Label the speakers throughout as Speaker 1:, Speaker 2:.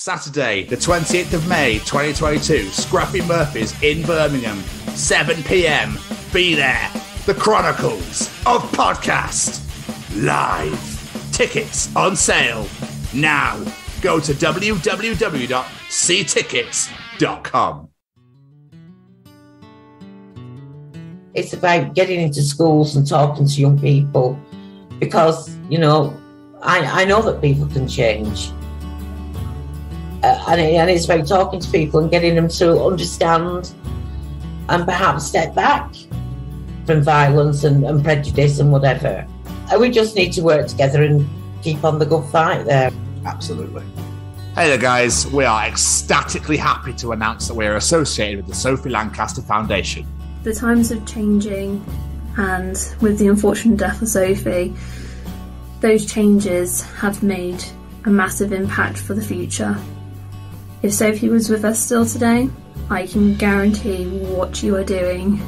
Speaker 1: Saturday, the 28th of May, 2022, Scruffy Murphy's in Birmingham, 7 p.m. Be there. The Chronicles of Podcast. Live. Tickets on sale now. Go to www.ctickets.com.
Speaker 2: It's about getting into schools and talking to young people because, you know, I know that people can change. And it's about talking to people and getting them to understand and perhaps step back from violence and prejudice and whatever. And we just need to work together and keep on the good fight there.
Speaker 1: Absolutely. Hey there, guys. We are ecstatically happy to announce that we are associated with the Sophie Lancaster Foundation.
Speaker 3: The times are changing, and with the unfortunate death of Sophie, those changes have made a massive impact for the future. If Sophie was with us still today, I can guarantee what you are doing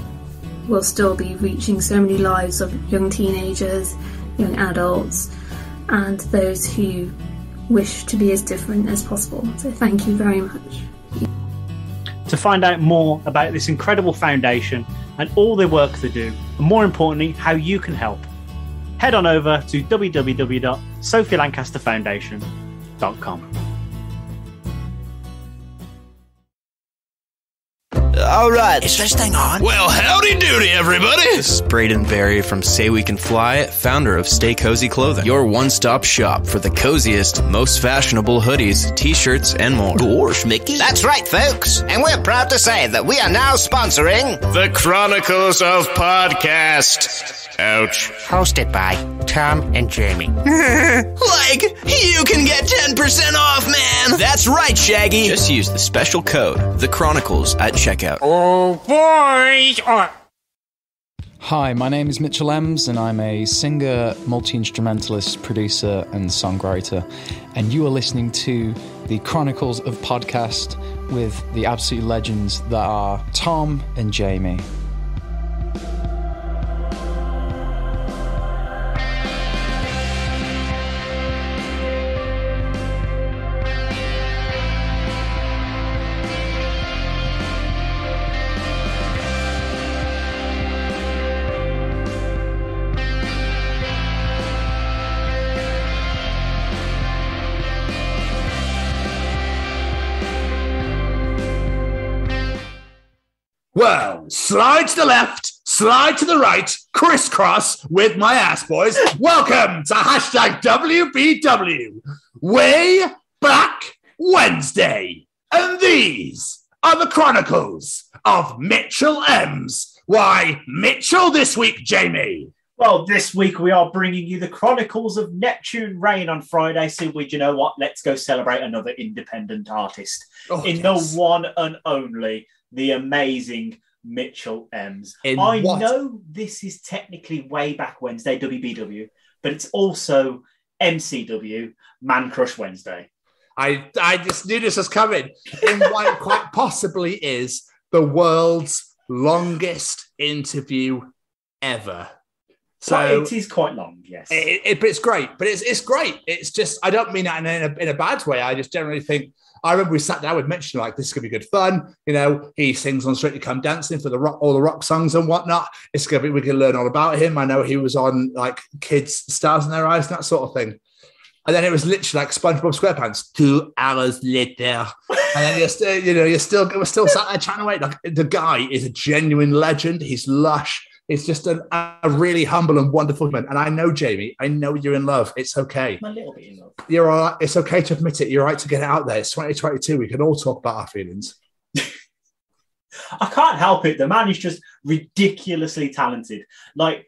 Speaker 3: will still be reaching so many lives of young teenagers, young adults, and those who wish to be as different as possible. So thank you very much.
Speaker 4: To find out more about this incredible foundation and all the work they do, and more importantly, how you can help, head on over to www.sophielancasterfoundation.com.
Speaker 5: All right.
Speaker 6: Is this thing on?
Speaker 5: Well, howdy doody, everybody.
Speaker 6: This is Braden Berry from Say We Can Fly, founder of Stay Cozy Clothing, your one-stop shop for the coziest, most fashionable hoodies, t-shirts, and more.
Speaker 5: Gosh, Mickey.
Speaker 7: That's right, folks. And we're proud to say that we are now sponsoring
Speaker 5: the Chronicles of Podcast. Ouch.
Speaker 7: Hosted by Tom and Jamie.
Speaker 6: Like, you can get 10% off, man!
Speaker 5: That's right, Shaggy.
Speaker 6: Just use the special code, The Chronicles, at checkout.
Speaker 7: Oh, boy!
Speaker 8: Hi, my name is Mitchel Emms, and I'm a singer, multi-instrumentalist, producer, and songwriter. And you are listening to the Chronicles of Podcast with the absolute legends that are Tom and Jamie.
Speaker 1: Well, slide to the left, slide to the right, crisscross with my ass, boys. Welcome to hashtag WBW, Way Back Wednesday. And these are the Chronicles of Mitchel Emms. Why, Mitchel this week, Jamie?
Speaker 4: Well, this week we are bringing you the Chronicles of Neptune Rain on Friday. So, you know what? Let's go celebrate another independent artist the one and only, the amazing Mitchel Emms. I know this is technically Way Back Wednesday, WBW, but it's also MCW, Man Crush Wednesday.
Speaker 1: I just knew this was coming. In what quite possibly is the world's longest interview ever.
Speaker 4: So well, it is quite long, yes.
Speaker 1: But it's great. But it's great. It's just, I don't mean that in a bad way. I just generally think, I remember we sat down with Mitchell, like, this is going to be good fun. You know, he sings on Strictly Come Dancing for all the rock songs and whatnot. It's going to be, we can learn all about him. I know he was on, like, Kids, Stars in Their Eyes, and that sort of thing. And then it was literally like SpongeBob SquarePants, 2 hours later. And then we're still sat there chatting away. Like, the guy is a genuine legend. He's lush. It's just a really humble and wonderful man. And I know, Jamie, I know you're in love. It's okay.
Speaker 4: I'm a little bit in love.
Speaker 1: You're all right. It's okay to admit it. You're right to get it out there. It's 2022. We can all talk about our feelings.
Speaker 4: I can't help it. The man is just ridiculously talented. Like,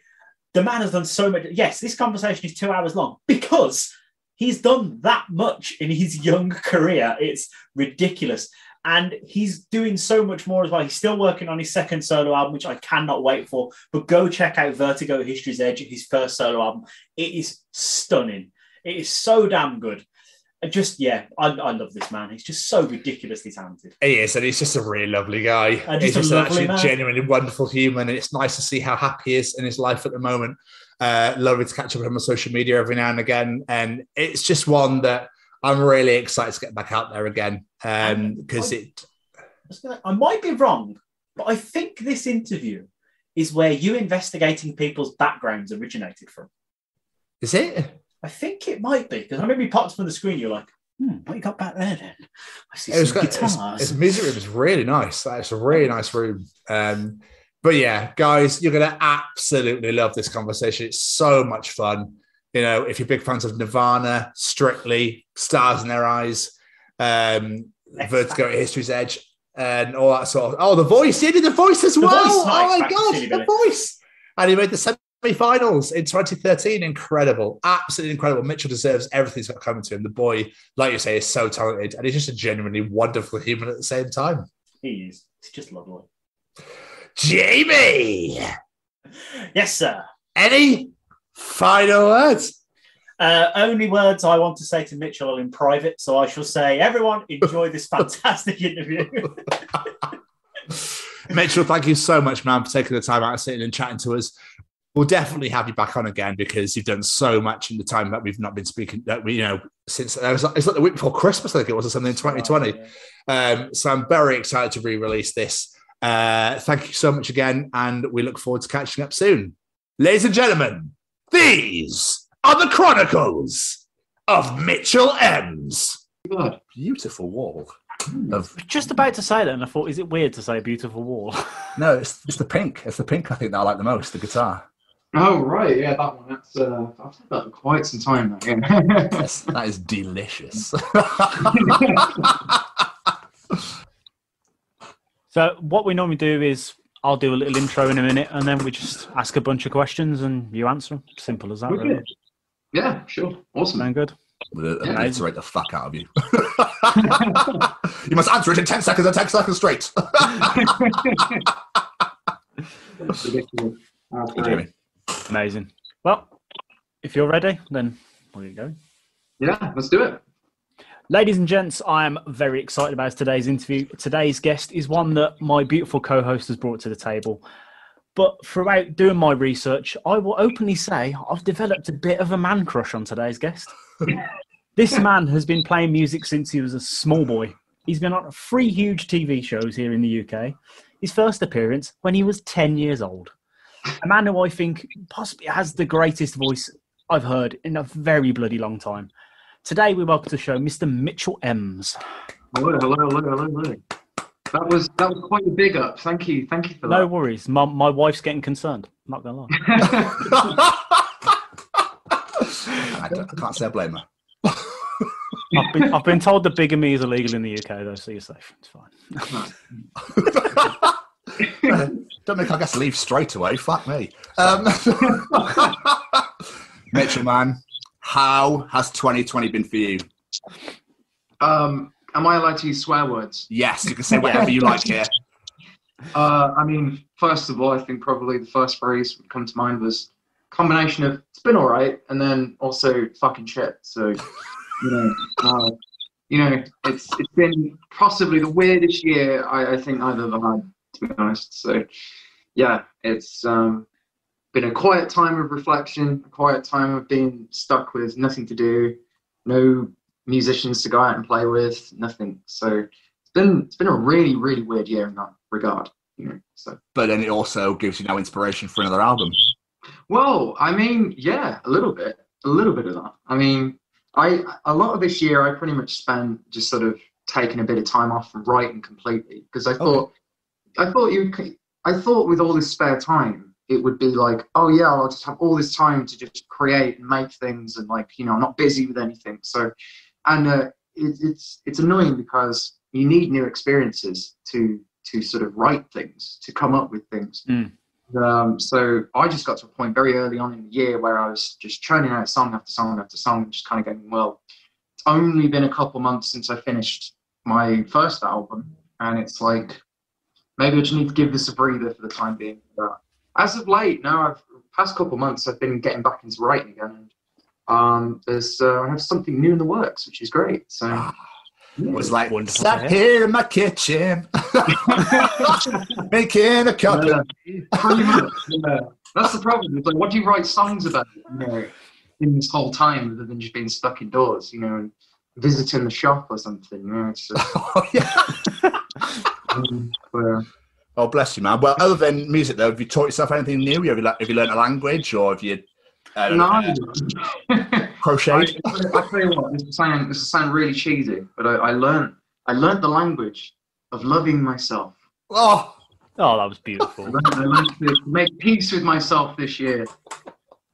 Speaker 4: the man has done so much. Yes, this conversation is 2 hours long because he's done that much in his young career. It's ridiculous. And he's doing so much more as well. He's still working on his second solo album, which I cannot wait for. But go check out Vertigo History's Edge, his first solo album. It is stunning. It is so damn good. I love this man. He's just so ridiculously talented.
Speaker 1: He is, and he's just a really lovely guy.
Speaker 4: And
Speaker 1: he's just
Speaker 4: actually
Speaker 1: a genuinely wonderful human, and it's nice to see how happy he is in his life at the moment. Lovely to catch up with him on social media every now and again. And it's just one that I'm really excited to get back out there again because
Speaker 4: I might be wrong, but I think this interview is where you investigating people's backgrounds originated from.
Speaker 1: Is it?
Speaker 4: I think it might be, because I remember you popped up on the screen, you're like, what you got back there then? I see some guitars.
Speaker 1: Its music room is really nice. It's a really nice room. But yeah, guys, you're going to absolutely love this conversation. It's so much fun. You know, if you're big fans of Nirvana, Strictly, Stars in Their Eyes, Vertigo at History's Edge, and all that sort of... Oh, The Voice. He did The Voice as well. Oh, my God, The Voice. And he made the semi-finals in 2013. Incredible. Absolutely incredible. Mitchell deserves everything that's got coming to him. The boy, like you say, is so talented, and he's just a genuinely wonderful human at the same time.
Speaker 4: He is. He's just lovely.
Speaker 1: Jamie!
Speaker 4: Yes, sir.
Speaker 1: Any final words?
Speaker 4: Only words I want to say to Mitchell in private, so I shall say, everyone, enjoy this fantastic interview.
Speaker 1: Mitchell, thank you so much, man, for taking the time out of sitting and chatting to us. We'll definitely have you back on again because you've done so much in the time that we've not been speaking, that we, since it's like the week before Christmas, I think it was, or something in 2020. Oh, yeah. So I'm very excited to re-release this. Thank you so much again, and we look forward to catching up soon. Ladies and gentlemen, these are the Chronicles of Mitchel Emms.
Speaker 9: God,
Speaker 1: beautiful wall.
Speaker 10: I was just about to say that, and I thought, is it weird to say beautiful wall?
Speaker 1: No, it's the pink. It's the pink I think that I like the most, the guitar.
Speaker 9: Oh, right. Yeah, that one. That's I've had that for quite some time now. Yeah.
Speaker 1: Yes, that is delicious.
Speaker 10: So what we normally do is I'll do a little intro in a minute, and then we just ask a bunch of questions and you answer them. Simple as that,
Speaker 9: okay.
Speaker 10: Really.
Speaker 9: Yeah, sure. Awesome.
Speaker 10: Sound good?
Speaker 1: We'll iterate the fuck out of you. You must answer it in 10 seconds and 10 seconds straight.
Speaker 10: Amazing. Well, if you're ready, then where are you going?
Speaker 9: Yeah, let's do it.
Speaker 10: Ladies and gents, I am very excited about today's interview. Today's guest is one that my beautiful co-host has brought to the table. But throughout doing my research, I will openly say I've developed a bit of a man crush on today's guest. This man has been playing music since he was a small boy. He's been on 3 huge TV shows here in the UK. His first appearance when he was 10 years old. A man who I think possibly has the greatest voice I've heard in a very bloody long time. Today we welcome to the show Mr. Mitchel Emms.
Speaker 9: Hello. That was quite a big up. Thank you for that.
Speaker 10: No worries. My wife's getting concerned. I'm not gonna lie.
Speaker 1: I can't say I blame her.
Speaker 10: I've been told that bigamy is illegal in the UK though, so you're safe. It's fine.
Speaker 1: Don't make our guests leave straight away. Fuck me. Mitchell, man, how has 2020 been for you?
Speaker 9: Am I allowed to use swear words?
Speaker 1: Yes, you can say whatever you like here.
Speaker 9: I mean, first of all, I think probably the first phrase that would come to mind was a combination of it's been all right and then also fucking shit. So, it's been possibly the weirdest year I think I've ever had, to be honest. So, yeah, it's been a quiet time of reflection, a quiet time of being stuck with nothing to do, no musicians to go out and play with, nothing. So it's been a really, really weird year in that regard. So. But
Speaker 1: then it also gives you no inspiration for another album.
Speaker 9: Well, I mean, yeah, a little bit of that. I mean, a lot of this year I pretty much spent just sort of taking a bit of time off from writing completely because I thought with all this spare time it would be like, oh yeah, I'll just have all this time to just create and make things and I'm not busy with anything. So, and it's annoying because you need new experiences to sort of write things, to come up with things. So I just got to a point very early on in the year where I was just churning out song after song after song and just kind of going, well, it's only been a couple months since I finished my first album. And it's like, maybe I just need to give this a breather for the time being. But as of late, past couple months, I've been getting back into writing again. And I have something new in the works, which is great. So
Speaker 1: it was like, sat here in my kitchen, making a cup of tea.
Speaker 9: Pretty much, yeah. That's the problem. It's like, what do you write songs about in this whole time other than just being stuck indoors, And visiting the shop or something. You know, it's just,
Speaker 1: Oh, yeah. Oh, bless you, man. Well, other than music, though, have you taught yourself anything new? Have you learned a language, or have you crocheted?
Speaker 9: I tell you what, this will sound really cheesy, but I learned the language of loving myself.
Speaker 1: Oh,
Speaker 10: that was beautiful.
Speaker 9: I learned to make peace with myself this year.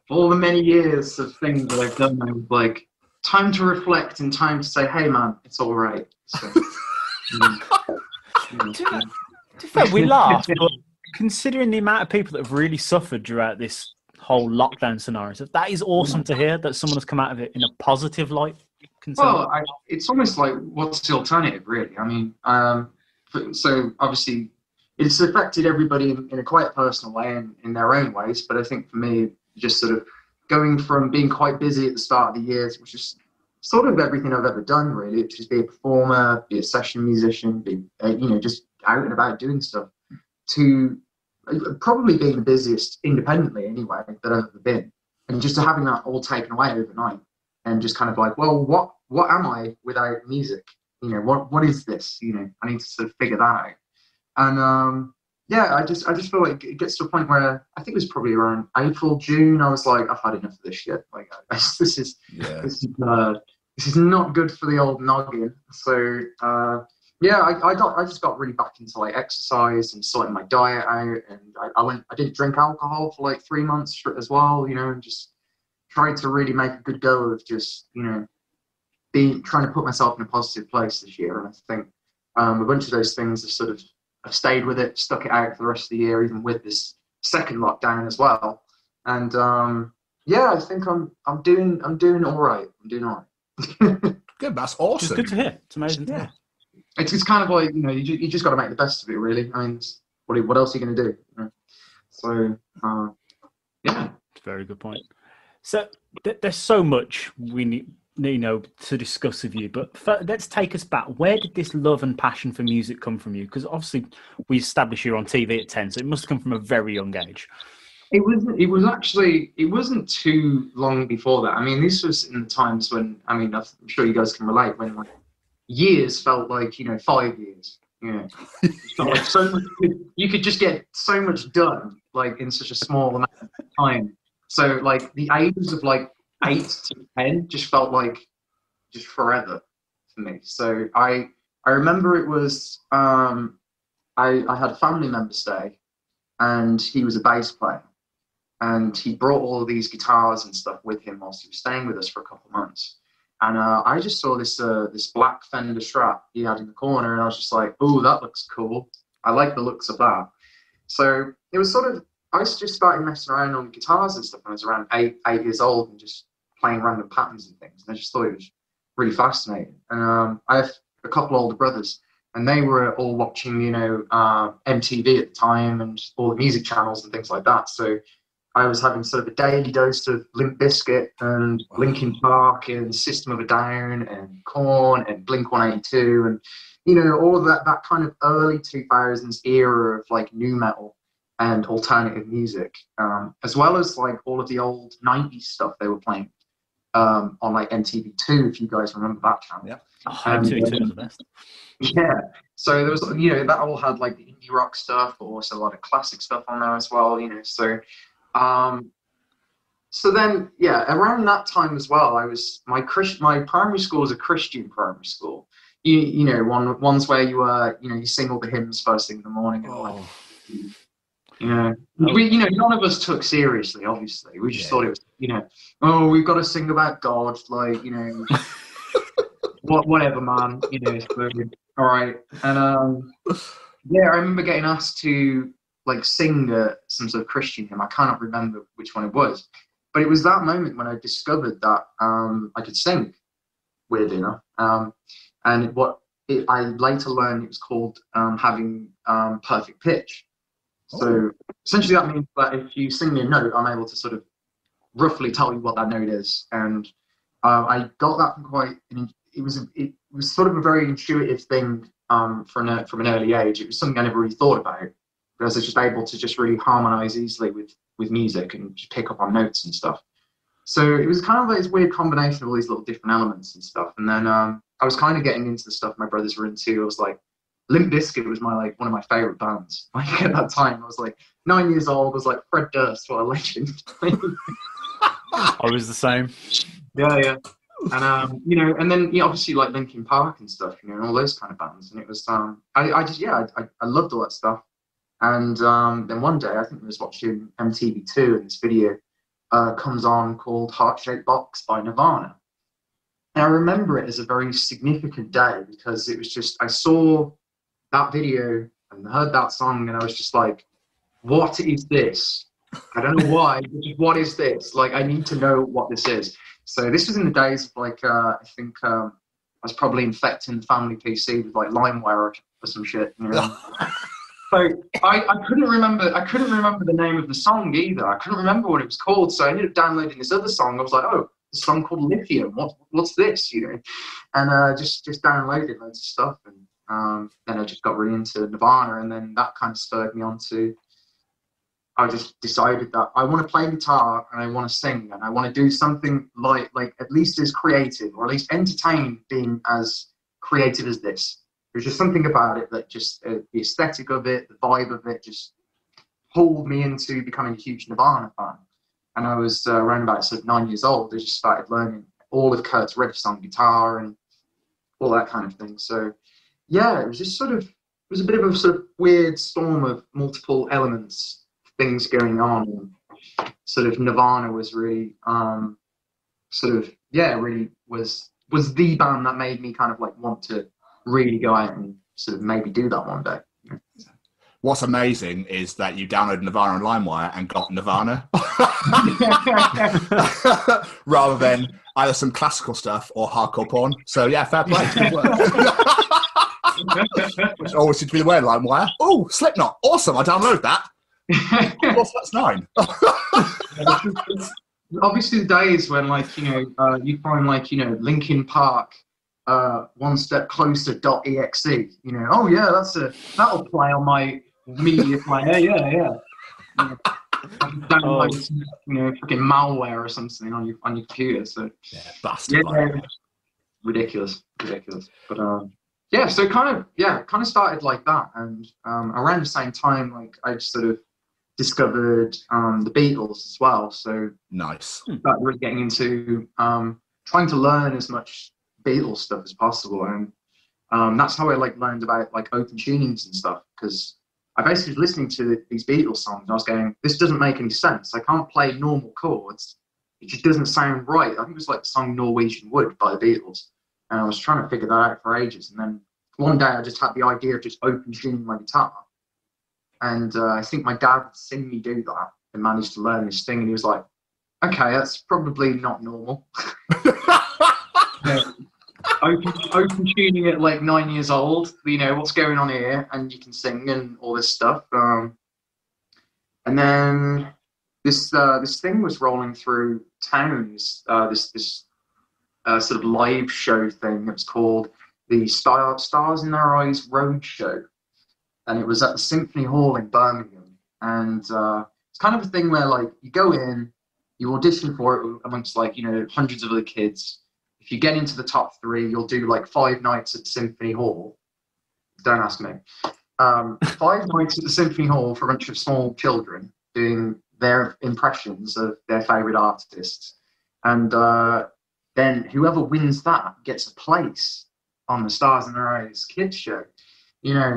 Speaker 9: For all the many years of things that I've done, I was like, time to reflect and time to say, hey, man, it's all right. So,
Speaker 10: To be fair, we laugh, but considering the amount of people that have really suffered throughout this whole lockdown scenario, that is awesome to hear that someone has come out of it in a positive light.
Speaker 9: Well, it's almost like, what's the alternative, really? I mean, so obviously it's affected everybody in a quite personal way and in their own ways, but I think for me, just sort of going from being quite busy at the start of the year, which is sort of everything I've ever done, really, which is be a performer, be a session musician, be just out and about doing stuff, to probably being the busiest independently anyway that I've ever been, and just having that all taken away overnight, and just kind of like, well, what am I without music? You know, what is this? You know, I need to sort of figure that out. And I just feel like it gets to a point where I think it was probably around April, June. I was like, I've had enough of this shit. Like, this is not good for the old noggin. So I just got really back into like exercise and sorting my diet out, and I didn't drink alcohol for like 3 months as well, you know, and just tried to really make a good go of just, you know, trying to put myself in a positive place this year. And I think a bunch of those things I've stayed with it, stuck it out for the rest of the year, even with this second lockdown as well. And I think I'm doing all right. I'm doing all right.
Speaker 1: Good, that's awesome.
Speaker 10: It's good to hear. It's amazing to hear.
Speaker 9: It's kind of like, you know, you just got to make the best of it, really. I mean, what else are you going to do? You know? So,
Speaker 10: It's a very good point. So there's so much we need, you know, to discuss with you, but let's take us back. Where did this love and passion for music come from you? Because obviously we established you're on TV at 10, so it must have come from a very young age.
Speaker 9: It wasn't too long before that. I mean, this was in the times when, I mean, I'm sure you guys can relate, when like years felt like, you know, 5 years. You know, it felt like so much, you could just get so much done like in such a small amount of time. So like the ages of like 8 to 10 just felt like just forever for me. So I remember it was I had a family member stay, and he was a bass player, and he brought all of these guitars and stuff with him whilst he was staying with us for a couple of months. And I just saw this black Fender Strat he had in the corner, and I was just like, oh, that looks cool. I like the looks of that. So it was sort of, I just started messing around on guitars and stuff when I was around 8 years old, and just playing random patterns and things. And I just thought it was really fascinating. And I have a couple older brothers, and they were all watching, you know, MTV at the time and all the music channels and things like that. So I was having sort of a daily dose of Limp Bizkit and Linkin Park and System of a Down and Korn and Blink-182 and, you know, all of that kind of early 2000s era of like nu metal and alternative music, as well as like all of the old 90s stuff they were playing on like MTV2, if you guys remember that channel.
Speaker 1: Yeah.
Speaker 10: MTV2 was the best.
Speaker 9: Yeah. So there was, you know, that all had like the indie rock stuff, but also a lot of classic stuff on there as well, you know. So then, yeah, around that time as well, my primary school was a Christian primary school. You know, ones where you sing all the hymns first thing in the morning. And all that. Yeah, none of us took seriously. Obviously, we just thought it was, you know, oh, we've got to sing about God, like, you know, whatever, man, you know. All right, and I remember getting asked to like sing some sort of Christian hymn. I cannot remember which one it was, but it was that moment when I discovered that I could sing. Weirdly enough, and I later learned it was called having perfect pitch. So essentially that means that if you sing me a note, I'm able to sort of roughly tell you what that note is. And I got that from it was sort of a very intuitive thing from an early age. It was something I never really thought about, because I was just able to just really harmonize easily with music and just pick up on notes and stuff. So it was kind of like this weird combination of all these little different elements and stuff. And then I was kind of getting into the stuff my brothers were into. I was like, Limp Bizkit was one of my favorite bands. Like at that time, I was like 9 years old. I was like, Fred Durst, what a legend.
Speaker 10: I was the same.
Speaker 9: Yeah. And and then obviously like Linkin Park and stuff, and all those kind of bands. And it was I loved all that stuff. And then one day I think I was watching MTV2 and this video comes on called Heart Shaped Box by Nirvana. And I remember it as a very significant day because it was just, I saw that video and heard that song and I was just like, what is this? I don't know why, but just what is this? Like, I need to know what this is. So this was in the days of like, I think I was probably infecting the family PC with like LimeWire or some shit. So I couldn't remember the name of the song either. I couldn't remember what it was called. So I ended up downloading this other song. I was like, oh, this song called Lithium. What's this? And just downloaded loads of stuff. And then I just got really into Nirvana, and then that kind of spurred me on to. I just decided that I want to play guitar and I want to sing and I want to do something like at least as creative or at least entertaining, being as creative as this. There's just something about it that just the aesthetic of it, the vibe of it, just pulled me into becoming a huge Nirvana fan. And I was around about sort of 9 years old. I just started learning all of Kurt's riffs on guitar and all that kind of thing. So yeah, it was just it was a bit of a sort of weird storm of multiple elements, things going on. And sort of Nirvana was really really was the band that made me kind of like want to really go out and sort of maybe do that one day.
Speaker 1: What's amazing is that you downloaded Nirvana on LimeWire and got Nirvana rather than either some classical stuff or hardcore porn. So yeah, fair play. Which always seems to be the way of LimeWire. Oh, Slipknot, awesome! I downloaded that. Of course, that's 9.
Speaker 9: Obviously, the days when you find Linkin Park. One Step Closer .exe. Oh yeah, that'll play on my media player. Yeah. Download fucking malware or something on your computer. So
Speaker 1: yeah, bastard.
Speaker 9: Yeah, ridiculous. But so it kind of started like that, and around the same time, like I sort of discovered the Beatles as well. So
Speaker 1: nice.
Speaker 9: Started really getting into trying to learn as much Beatles stuff as possible, and that's how I learned about open tunings and stuff, because I basically was listening to these Beatles songs and I was going, this doesn't make any sense. I can't play normal chords. It just doesn't sound right. I think it was like the song Norwegian Wood by the Beatles, and I was trying to figure that out for ages. And then one day I just had the idea of just open tuning my guitar, and I think my dad had seen me do that and managed to learn this thing, and he was like, okay, that's probably not normal. Open tuning at 9 years old, what's going on here, and you can sing and all this stuff. And then this thing was rolling through towns. This sort of live show thing. It was called the Stars in Their Eyes Road Show, and it was at the Symphony Hall in Birmingham. And it's kind of a thing where you go in, you audition for it amongst hundreds of other kids. If you get into the top 3, you'll do 5 nights at Symphony Hall. Don't ask me. 5 nights at the Symphony Hall for a bunch of small children doing their impressions of their favourite artists. And then whoever wins that gets a place on the Stars in Their Eyes kids show.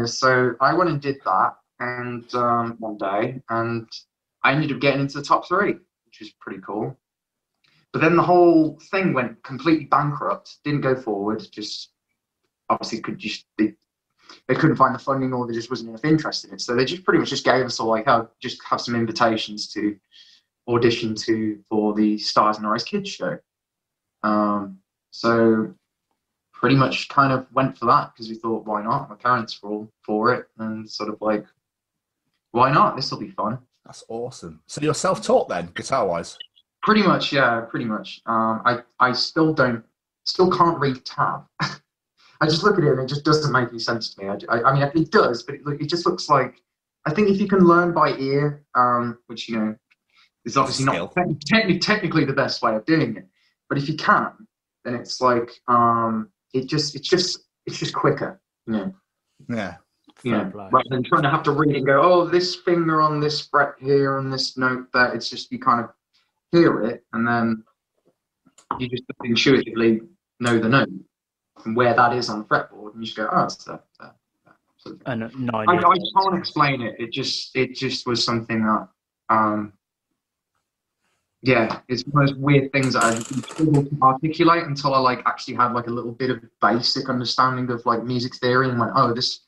Speaker 9: So I went and did that and one day, and I ended up getting into the top 3, which was pretty cool. But then the whole thing went completely bankrupt, didn't go forward, just obviously they couldn't find the funding, or there just wasn't enough interest in it. So they just pretty much just gave us all just have some invitations to audition for the Stars in Their Eyes kids show. So pretty much kind of went for that because we thought, why not? My parents were all for it, and sort of why not? This will be fun.
Speaker 1: That's awesome. So you're self-taught then, guitar-wise?
Speaker 9: Pretty much, yeah. Pretty much. I still can't read tab. I just look at it and it just doesn't make any sense to me. I mean, it does, but it just looks like, I think if you can learn by ear, which is obviously not technically the best way of doing it. But if you can, then it's like it's just quicker, you know.
Speaker 1: Yeah.
Speaker 9: You know, rather than trying to have to read and go, oh, this finger on this fret here and this note there. It's just you kind of hear it and then you just intuitively know the note and where that is on the fretboard, and you just go, oh, it's there.
Speaker 10: And
Speaker 9: I can't explain it. It just was something that, it's one of those weird things that I struggled to articulate until I like actually had like a little bit of basic understanding of like music theory and went, oh, this,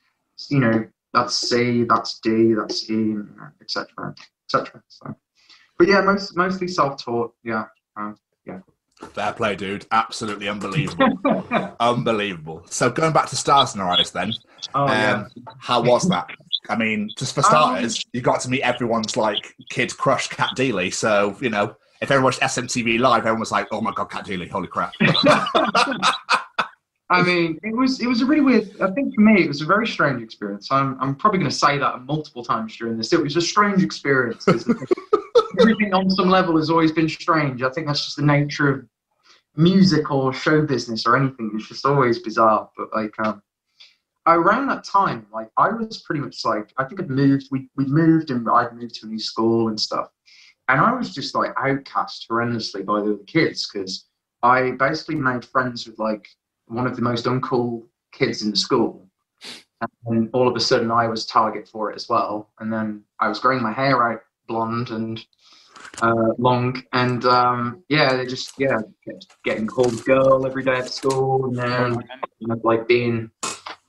Speaker 9: you know, that's C, that's D, that's E, etc., etc. So, but yeah, mostly self-taught. Yeah.
Speaker 1: Fair play, dude. Absolutely unbelievable. Unbelievable. So going back to Stars in Our Eyes then, how was that? I mean, just for starters, you got to meet everyone's like kid crush, Cat Deeley. So, you know, if everyone watched SMTV Live, everyone was like, oh my God, Cat Deeley, holy crap.
Speaker 9: I mean, it was a really weird, I think for me, it was a very strange experience. I'm probably going to say that multiple times during this. It was a strange experience. Everything on some level has always been strange. I think that's just the nature of music or show business or anything. It's just always bizarre. But like, around that time, like I was pretty much like, I think I'd moved, we moved and I'd moved to a new school and stuff. And I was just like outcast horrendously by the other kids because I basically made friends with like one of the most uncool kids in the school. And all of a sudden I was target for it as well. And then I was growing my hair out blonde and long, and they just kept getting called girl every day at school, and then like being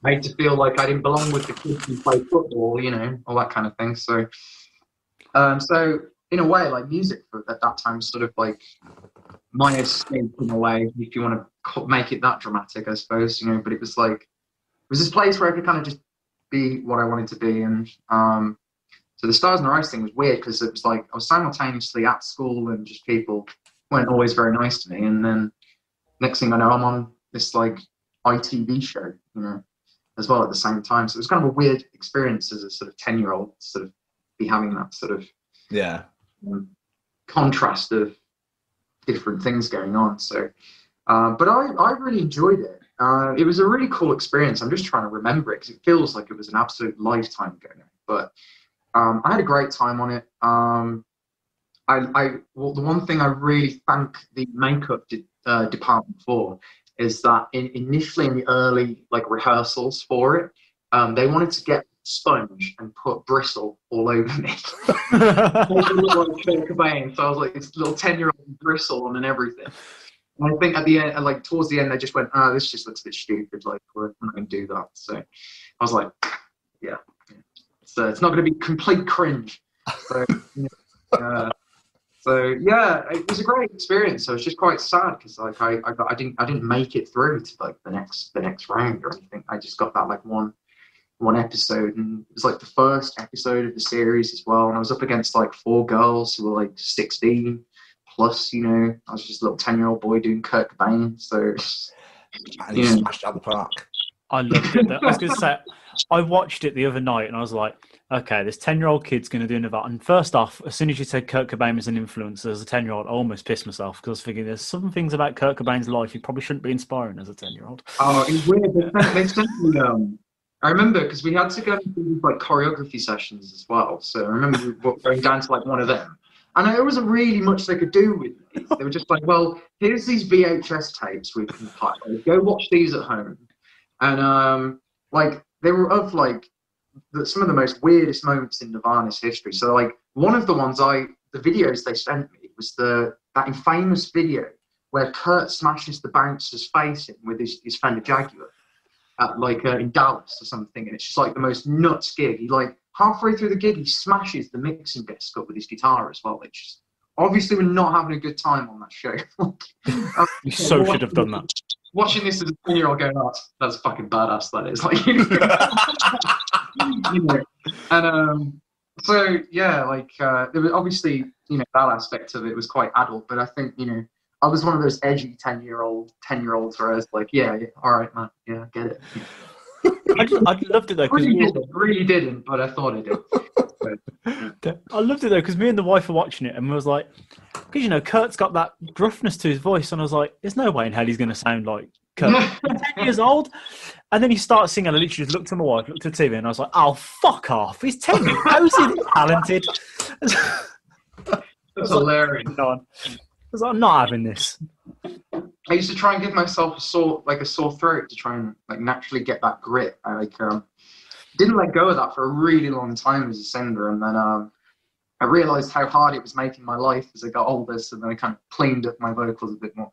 Speaker 9: made to feel like I didn't belong with the kids who play football, you know, all that kind of thing. So in a way, like music at that time was sort of like my escape in a way, if you want to make it that dramatic, I suppose, you know. But it was this place where I could kind of just be what I wanted to be, and so the Stars in Our Eyes thing was weird because it was like I was simultaneously at school and just people weren't always very nice to me. And then next thing I know, I'm on this like ITV show, you know, as well at the same time. So it was kind of a weird experience as a sort of 10-year-old, sort of be having that sort of contrast of different things going on. So, but I really enjoyed it. It was a really cool experience. I'm just trying to remember it because it feels like it was an absolute lifetime ago now. But I had a great time on it. The one thing I really thank the makeup department for is that initially in the early like rehearsals for it, they wanted to get sponge and put bristle all over me. So I was like this little 10-year-old bristle on and everything. And I think at the end, like towards the end, they just went, "Oh, this just looks a bit stupid. Like we're not going to do that." So I was like, "Yeah." So it's not going to be complete cringe. So, it was a great experience. I was just quite sad because like I didn't make it through to like the next round or anything. I just got that like one episode, and it was like the first episode of the series as well. And I was up against like 4 girls who were like 16 plus. You know, I was just a little 10-year-old boy doing Kurt Cobain. So
Speaker 1: and he smashed out the park.
Speaker 10: I loved it. I was going to say, I watched it the other night and I was like, okay, this 10-year-old kid's going to do another. And first off, as soon as you said Kurt Cobain was an influencer as a 10-year-old, I almost pissed myself because I was thinking there's some things about Kurt Cobain's life you probably shouldn't be inspiring as a 10-year-old.
Speaker 9: Oh, it's weird. They sent me, I remember because we had to go and do like choreography sessions as well. So I remember going down to like one of them. And there wasn't really much they could do with me. They were just like, well, here's these VHS tapes we can play. Go watch these at home. And like they were of like some of the most weirdest moments in Nirvana's history. So like one of the ones the videos they sent me was that infamous video where Kurt smashes the bouncer's face in with his Fender Jaguar at like in Dallas or something, and it's just like the most nuts gig. He like halfway through the gig he smashes the mixing desk up with his guitar as well. It's just, obviously we're not having a good time on that show.
Speaker 10: You so should have done that.
Speaker 9: Watching this as a 10-year-old going, oh, that's fucking badass, that is. Like, you know. And so, yeah, like, there was obviously, you know, that aspect of it was quite adult, but I think, you know, I was one of those edgy 10-year-olds where I was like, yeah, all right, man, yeah, I get it. Yeah.
Speaker 10: I loved it, though.
Speaker 9: Really didn't, but I thought I did.
Speaker 10: I loved it though, because me and the wife were watching it, and we was like, because Kurt's got that gruffness to his voice, and I was like, there's no way in hell he's going to sound like Kurt. He's 10 years old, and then he started singing. I literally just looked at my wife, looked at the TV, and I was like, oh, fuck off! He's 10 years. How is he this talented?
Speaker 9: That's hilarious.
Speaker 10: I was like, I'm not having this.
Speaker 9: I used to try and give myself a sore throat to try and like naturally get that grit. I didn't let go of that for a really long time as a singer, and then I realized how hard it was making my life as I got older. So then I kind of cleaned up my vocals a bit more.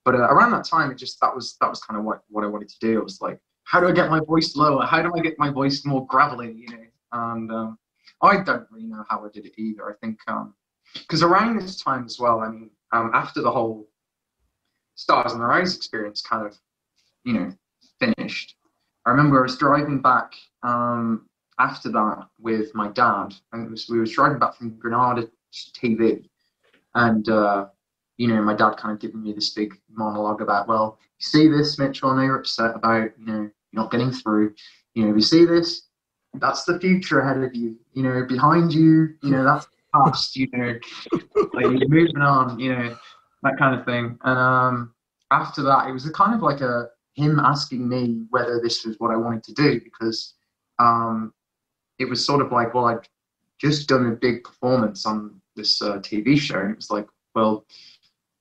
Speaker 9: But around that time, that was kind of what I wanted to do. I was like, how do I get my voice lower? How do I get my voice more gravelly? And I don't really know how I did it either. I think because around this time as well, I mean, after the whole Stars in the Rise experience kind of, finished, I remember I was driving back after that with my dad, and we were driving back from Granada TV, and my dad kind of giving me this big monologue about, well, you see this, Mitchell, I know you're upset about, you're not getting through, you see this, that's the future ahead of you, behind you, that's the past, like you're moving on, that kind of thing. And after that, it was kind of like him asking me whether this was what I wanted to do, because it was sort of like, well, I'd just done a big performance on this TV show, and it was like, well,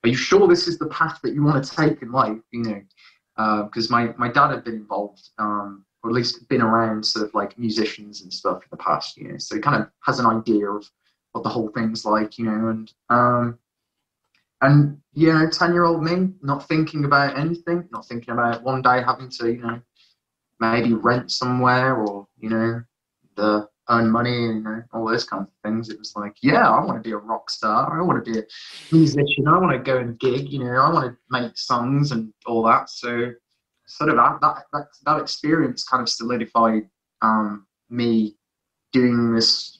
Speaker 9: are you sure this is the path that you want to take in life? Because my dad had been involved, or at least been around sort of like musicians and stuff in the past, so he kind of has an idea of what the whole thing's like, and 10-year-old me, not thinking about anything, not thinking about one day having to, maybe rent somewhere or, earn money and all those kinds of things. It was like, yeah, I want to be a rock star. I want to be a musician. I want to go and gig, I want to make songs and all that. So sort of that experience kind of solidified me doing this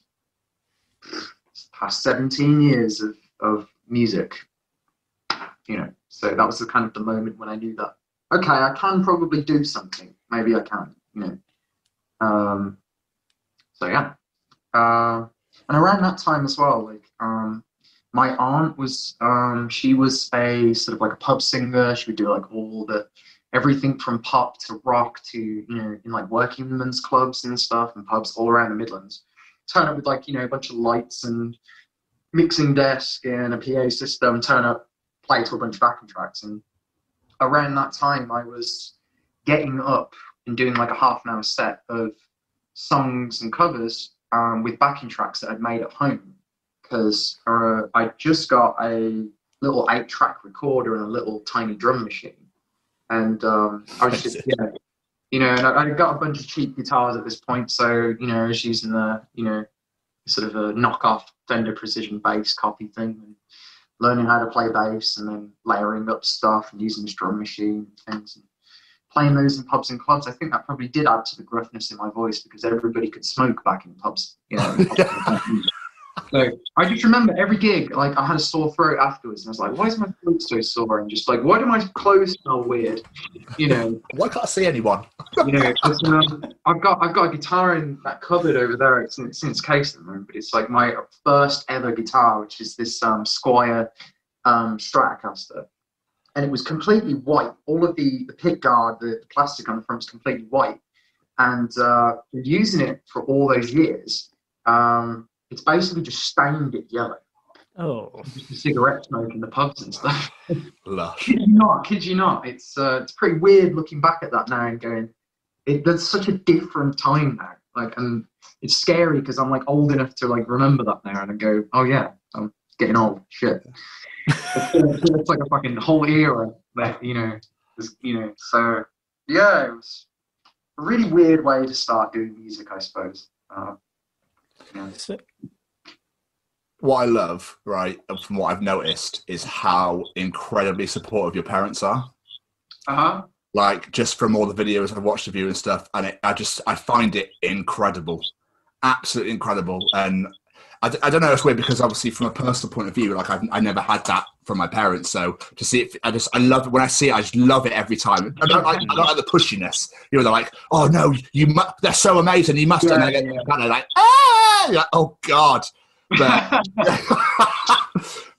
Speaker 9: past 17 years of music. So that was the kind of the moment when I knew that, okay, I can probably do something. Maybe I can, So yeah. And around that time as well, like my aunt was, she was a sort of like a pub singer. She would do like everything from pop to rock to, in like working women's clubs and stuff and pubs all around the Midlands. Turn up with like, a bunch of lights and mixing desk and a PA system, turn up, play to a bunch of backing tracks. And around that time I was getting up and doing like a half-an-hour set of songs and covers with backing tracks that I'd made at home, because I just got a little 8-track recorder and a little tiny drum machine, and I was just and I got a bunch of cheap guitars at this point, so I was using the sort of a knockoff Fender Precision bass copy thing, and learning how to play bass, and then layering up stuff and using this drum machine and things, and playing those in pubs and clubs. I think that probably did add to the gruffness in my voice, because everybody could smoke back in pubs. So I just remember every gig, like I had a sore throat afterwards, and I was like, why is my throat so sore? And just like, why do my clothes smell weird?
Speaker 1: Why can't I see anyone?
Speaker 9: I've got a guitar in that cupboard over there. It's in its case at the moment, but it's like my first ever guitar, which is this Squire Stratocaster. And it was completely white. All of the pick guard, the plastic on the front was completely white. And using it for all those years, it's basically just stained it yellow.
Speaker 10: Oh.
Speaker 9: Just the cigarette smoke in the pubs and stuff.
Speaker 1: Lush.
Speaker 9: Kid you not. It's pretty weird looking back at that now and going, that's such a different time now. Like, and it's scary because I'm like old enough to like remember that now, and I go, oh yeah, I'm getting old. Shit. It's like a fucking whole era that so yeah, it was a really weird way to start doing music, I suppose.
Speaker 1: What I love, right, from what I've noticed, is how incredibly supportive your parents are. Like, just from all the videos I've watched of you and stuff, and I find it incredible, absolutely incredible. And I don't know, it's weird because obviously from a personal point of view, like I never had that from my parents. So to see it, I love it when I see it. I just love it every time. I don't like the pushiness. You know, they're like, oh no, they're so amazing. You must. And I get kind of like, you're like, oh god. But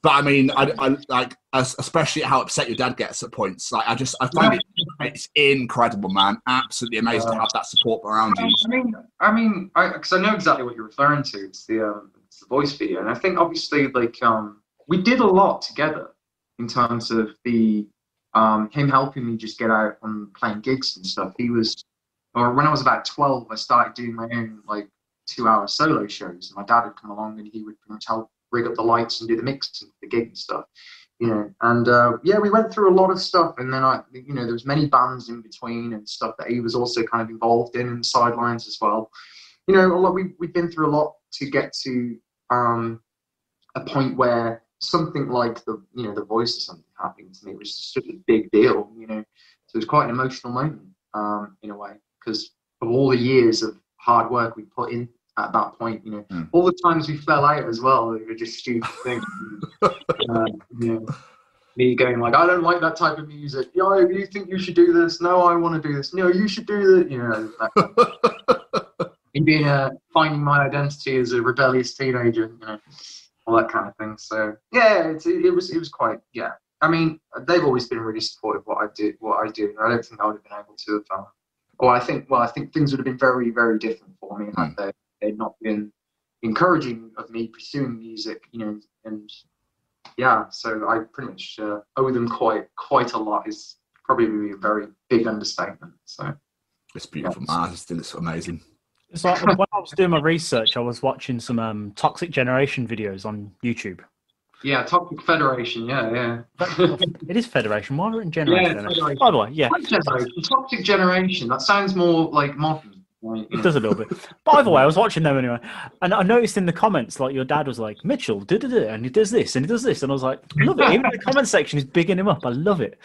Speaker 1: but I mean, I like, especially how upset your dad gets at points. Like, I find it's incredible, man. Absolutely amazing to have that support around you.
Speaker 9: Because I know exactly what you're referring to. It's the voice video, and I think obviously, like, we did a lot together in terms of the him helping me just get out and playing gigs and stuff. When I was about 12, I started doing my own like 2-hour solo shows, and my dad would come along and he would pretty much help rig up the lights and do the mixing for the gig and stuff, you know. And we went through a lot of stuff, and then there was many bands in between and stuff that he was also kind of involved in the sidelines as well. You know, a lot. We've been through a lot to get to a point where something like the voice or something happening to me was just such a big deal, you know. So it was quite an emotional moment in a way, because of all the years of hard work we put in at that point, you know. All the times we fell out as well, they were just stupid things. You know, me going like, I don't like that type of music. Yo, you think you should do this? No, I want to do this. No, you should do that. You know, and being finding my identity as a rebellious teenager, you know, all that kind of thing. So yeah, it was quite, yeah. I mean, they've always been really supportive of what I do. I don't think I would have been able to have. I think things would have been very, very different for me, and they'd not been encouraging of me pursuing music, you know. And yeah, so I pretty much owe them quite a lot. Is probably a very big understatement. So
Speaker 1: it's beautiful, man. It's amazing.
Speaker 10: It's like when I was doing my research, I was watching some Toxic Generation videos on YouTube.
Speaker 9: Yeah, Toxic Federation, yeah.
Speaker 10: It is Federation. Why are it in Generation?
Speaker 9: Yeah, Federation.
Speaker 10: By the way, yeah.
Speaker 9: Toxic Generation, that sounds more like modern. Right?
Speaker 10: It does a little bit. But either way, I was watching them anyway. And I noticed in the comments, like, your dad was like, Mitchell, and he does this, and he does this. And I was like, I love it. Even the comment section is bigging him up. I love it.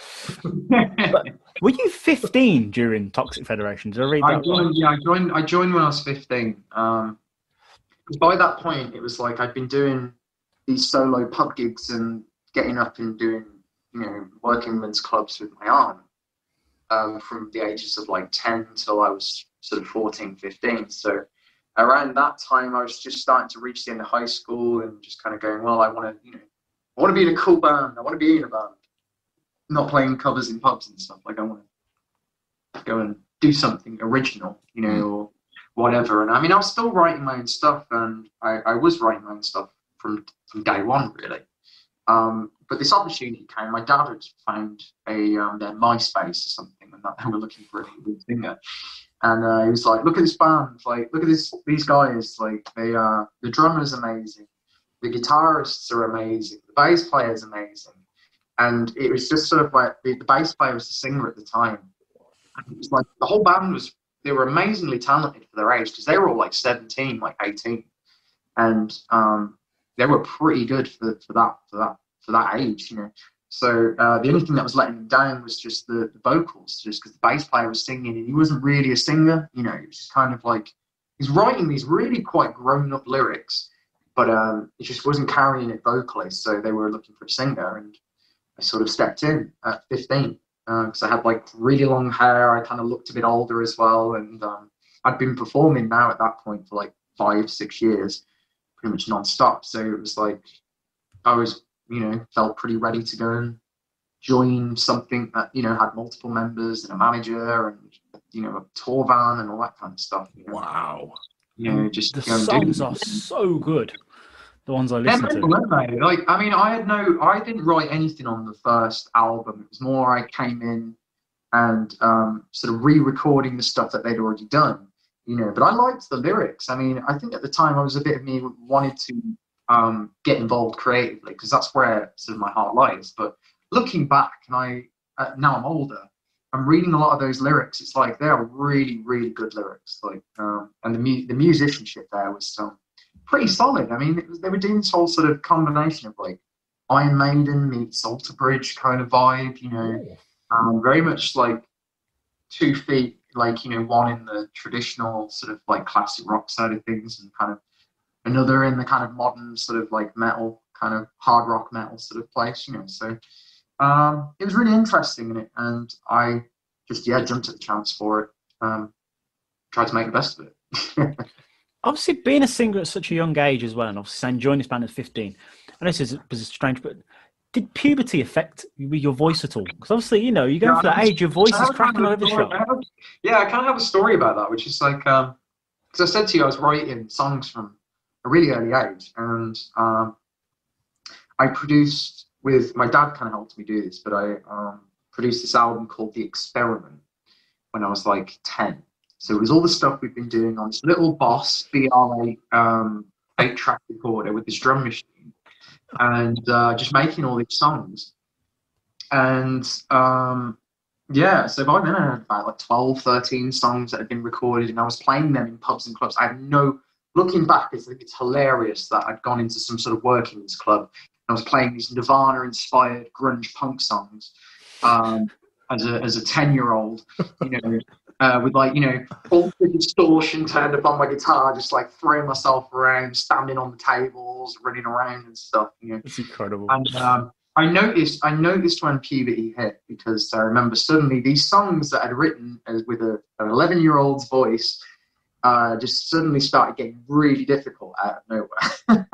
Speaker 10: But were you 15 during Toxic Federation? Did I read that?
Speaker 9: I joined when I was 15. By that point, it was like I'd been doing these solo pub gigs and getting up and doing, you know, working men's clubs with my aunt from the ages of like 10 till I was sort of 14, 15. So around that time, I was just starting to reach the end of high school and just kind of going, well, I want to be in a cool band. I want to be in a band, not playing covers in pubs and stuff. Like, I want to go and do something original, you know, or whatever. And I mean, I was still writing my own stuff, and I was writing my own stuff from day one, really. But this opportunity came. My dad had found their MySpace or something, and that they were looking for a lead singer. And he was like, "Look at this band! Like, look at these guys! Like, the drummer's amazing, the guitarists are amazing, the bass player's amazing." And it was just sort of like the bass player was the singer at the time. And it was like the whole band they were amazingly talented for their age, because they were all like 17, like 18, and they were pretty good for that age, you know. So the only thing that was letting them down was just the vocals, just because the bass player was singing and he wasn't really a singer, you know. It was just kind of like he's writing these really quite grown-up lyrics, but it just wasn't carrying it vocally. So they were looking for a singer, and I sort of stepped in at 15 because I had like really long hair. I kind of looked a bit older as well, and I'd been performing now at that point for like 5-6 years, pretty much non-stop. So it was like I was, you know, felt pretty ready to go and join something that, you know, had multiple members and a manager and, you know, a tour van and all that kind of stuff. You know?
Speaker 1: Wow.
Speaker 9: You know, just
Speaker 10: the songs are so good. The ones I listened to.
Speaker 9: Like, I mean, I didn't write anything on the first album. It was more I came in and sort of re-recording the stuff that they'd already done, you know. But I liked the lyrics. I mean, I think at the time I was a bit of me wanted to get involved creatively, because that's where sort of my heart lies. But looking back, and now I'm older, I'm reading a lot of those lyrics. It's like they are really, really good lyrics. Like, and the musicianship there was pretty solid. I mean, they were doing this whole sort of combination of like Iron Maiden meets Alter Bridge kind of vibe, you know, very much like 2 Feet, like, you know, one in the traditional sort of like classic rock side of things, and kind of another in the kind of modern sort of like metal kind of hard rock metal sort of place, you know. So it was really interesting in it, and I just jumped at the chance for it. Tried to make the best of it.
Speaker 10: Obviously, being a singer at such a young age as well, and obviously saying join this band at 15. I know this was strange, but did puberty affect your voice at all? Because obviously, you know, you go through that age, your voice is cracking over the shop.
Speaker 9: I kind of have a story about that, which is like, because I said to you, I was writing songs from a really early age, and I produced with my dad. Kind of helped me do this, but I produced this album called The Experiment when I was like 10. So it was all the stuff we've been doing on this little Boss BR8 8-track recorder with this drum machine, and just making all these songs. And so by then I had about like 12, 13 songs that had been recorded, and I was playing them in pubs and clubs. I have looking back, I think it's hilarious that I'd gone into some sort of workings club and I was playing these Nirvana-inspired grunge punk songs as a 10-year-old, you know, with like, you know, all the distortion turned up on my guitar, just like throwing myself around, standing on the tables, running around and stuff, you know.
Speaker 10: It's incredible.
Speaker 9: And I noticed when puberty hit, because I remember suddenly these songs that I'd written with an 11-year-old's voice just suddenly started getting really difficult out of nowhere. And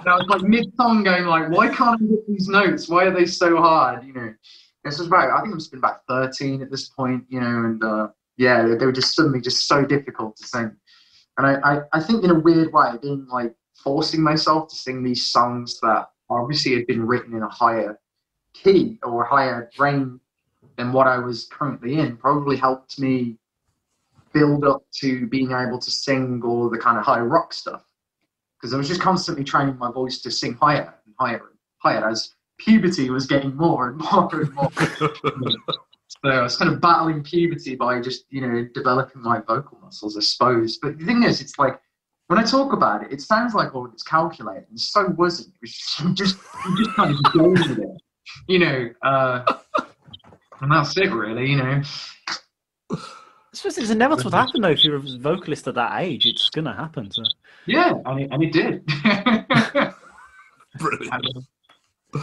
Speaker 9: I was like mid-song going like, why can't I get these notes? Why are they so hard? You know, this was I think I must have been about 13 at this point, you know, and they were just suddenly just so difficult to sing. And I think in a weird way, being like forcing myself to sing these songs that obviously had been written in a higher key or higher range than what I was currently in probably helped me build up to being able to sing all the kind of high rock stuff, because I was just constantly training my voice to sing higher and higher and higher as puberty was getting more and more and more. So I was kind of battling puberty by just, you know, developing my vocal muscles, I suppose. But the thing is, it's like, when I talk about it, it sounds like, oh, it's calculated, and so wasn't. It was just kind of go with it, you know. And that's it, really, you know.
Speaker 10: I suppose it's inevitable to happen, though. If you're a vocalist at that age, it's going to happen. So.
Speaker 9: Yeah, and it did.
Speaker 1: Brilliant.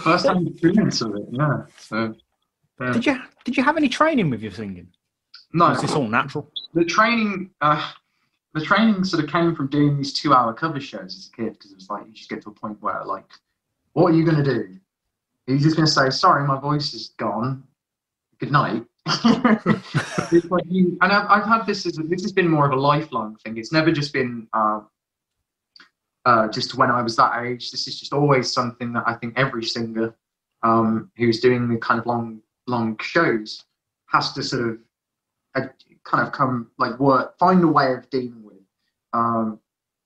Speaker 9: First time experience of it, yeah. So,
Speaker 10: Did you have any training with your singing?
Speaker 9: No.
Speaker 10: Was this all natural?
Speaker 9: The training sort of came from doing these 2-hour cover shows as a kid, because it was like, you just get to a point where, like, what are you going to do? Are you just going to say, sorry, my voice is gone, good night? It's like and I've had this has been more of a lifelong thing. It's never just been just when I was that age. This is just always something that I think every singer who's doing the kind of long shows has to sort of kind of find a way of dealing with,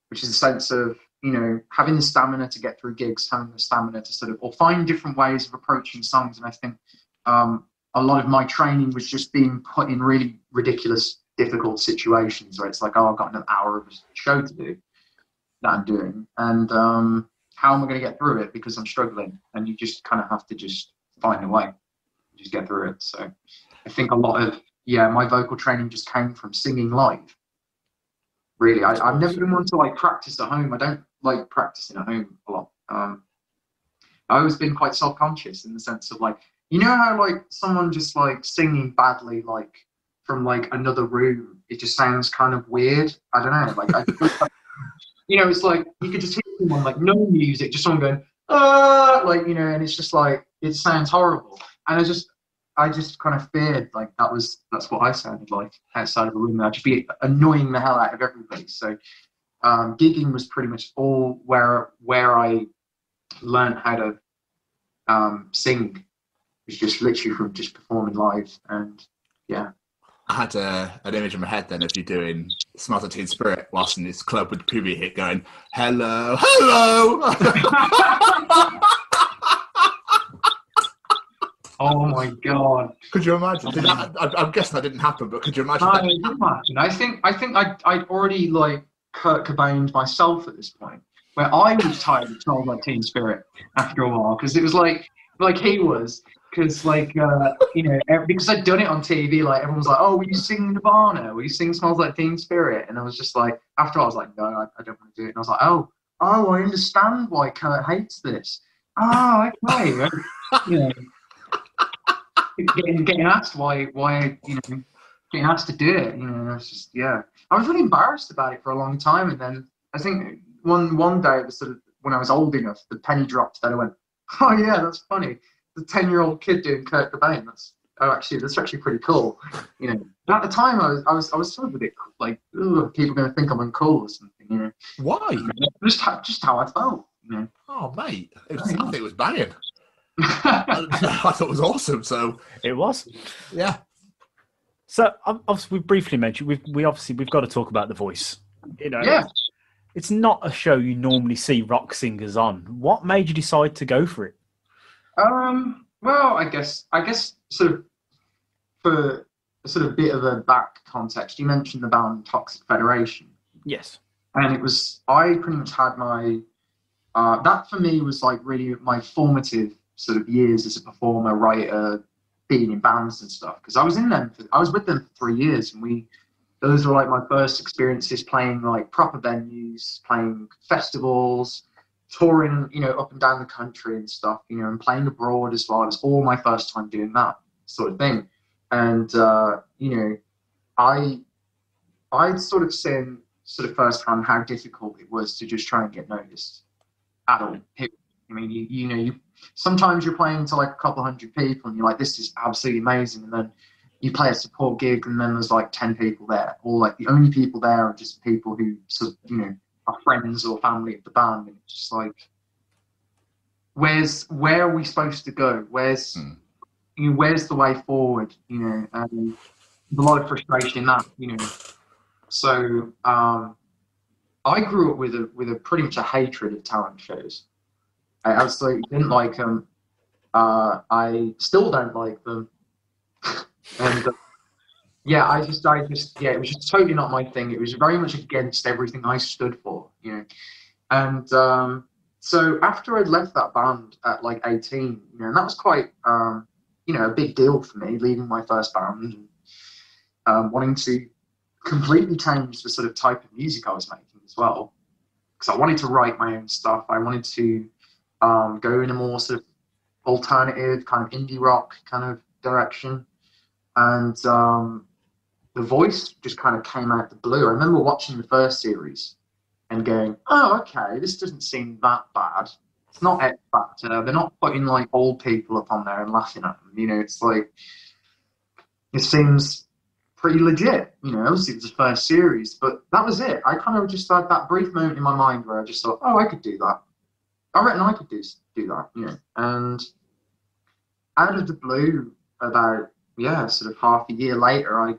Speaker 9: which is a sense of, you know, having the stamina to get through gigs, having the stamina to sort of, or find different ways of approaching songs. And I think a lot of my training was just being put in really ridiculous, difficult situations where it's like, oh, I've got an hour of a show to do that I'm doing, and how am I going to get through it because I'm struggling? And you just kind of have to just find a way, just get through it. So I think a lot of my vocal training just came from singing live. Really, I've never been one to like practice at home. I don't like practicing at home a lot. I've always been quite self-conscious in the sense of like, you know how like someone just like singing badly like from like another room, it just sounds kind of weird. I don't know, like you know, it's like you could just hear someone like no music, just someone going like, you know, and it's just like it sounds horrible. And I just kind of feared like that's what I sounded like outside of a room. I'd just be annoying the hell out of everybody. So gigging was pretty much all where I learned how to sing. It was just literally from just performing live, and yeah.
Speaker 1: I had an image in my head then of you doing Smells Like Teen Spirit whilst in this club with puberty hit going, hello, hello.
Speaker 9: Oh my God!
Speaker 1: Could you imagine? I'm guessing that didn't happen, but could you imagine?
Speaker 9: I think I'd already like Kurt Cobained myself at this point, where I was tired of Smells Like Teen Spirit after a while, because it was like he was, because like you know, because I'd done it on TV, like everyone was like, oh, will you sing Nirvana? Will you sing Smells Like Teen Spirit? And I was just like, after I was like, no, I don't want to do it. And I was like, oh, oh, I understand why Kurt hates this. Oh, okay. You know, getting asked why getting asked to do it. It's just I was really embarrassed about it for a long time, and then I think one day it was sort of when I was old enough, the penny dropped. That I went, oh yeah, that's funny. The 10-year-old kid doing Kurt Cobain. That's actually pretty cool. At the time I was sort of a bit like, ugh, people are going to think I'm uncool or something.
Speaker 1: Why?
Speaker 9: Just how I felt.
Speaker 1: Oh mate, I think it was banging. I thought it was awesome. So
Speaker 10: it was.
Speaker 1: Yeah.
Speaker 10: So obviously we briefly mentioned we've got to talk about The Voice.
Speaker 9: Yeah.
Speaker 10: It's not a show you normally see rock singers on. What made you decide to go for it?
Speaker 9: Well, I guess sort of for a sort of bit of a back context, you mentioned the band Toxic Federation.
Speaker 10: Yes.
Speaker 9: And I pretty much had my, that for me was like really my formative sort of years as a performer, writer, being in bands and stuff. Because I was with them for 3 years, and those were like my first experiences playing like proper venues, playing festivals, touring, up and down the country and stuff, and playing abroad as well. It was all my first time doing that sort of thing. And, I'd sort of seen sort of firsthand how difficult it was to just try and get noticed at all. I mean, you sometimes you're playing to like a couple hundred people and you're like, this is absolutely amazing. And then you play a support gig and then there's like 10 people there, or like the only people there are just people who sort of, are friends or family of the band. And it's just like, where are we supposed to go? Where's the way forward? And there's a lot of frustration in that, So I grew up with a pretty much a hatred of talent shows. I absolutely didn't like them. I still don't like them. And it was just totally not my thing. It was very much against everything I stood for, And so after I'd left that band at like 18, and that was quite, a big deal for me, leaving my first band and wanting to completely change the sort of type of music I was making as well. Because I wanted to write my own stuff. I wanted to go in a more sort of alternative kind of indie rock kind of direction. And The Voice just kind of came out of the blue. I remember watching the first series and going, oh, okay, this doesn't seem that bad. It's not X Factor. They're not putting like old people up on there and laughing at them. It's like, it seems pretty legit. Obviously it was the first series, but that was it. I kind of just had that brief moment in my mind where I just thought, oh, I could do that. I reckon I could do that, And out of the blue, about sort of half a year later,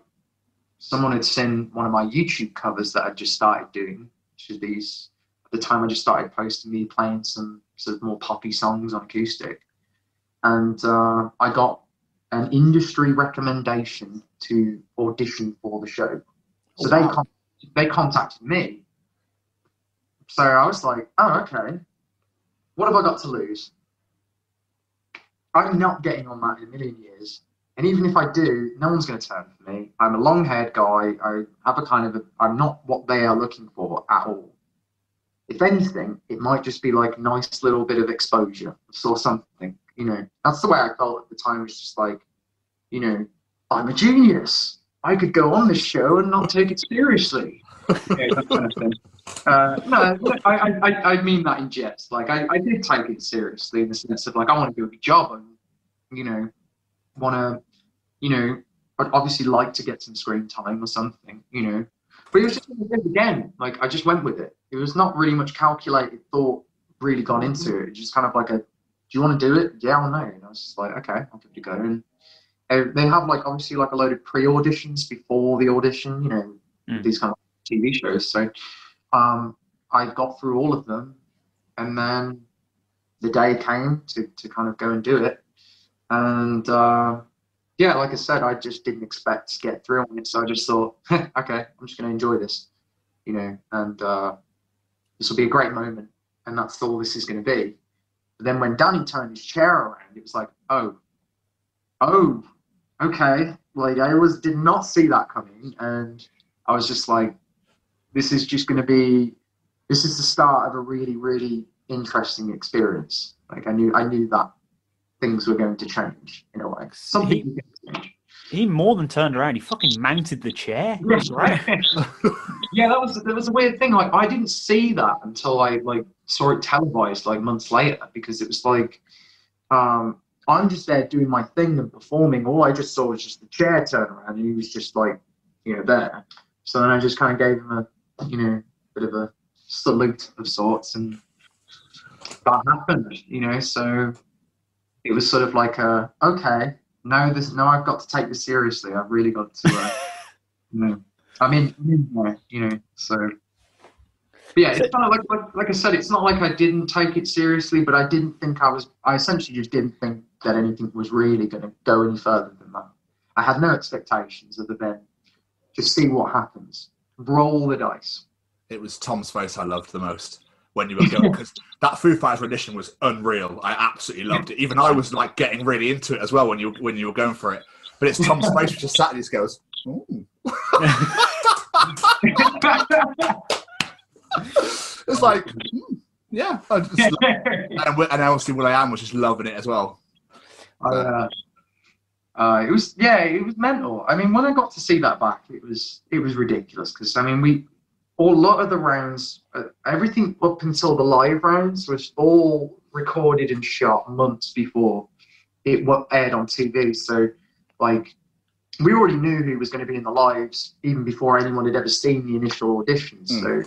Speaker 9: someone had seen one of my YouTube covers that I'd just started doing, which is these. At the time, I just started posting me playing some sort of more poppy songs on acoustic, and I got an industry recommendation to audition for the show. So they contacted me. So I was like, oh, okay. What have I got to lose? I'm not getting on that in a million years. And even if I do, no one's going to turn for me. I'm a long-haired guy. I have I'm not what they are looking for at all. If anything, it might just be like a nice little bit of exposure or something. That's the way I felt at the time. It was just like, I'm a genius. I could go on this show and not take it seriously. That kind of thing. No, I mean that in jest. Like, I did take it seriously in the sense of like, I want to do a good job and, want to, I'd obviously like to get some screen time or something, But it was just again, like I just went with it. It was not really much calculated thought really gone into it. It's just kind of like do you want to do it? Yeah or no? And I was just like, okay, I'll give it a go. And they have like obviously like a load of pre-auditions before the audition, these kind of TV shows. So I got through all of them, and then the day came to kind of go and do it. And like I said, I just didn't expect to get through on it. So I just thought, okay, I'm just going to enjoy this, and this will be a great moment. And that's all this is going to be. But then when Danny turned his chair around, it was like, oh, okay. Like I did not see that coming. And I was just like, this is just going to be this is the start of a really, really interesting experience. Like I knew that things were going to change in a way. Something was going to change.
Speaker 10: He more than turned around. He fucking mounted the chair. Right?
Speaker 9: Yeah, that was a weird thing. Like I didn't see that until I like saw it televised like months later, because it was like I'm just there doing my thing and performing. All I just saw was just the chair turn around, and he was just like, there. So then I just kind of gave him a bit of a salute of sorts, and that happened. So it was sort of like okay. No, I've got to take this seriously. I've really got to, I'm in there, so. But yeah, it's kind of like I said, it's not like I didn't take it seriously, but I didn't think I essentially just didn't think that anything was really going to go any further than that. I had no expectations other than just see what happens. Roll the dice.
Speaker 1: It was Tom's face I loved the most when you were going, because that Foo Fighters rendition was unreal. I absolutely loved it. Even I was like getting really into it as well when you were going for it. But it's Tom's face which just sat and just goes, ooh. It's like, yeah. I just and obviously Will.i.am was just loving it as well.
Speaker 9: It was mental. I mean, when I got to see that back, it was ridiculous, because I mean a lot of the rounds, everything up until the live rounds was all recorded and shot months before it aired on TV. So, like, we already knew who was going to be in the lives even before anyone had ever seen the initial auditions. So,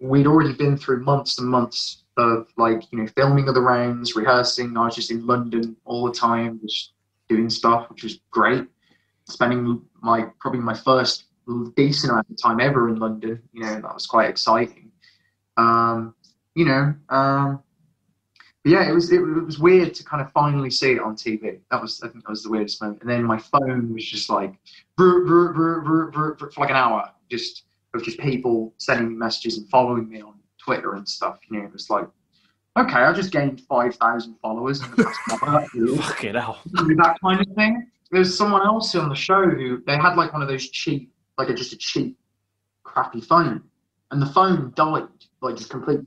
Speaker 9: we'd already been through months and months of, like, filming of the rounds, rehearsing. I was just in London all the time, just doing stuff, which was great. Spending probably my first decent amount of time ever in London, that was quite exciting. But yeah, it was weird to kind of finally see it on TV. I think that was the weirdest moment. And then my phone was just like for like an hour, just people sending me messages and following me on Twitter and stuff. It was like, okay, I just gained 5,000 followers in the past month.
Speaker 10: Fucking hell.
Speaker 9: That kind of thing. There was someone else on the show who they had like one of those cheap, just a cheap, crappy phone, and the phone died, just completely,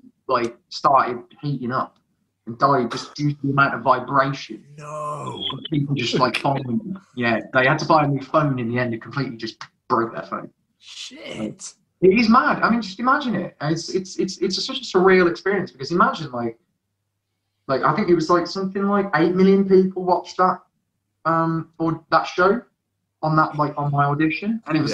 Speaker 9: started heating up and died just due to the amount of vibration.
Speaker 1: No.
Speaker 9: People just following them. Yeah, they had to buy a new phone in the end. It completely just broke their phone.
Speaker 1: Shit.
Speaker 9: It is mad. I mean, just imagine it. It's such a surreal experience, because imagine I think it was something like 8 million people watched that or that show on that on my audition, and it was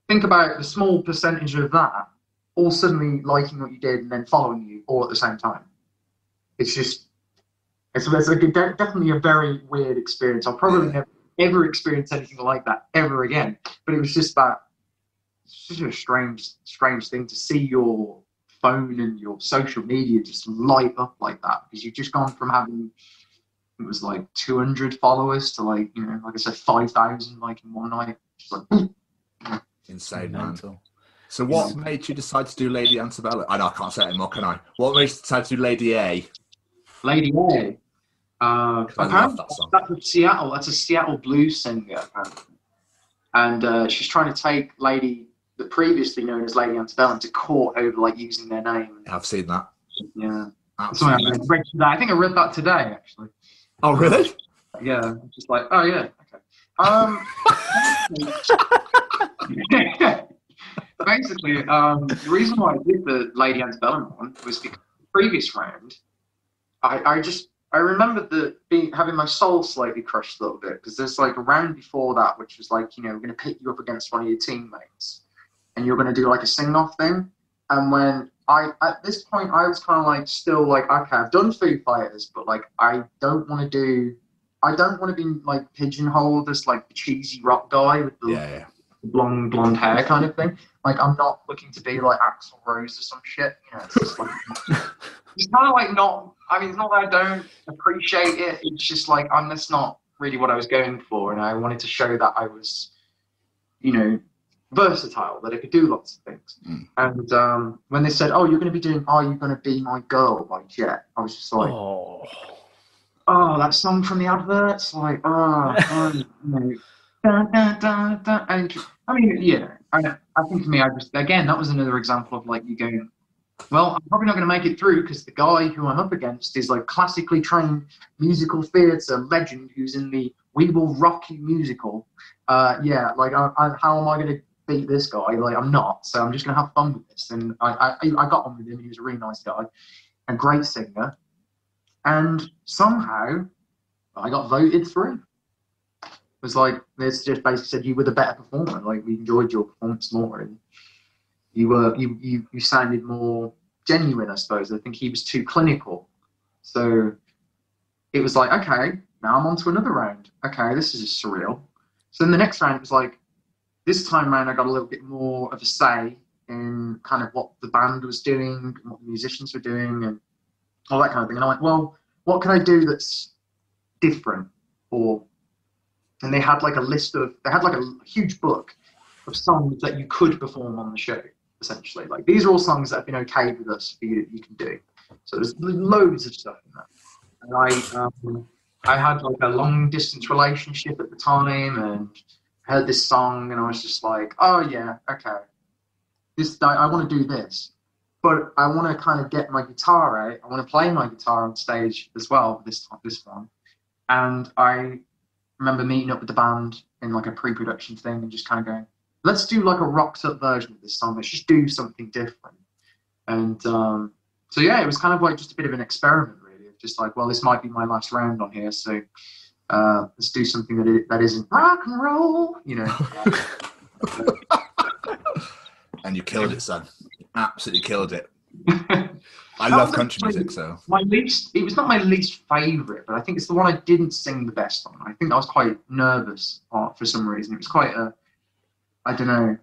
Speaker 9: think about the small percentage of that all suddenly liking what you did and then following you all at the same time. It's definitely a very weird experience. I'll probably never ever experience anything like that ever again. But it was just such a strange thing to see your phone and your social media just light up like that, because you've just gone from having, it was 200 followers to like I said, 5,000 in one night. Just
Speaker 1: insane, man. So what made you decide to do Lady Antebellum? I know I can't say it anymore, can I? What made you decide to do Lady A?
Speaker 9: Lady A.
Speaker 1: I love that song.
Speaker 9: That's a Seattle blues singer, and she's trying to take Lady, the previously known as Lady Antebellum, to court over using their name.
Speaker 1: I've seen that.
Speaker 9: Yeah,
Speaker 1: absolutely.
Speaker 9: I think I read that today, actually.
Speaker 1: Oh, really?
Speaker 9: Yeah, just oh yeah, okay. Basically, the reason why I did the Lady Antebellum one was because the previous round, I remember having my soul slightly crushed a little bit, because there's a round before that which was we're going to pit you up against one of your teammates, and you're going to do a sing-off thing. And when at this point I was kind of still okay, I've done Foo Fighters, but I don't want to be pigeonholed as the cheesy rock guy with the blonde hair kind of thing. I'm not looking to be Axl Rose or some shit. It's just it's kind of not. I mean, it's not that I don't appreciate it. It's just that's not really what I was going for, and I wanted to show that I was, versatile, that I could do lots of things. And when they said, "Oh, you're going to be doing Are You Going to Be My Girl" by Jet, I was just oh, that song from the adverts, dun, dun, dun, dun. And I mean, yeah, I think for me, that was another example of like you going, well, I'm probably not going to make it through because the guy who I'm up against is like classically trained musical theatre legend who's in the We Will Rock You musical. How am I going to beat this guy? Like, I'm not. So I'm just going to have fun with this. And I got on with him. He was a really nice guy, a great singer. And somehow I got voted through. It was like, this just basically said you were the better performer. Like, we enjoyed your performance more. And you sounded more genuine, I suppose. I think he was too clinical. So it was like, okay, now I'm on to another round. Okay, this is just surreal. So then the next round was like, this time round I got a little bit more of a say in kind of what the band was doing, and what the musicians were doing, and all that kind of thing. And I went, well, what can I do that's different? And they had like a huge book of songs that you could perform on the show. Essentially, like these are all songs that have been okayed with us for you can do. So there's loads of stuff in that. And I had like a long distance relationship at the time, and heard this song, and I was just like, oh yeah, okay, I want to do this, but I want to kind of get my guitar out. I want to play my guitar on stage as well this one. And I remember meeting up with the band in like a pre-production thing and just kind of going, let's do like a rocked up version of this song. Let's just do something different. And so yeah, it was kind of like just a bit of an experiment, really. Just like, well, this might be my last round on here, so let's do something that isn't rock and roll, you know.
Speaker 1: And you killed it, son. Absolutely killed it. I love country music, so
Speaker 9: it was not my least favourite, but I think it's the one I didn't sing the best on. I think I was quite nervous for some reason. It was quite I don't know.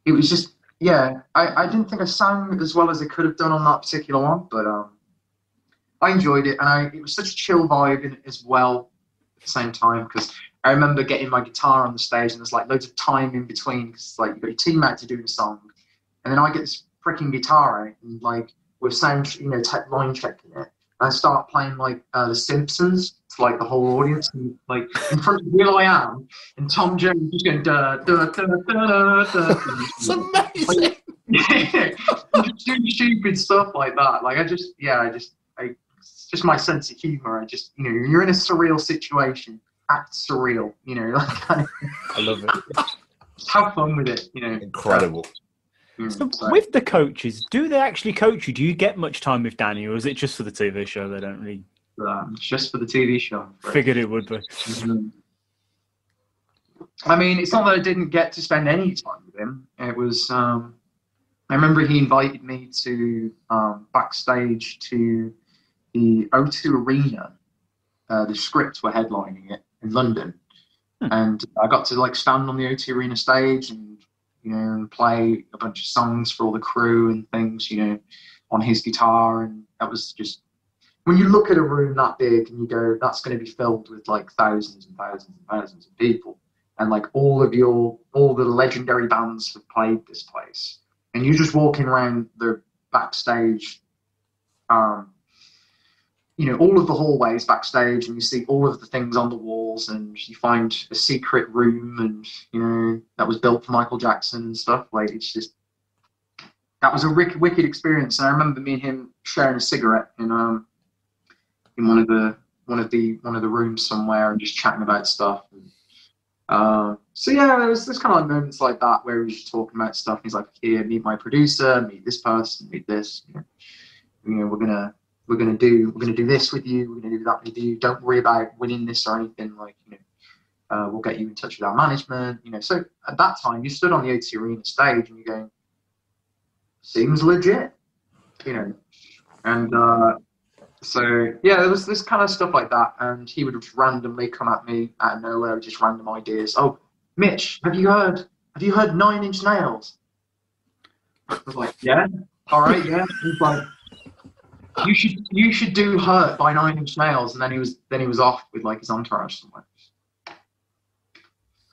Speaker 9: It was just, yeah. I didn't think I sang as well as I could have done on that particular one, but I enjoyed it, and it was such a chill vibe in it as well at the same time, because I remember getting my guitar on the stage, and there's like loads of time in between, because like you've got your team out to do the song, and then I get this freaking guitar out, and like with sound, you know, line checking it, and I start playing like The Simpsons to like the whole audience, and like in front of Will I Am and Tom Jones just going da da da da da.
Speaker 1: It's amazing.
Speaker 9: Like, just doing stupid stuff like that. Like it's just my sense of humor. I just, you know, you're in a surreal situation, act surreal, you know, like kind of,
Speaker 1: I love it.
Speaker 9: Just have fun with it, you know.
Speaker 1: Incredible.
Speaker 10: So with the coaches, do they actually coach you? Do you get much time with Danny, or is it just for the TV show? They don't really.
Speaker 9: Just for the TV show.
Speaker 10: Figured it would be.
Speaker 9: I mean, it's not that I didn't get to spend any time with him. It was. I remember he invited me to backstage to the O2 Arena. The Script were headlining it in London, and I got to like stand on the O2 Arena stage and, you know, and play a bunch of songs for all the crew and things, you know, on his guitar. And that was just, when you look at a room that big and you go, that's going to be filled with like thousands and thousands and thousands of people, and like all the legendary bands have played this place, and you're just walking around the backstage, you know, all of the hallways backstage, and you see all of the things on the walls, and you find a secret room, and, you know, that was built for Michael Jackson and stuff. Like, it's just, that was a wicked experience. And I remember me and him sharing a cigarette in one of the rooms somewhere, and just chatting about stuff. And, so yeah, there's kind of like moments like that where we were just talking about stuff. He's like, here, meet my producer, meet this person, meet this. You know, we're gonna do this with you. We're gonna do that with you. Don't worry about winning this or anything. Like, you know, we'll get you in touch with our management. You know, so at that time, you stood on the O2 Arena stage and you're going, seems legit. You know, and so yeah, there was this kind of stuff like that. And he would just randomly come at me out of nowhere with just random ideas. Oh, Mitch, have you heard 9 Inch Nails? I was like, yeah, all right, yeah. He's like, you should do Hurt by 9 Inch Nails, and then he was off with like his entourage somewhere.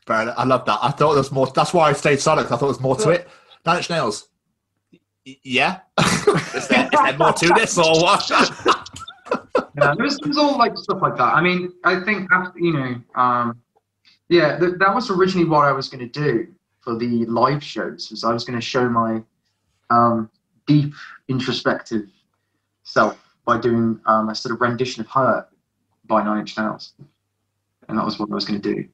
Speaker 1: But I love that. I thought there was more. That's why I stayed silent. I thought there was more to it. 9 Inch Nails. Yeah. is there more to this or what?
Speaker 9: Yeah, there was all like stuff like that. I mean, I think after, you know, yeah, that was originally what I was going to do, for the live shows was I was going to show my deep introspective self by doing a sort of rendition of Hurt by 9 Inch Nails, and that was what I was going to do.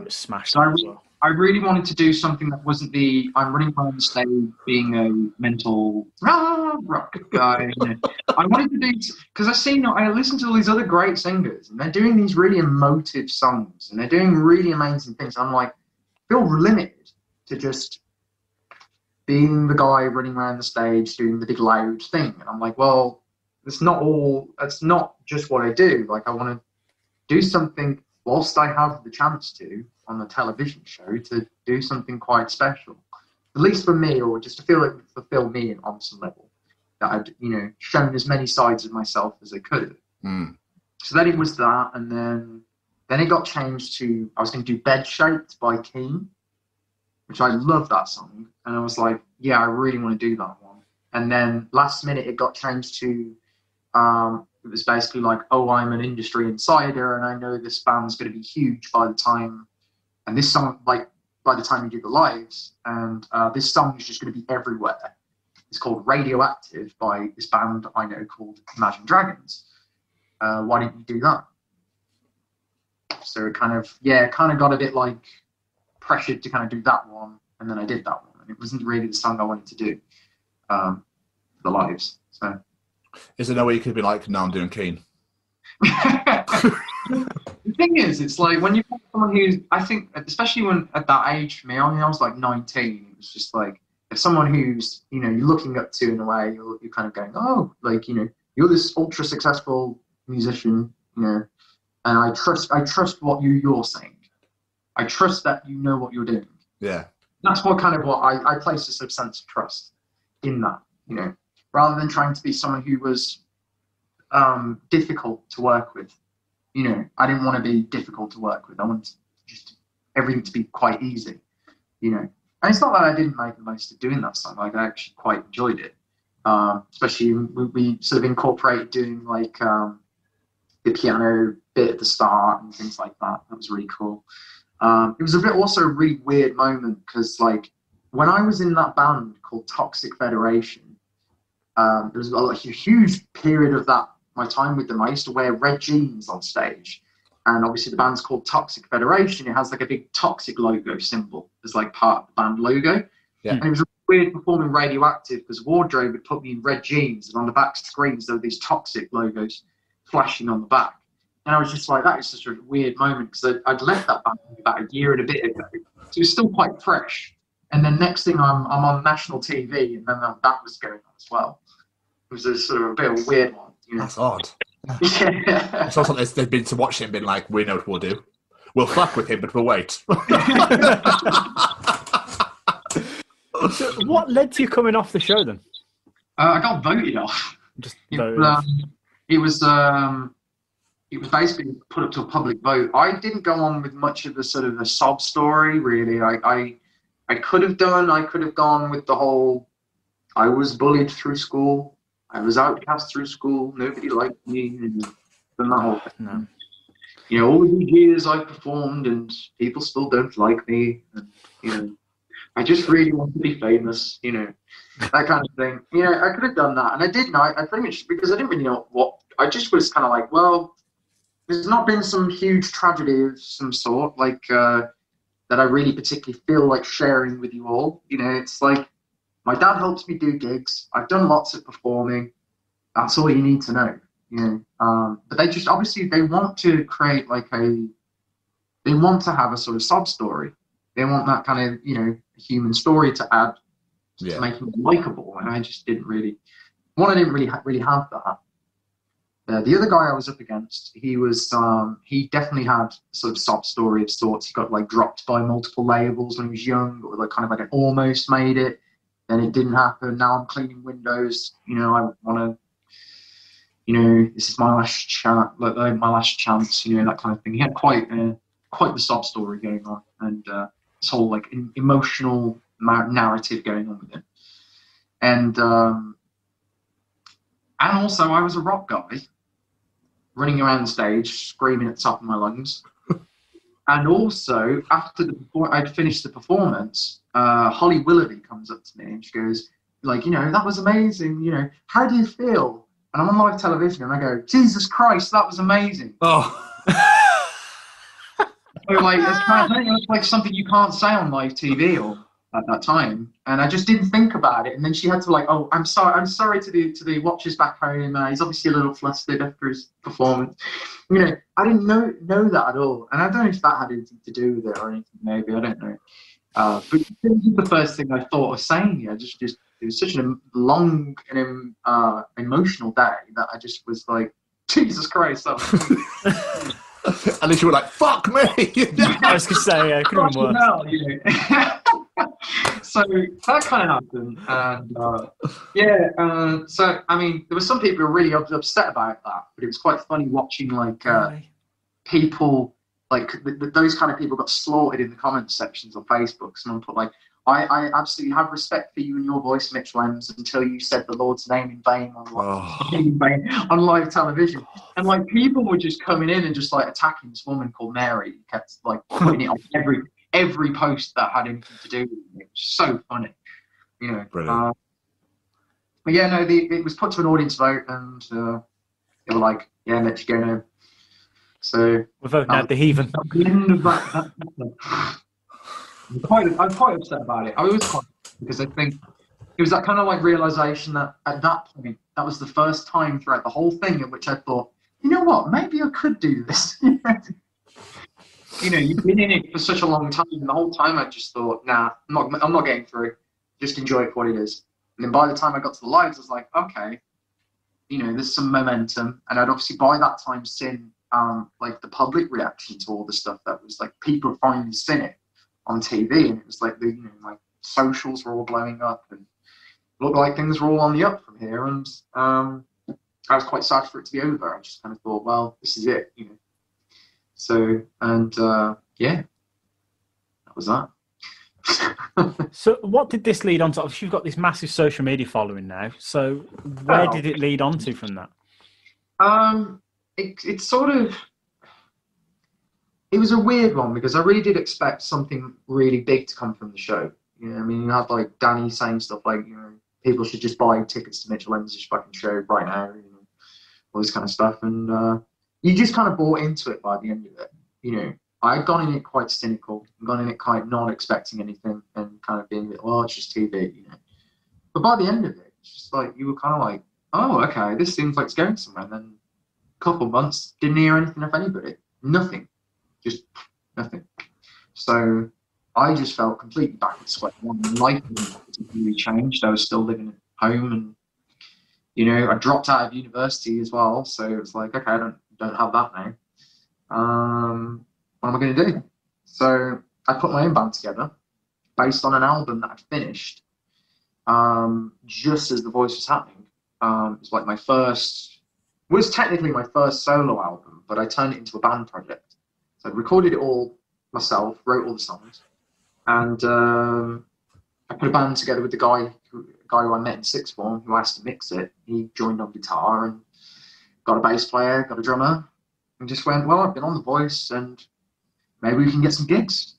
Speaker 10: Smashed.
Speaker 9: So I really wanted to do something that wasn't the I'm running around the stage being a mental rock guy. You know. I wanted to do, because I listen to all these other great singers, and they're doing these really emotive songs, and they're doing really amazing things. I'm like, I feel limited to just being the guy running around the stage doing the big loud thing. And I'm like, well, that's not just what I do. Like, I want to do something whilst I have the chance to on the television show, to do something quite special, at least for me, or just to feel it would fulfill me on some level, that I'd, shown as many sides of myself as I could have. So then it was that, and then it got changed to, I was going to do Bed Shaped by Keane, which I love that song, and I was like, yeah, I really want to do that one. And then last minute it got changed to, it was basically like, oh, I'm an industry insider, and I know this band's going to be huge by the time, and this song, like, by the time you do the lives, and this song is just going to be everywhere. It's called Radioactive by this band I know called Imagine Dragons. Why didn't you do that? So it kind of got a bit like pressured to kind of do that one, and then I did that one, and it wasn't really the song I wanted to do for the lives. So,
Speaker 1: is there no way you could be like, no, I'm doing Keane?
Speaker 9: The thing is, it's like when you've got someone who's, I think, especially when at that age for me, I mean, I was like 19, it was just like, if someone who's, you're looking up to in a way, you're kind of going, oh, like, you're this ultra successful musician, and I trust what you're saying. I trust that you know what you're doing.
Speaker 1: Yeah.
Speaker 9: That's what I place a sort of sense of trust in that, rather than trying to be someone who was difficult to work with. I didn't want to be difficult to work with. I wanted just everything to be quite easy, And it's not that I didn't make the most of doing that song. Like, I actually quite enjoyed it. Especially we sort of incorporated doing like the piano bit at the start and things like that. That was really cool. It was also a really weird moment because, like, when I was in that band called Toxic Federation, there was a huge period of my time with them. I used to wear red jeans on stage, and obviously the band's called Toxic Federation. It has like a big toxic logo symbol as like part of the band logo. Yeah. And it was weird performing Radioactive because Wardrobe had put me in red jeans, and on the back screens there were these toxic logos flashing on the back. And I was just like, that is such a weird moment because I'd left that band about a year and a bit ago. So it was still quite fresh. And then next thing I'm on national TV, and then that was going on as well. It was a sort of a bit of a weird one.
Speaker 1: That's odd.
Speaker 9: Yeah.
Speaker 1: It's also like they've been to watch it and been like, we know what we'll do. We'll fuck with him, but we'll wait.
Speaker 10: So what led to you coming off the show then?
Speaker 9: I got voted off. It was basically put up to a public vote. I didn't go on with much of the sort of the sob story, really. I could have gone with the whole, I was bullied through school. I was outcast through school. Nobody liked me. And that whole thing. No. All these years I performed and people still don't like me. And, I just really want to be famous, that kind of thing. I could have done that. And I didn't. I pretty much, because I didn't really know what, I just was kind of like, well, there's not been some huge tragedy of some sort, like, that I really particularly feel like sharing with you all. It's like, my dad helps me do gigs. I've done lots of performing. That's all you need to know, But they just, obviously, they want to create like they want to have a sort of sob story. They want that kind of, human story to add to make them likable. And I just didn't really, I didn't really have that. The other guy I was up against, he was, he definitely had sort of sob story of sorts. He got like dropped by multiple labels when he was young, or like kind of like an almost made it. Then it didn't happen. Now I'm cleaning windows. I want to, this is my last chance, my last chance. That kind of thing. He had quite the sob story going on, and this whole like emotional narrative going on with him. And also I was a rock guy, running around the stage, screaming at the top of my lungs. And also, after I'd finished the performance, Holly Willoughby comes up to me and she goes, like, that was amazing. How do you feel? And I'm on live television and I go, Jesus Christ, that was amazing.
Speaker 1: Oh.
Speaker 9: So, like, it's like something you can't say on live TV or at that time. And I just didn't think about it. And then she had to like, oh, I'm sorry to the watchers back home. He's obviously a little flustered after his performance. I didn't know that at all. And I don't know if that had anything to do with it or anything, maybe, I don't know. But this is the first thing I thought of saying. Yeah, just it was such a long and emotional day that I just was like, Jesus Christ. That was
Speaker 1: At least you were like, fuck me.
Speaker 10: I was going to say, yeah, couldn't have been worse.
Speaker 9: So that kind of happened. And so, I mean, there were some people who were really upset about that, but it was quite funny watching, like, people, like, those kind of people got slaughtered in the comments sections on Facebook. Someone put, like, I absolutely have respect for you and your voice, Mitchel Emms, until you said the Lord's name in vain on live television. And like people were just coming in and just like attacking this woman called Mary. Kept like putting it on every post that had anything to do with it. It was so funny,
Speaker 1: Brilliant.
Speaker 9: But yeah, no, it was put to an audience vote, and they were like, "Yeah, let you go now." So
Speaker 10: we're voting out the heathen.
Speaker 9: At the end of that I'm quite upset about it. I was quite, because I think it was that kind of like realization that at that point, that was the first time throughout the whole thing in which I thought, you know what, maybe I could do this. You've been in it for such a long time, and the whole time I just thought, nah, I'm not getting through. Just enjoy it for what it is. And then by the time I got to the lives, I was like, okay, there's some momentum. And I'd obviously by that time seen like the public reaction to all the stuff that was like people finally seen it on TV, and it was like like socials were all blowing up, and it looked like things were all on the up from here. And I was quite sad for it to be over. I just kind of thought, well, this is it, So, and yeah, that was that.
Speaker 10: So, what did this lead on to? Obviously, you've got this massive social media following now. So, where did it lead on to from that?
Speaker 9: It sort of. It was a weird one because I really did expect something really big to come from the show. I mean, you had like Danny saying stuff like, people should just buy tickets to Mitchel Emms' fucking show right now, all this kind of stuff. And you just kind of bought into it by the end of it. I had gone in it quite cynical, gone in it kind of not expecting anything and kind of being a bit, well, it's just TV, But by the end of it, it's just like, you were kind of like, oh, okay, this seems like it's going somewhere. And then a couple of months, didn't hear anything of anybody. Nothing. Just nothing. So I just felt completely back at square one. Life hadn't really changed. I was still living at home, and I dropped out of university as well. So it was like, okay, I don't have that now. What am I going to do? So I put my own band together based on an album that I'd finished just as The Voice was happening. It was like was technically my first solo album, but I turned it into a band project. I recorded it all myself, wrote all the songs, and I put a band together with the guy who I met in sixth form, who asked to mix it. He joined on guitar and got a bass player, got a drummer, and just went, well, I've been on The Voice, and maybe we can get some gigs.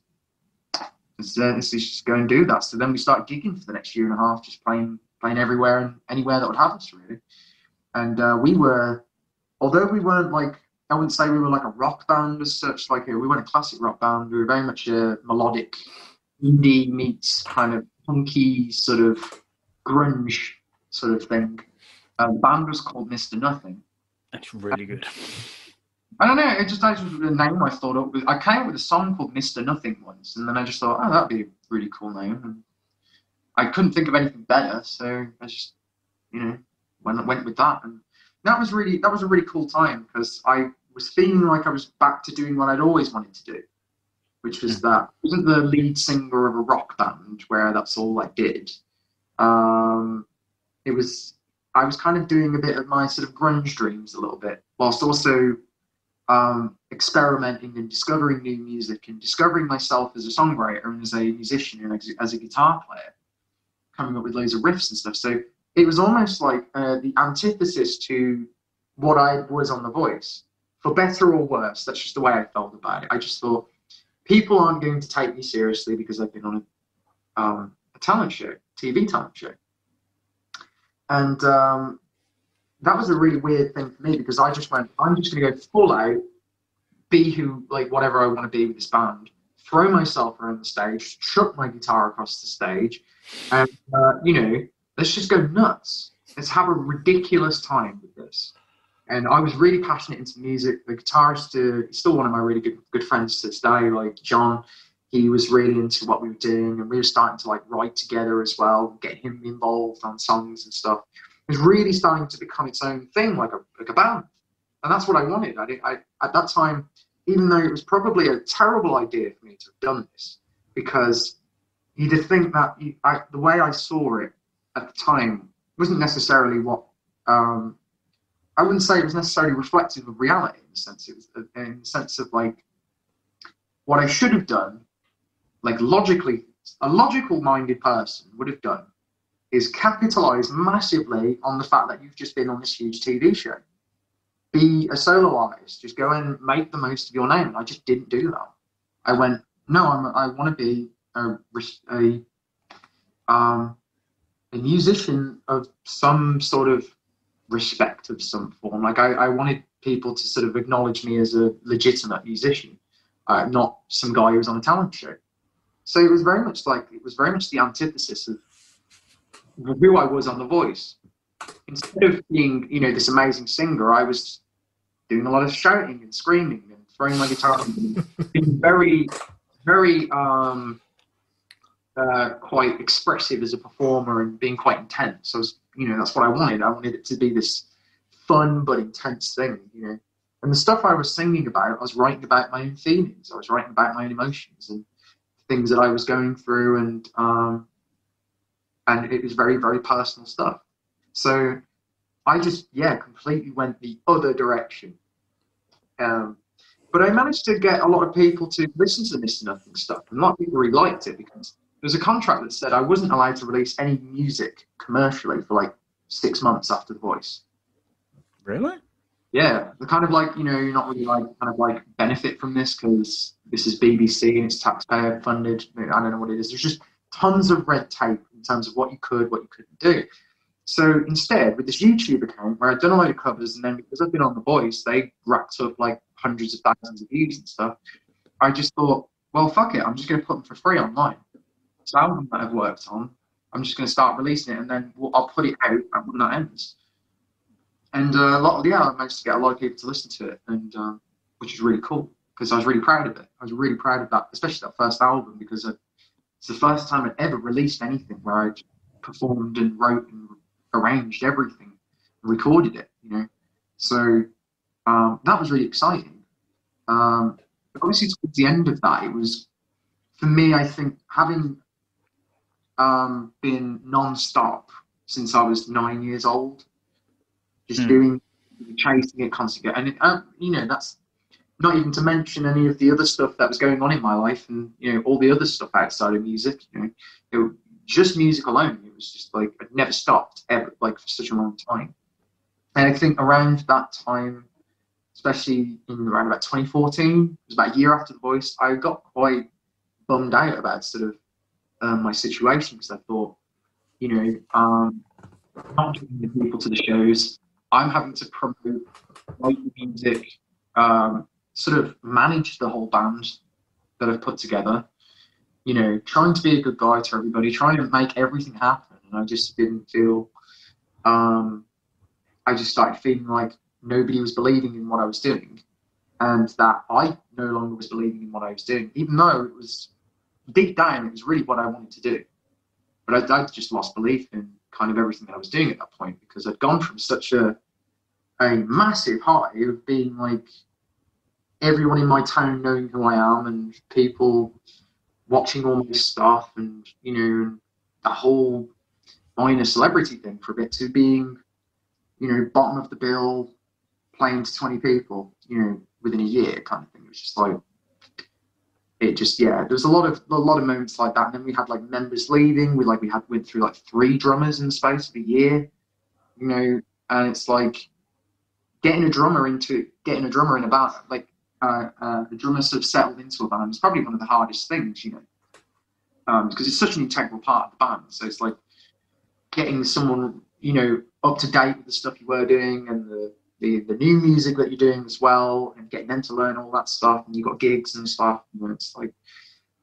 Speaker 9: Let's just go and do that. So then we started gigging for the next year and a half, just playing everywhere and anywhere that would have us, really. And although we weren't like, I wouldn't say we were like a rock band as such. Like we weren't a classic rock band. We were very much a melodic indie meets kind of punky sort of grunge sort of thing. The band was called Mr. Nothing.
Speaker 10: That's really good.
Speaker 9: I don't know. It just was the name I thought of. I came up with a song called Mr. Nothing once, and then I just thought, oh, that'd be a really cool name. And I couldn't think of anything better, so I just, went with that. And that was a really cool time because I was feeling like I was back to doing what I'd always wanted to do, which was that I wasn't the lead singer of a rock band where that's all I did. I was kind of doing a bit of my sort of grunge dreams a little bit, whilst also experimenting and discovering new music and discovering myself as a songwriter and as a musician and as a guitar player, coming up with loads of riffs and stuff. So it was almost like the antithesis to what I was on The Voice, for better or worse. That's just the way I felt about it. I just thought people aren't going to take me seriously because I've been on a talent show, TV talent show. And that was a really weird thing for me, because I just went, I'm just going to go full out, be who, like, whatever I want to be with this band, throw myself around the stage, chuck my guitar across the stage, and, you know, let's just go nuts. Let's have a ridiculous time with this. And I was really passionate into music. The guitarist, he's still one of my really good friends to this day, like John. He was really into what we were doing, and we were starting to like write together as well, get him involved on songs and stuff. It was really starting to become its own thing, like a band. And that's what I wanted. I at that time, even though it was probably a terrible idea for me to have done this, because you'd think that the way I saw it at the time wasn't necessarily what, I wouldn't say it was necessarily reflective of reality, in the sense. It was in the sense of like what I should have done, like logically, a logical-minded person would have done, is capitalize massively on the fact that you've just been on this huge TV show. Be a solo artist, just go and make the most of your name. And I just didn't do that. I went, no, I want to be a musician of some sort of respect of some form. Like I wanted people to sort of acknowledge me as a legitimate musician, not some guy who was on a talent show. So it was very much the antithesis of who I was on The Voice. Instead of being, you know, this amazing singer, I was doing a lot of shouting and screaming and throwing my guitar and being very, very quite expressive as a performer and being quite intense. So, you know, that's what I wanted. I wanted it to be this fun but intense thing, you know. And the stuff I was singing about, I was writing about my own feelings. I was writing about my own emotions and things that I was going through, and it was very, very personal stuff. So I just, completely went the other direction. But I managed to get a lot of people to listen to the Mr. Nothing stuff. And a lot of people really liked it, because there was a contract that said I wasn't allowed to release any music commercially for like 6 months after The Voice.
Speaker 10: Really?
Speaker 9: Yeah. The kind of like, you know, you're not really like kind of like benefit from this because this is BBC and it's taxpayer funded. I don't know what it is. There's just tons of red tape in terms of what you could, what you couldn't do. So instead, with this YouTube account where I'd done a load of covers, and then because I've been on The Voice, they racked up like hundreds of thousands of views and stuff. I just thought, well, fuck it. I'm just going to put them for free online. This album that I've worked on, I'm just going to start releasing it, and then I'll put it out when that ends. And I managed to get a lot of people to listen to it, and which is really cool, because I was really proud of it. I was really proud of that, especially that first album, because it's the first time I'd ever released anything where I performed and wrote and arranged everything, recorded it, you know. So that was really exciting. But obviously, towards the end of that, it was, for me, I think, having been non-stop since I was 9 years old, just chasing it constantly. And, you know, that's not even to mention any of the other stuff that was going on in my life, and, you know, all the other stuff outside of music, you know, just music alone. It was just like, I'd never stopped ever, like, for such a long time. And I think around that time, especially in around about 2014, it was about a year after The Voice, I got quite bummed out about sort of my situation, because I thought, you know, I'm not getting the people to the shows. I'm having to promote, write the music, sort of manage the whole band that I've put together, you know, trying to be a good guy to everybody, trying to make everything happen. And I just didn't feel, I just started feeling like nobody was believing in what I was doing, and that I no longer was believing in what I was doing, even though it was, deep down, it was really what I wanted to do. But I just lost belief in kind of everything that I was doing at that point, because I'd gone from such a massive high of being like everyone in my town knowing who I am, and people watching all my stuff, and, you know, the whole minor celebrity thing for a bit, to being, you know, bottom of the bill, playing to 20 people, you know, within a year kind of thing. It was just like, it just, yeah, there was a lot of moments like that. And then we had like members leaving. We went through like 3 drummers in the space of a year, you know, and it's like getting a drummer in a band. Like, a drummer sort of settled into a band is probably one of the hardest things, you know, because it's such an integral part of the band. So it's like getting someone, you know, up to date with the stuff you were doing and the new music that you're doing as well, and getting them to learn all that stuff. And you got gigs and stuff. And it's like,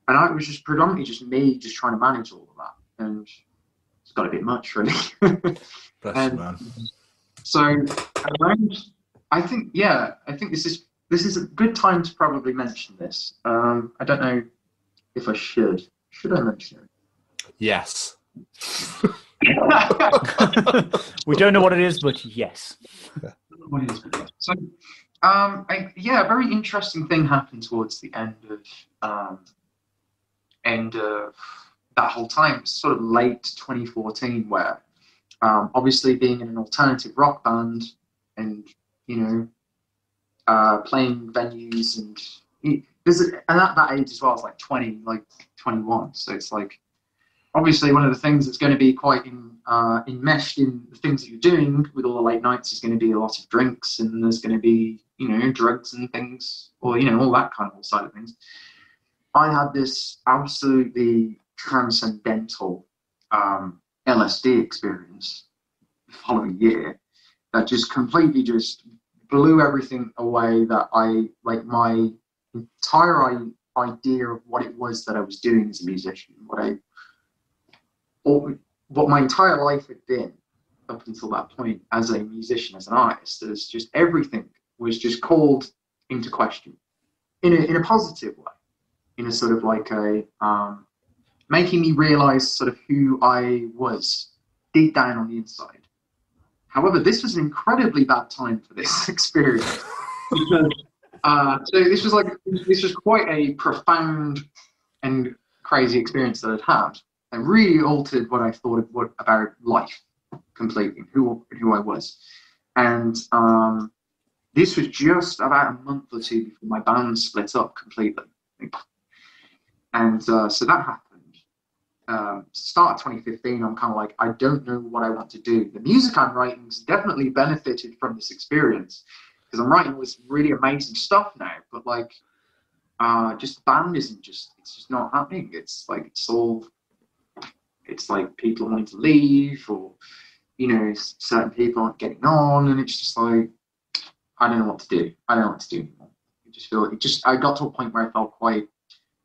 Speaker 9: and it was just predominantly just me just trying to manage all of that, and it's got a bit much, really.
Speaker 1: Bless you, man.
Speaker 9: So I think this is a good time to probably mention this. I don't know if I should. Should I mention it?
Speaker 1: Yes.
Speaker 10: We don't know what it is, but yes.
Speaker 9: So, a very interesting thing happened towards the end of that whole time. It was sort of late 2014, where obviously being in an alternative rock band and, you know, playing venues and at that age as well, it's like 20, like 21. So it's like, obviously one of the things that's going to be quite enmeshed in the things that you're doing with all the late nights is going to be a lot of drinks, and there's going to be, you know, drugs and things, or, you know, all that kind of side of things. I had this absolutely transcendental LSD experience the following year that just completely just blew everything away, that my entire idea of what it was that I was doing as a musician, what my entire life had been up until that point as a musician, as an artist. There's just everything was just called into question in a positive way, in a sort of like a making me realize sort of who I was deep down on the inside. However, this was an incredibly bad time for this experience. Because, so this was quite a profound and crazy experience that I'd had. It really altered what I thought about life completely, who I was. And this was just about a month or two before my band split up completely. And so that happened. Start of 2015, I'm kind of like, I don't know what I want to do. The music I'm writing has definitely benefited from this experience, because I'm writing all this really amazing stuff now, but like, just the band it's just not happening. It's like people wanting to leave, or, you know, certain people aren't getting on, and it's just like, I don't know what to do. I don't know what to do anymore. I got to a point where I felt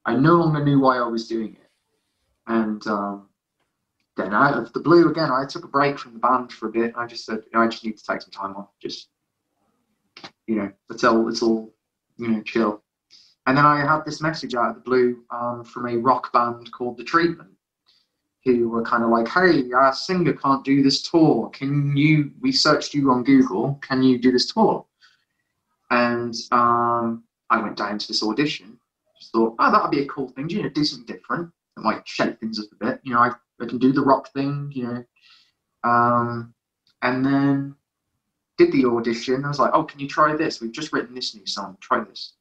Speaker 9: I no longer knew why I was doing it. And then out of the blue, again, I took a break from the band for a bit. I just said, I just need to take some time off. Just, you know, let's all, you know, chill. And then I had this message out of the blue from a rock band called The Treatment, who were kind of like, hey, our singer can't do this tour. We searched you on Google, can you do this tour? And I went down to this audition. Just thought, oh, that'd be a cool thing, you know, do something different. And like shake things up a bit, you know, I can do the rock thing, you know. And then did the audition. I was like, oh, can you try this? We've just written this new song, try this.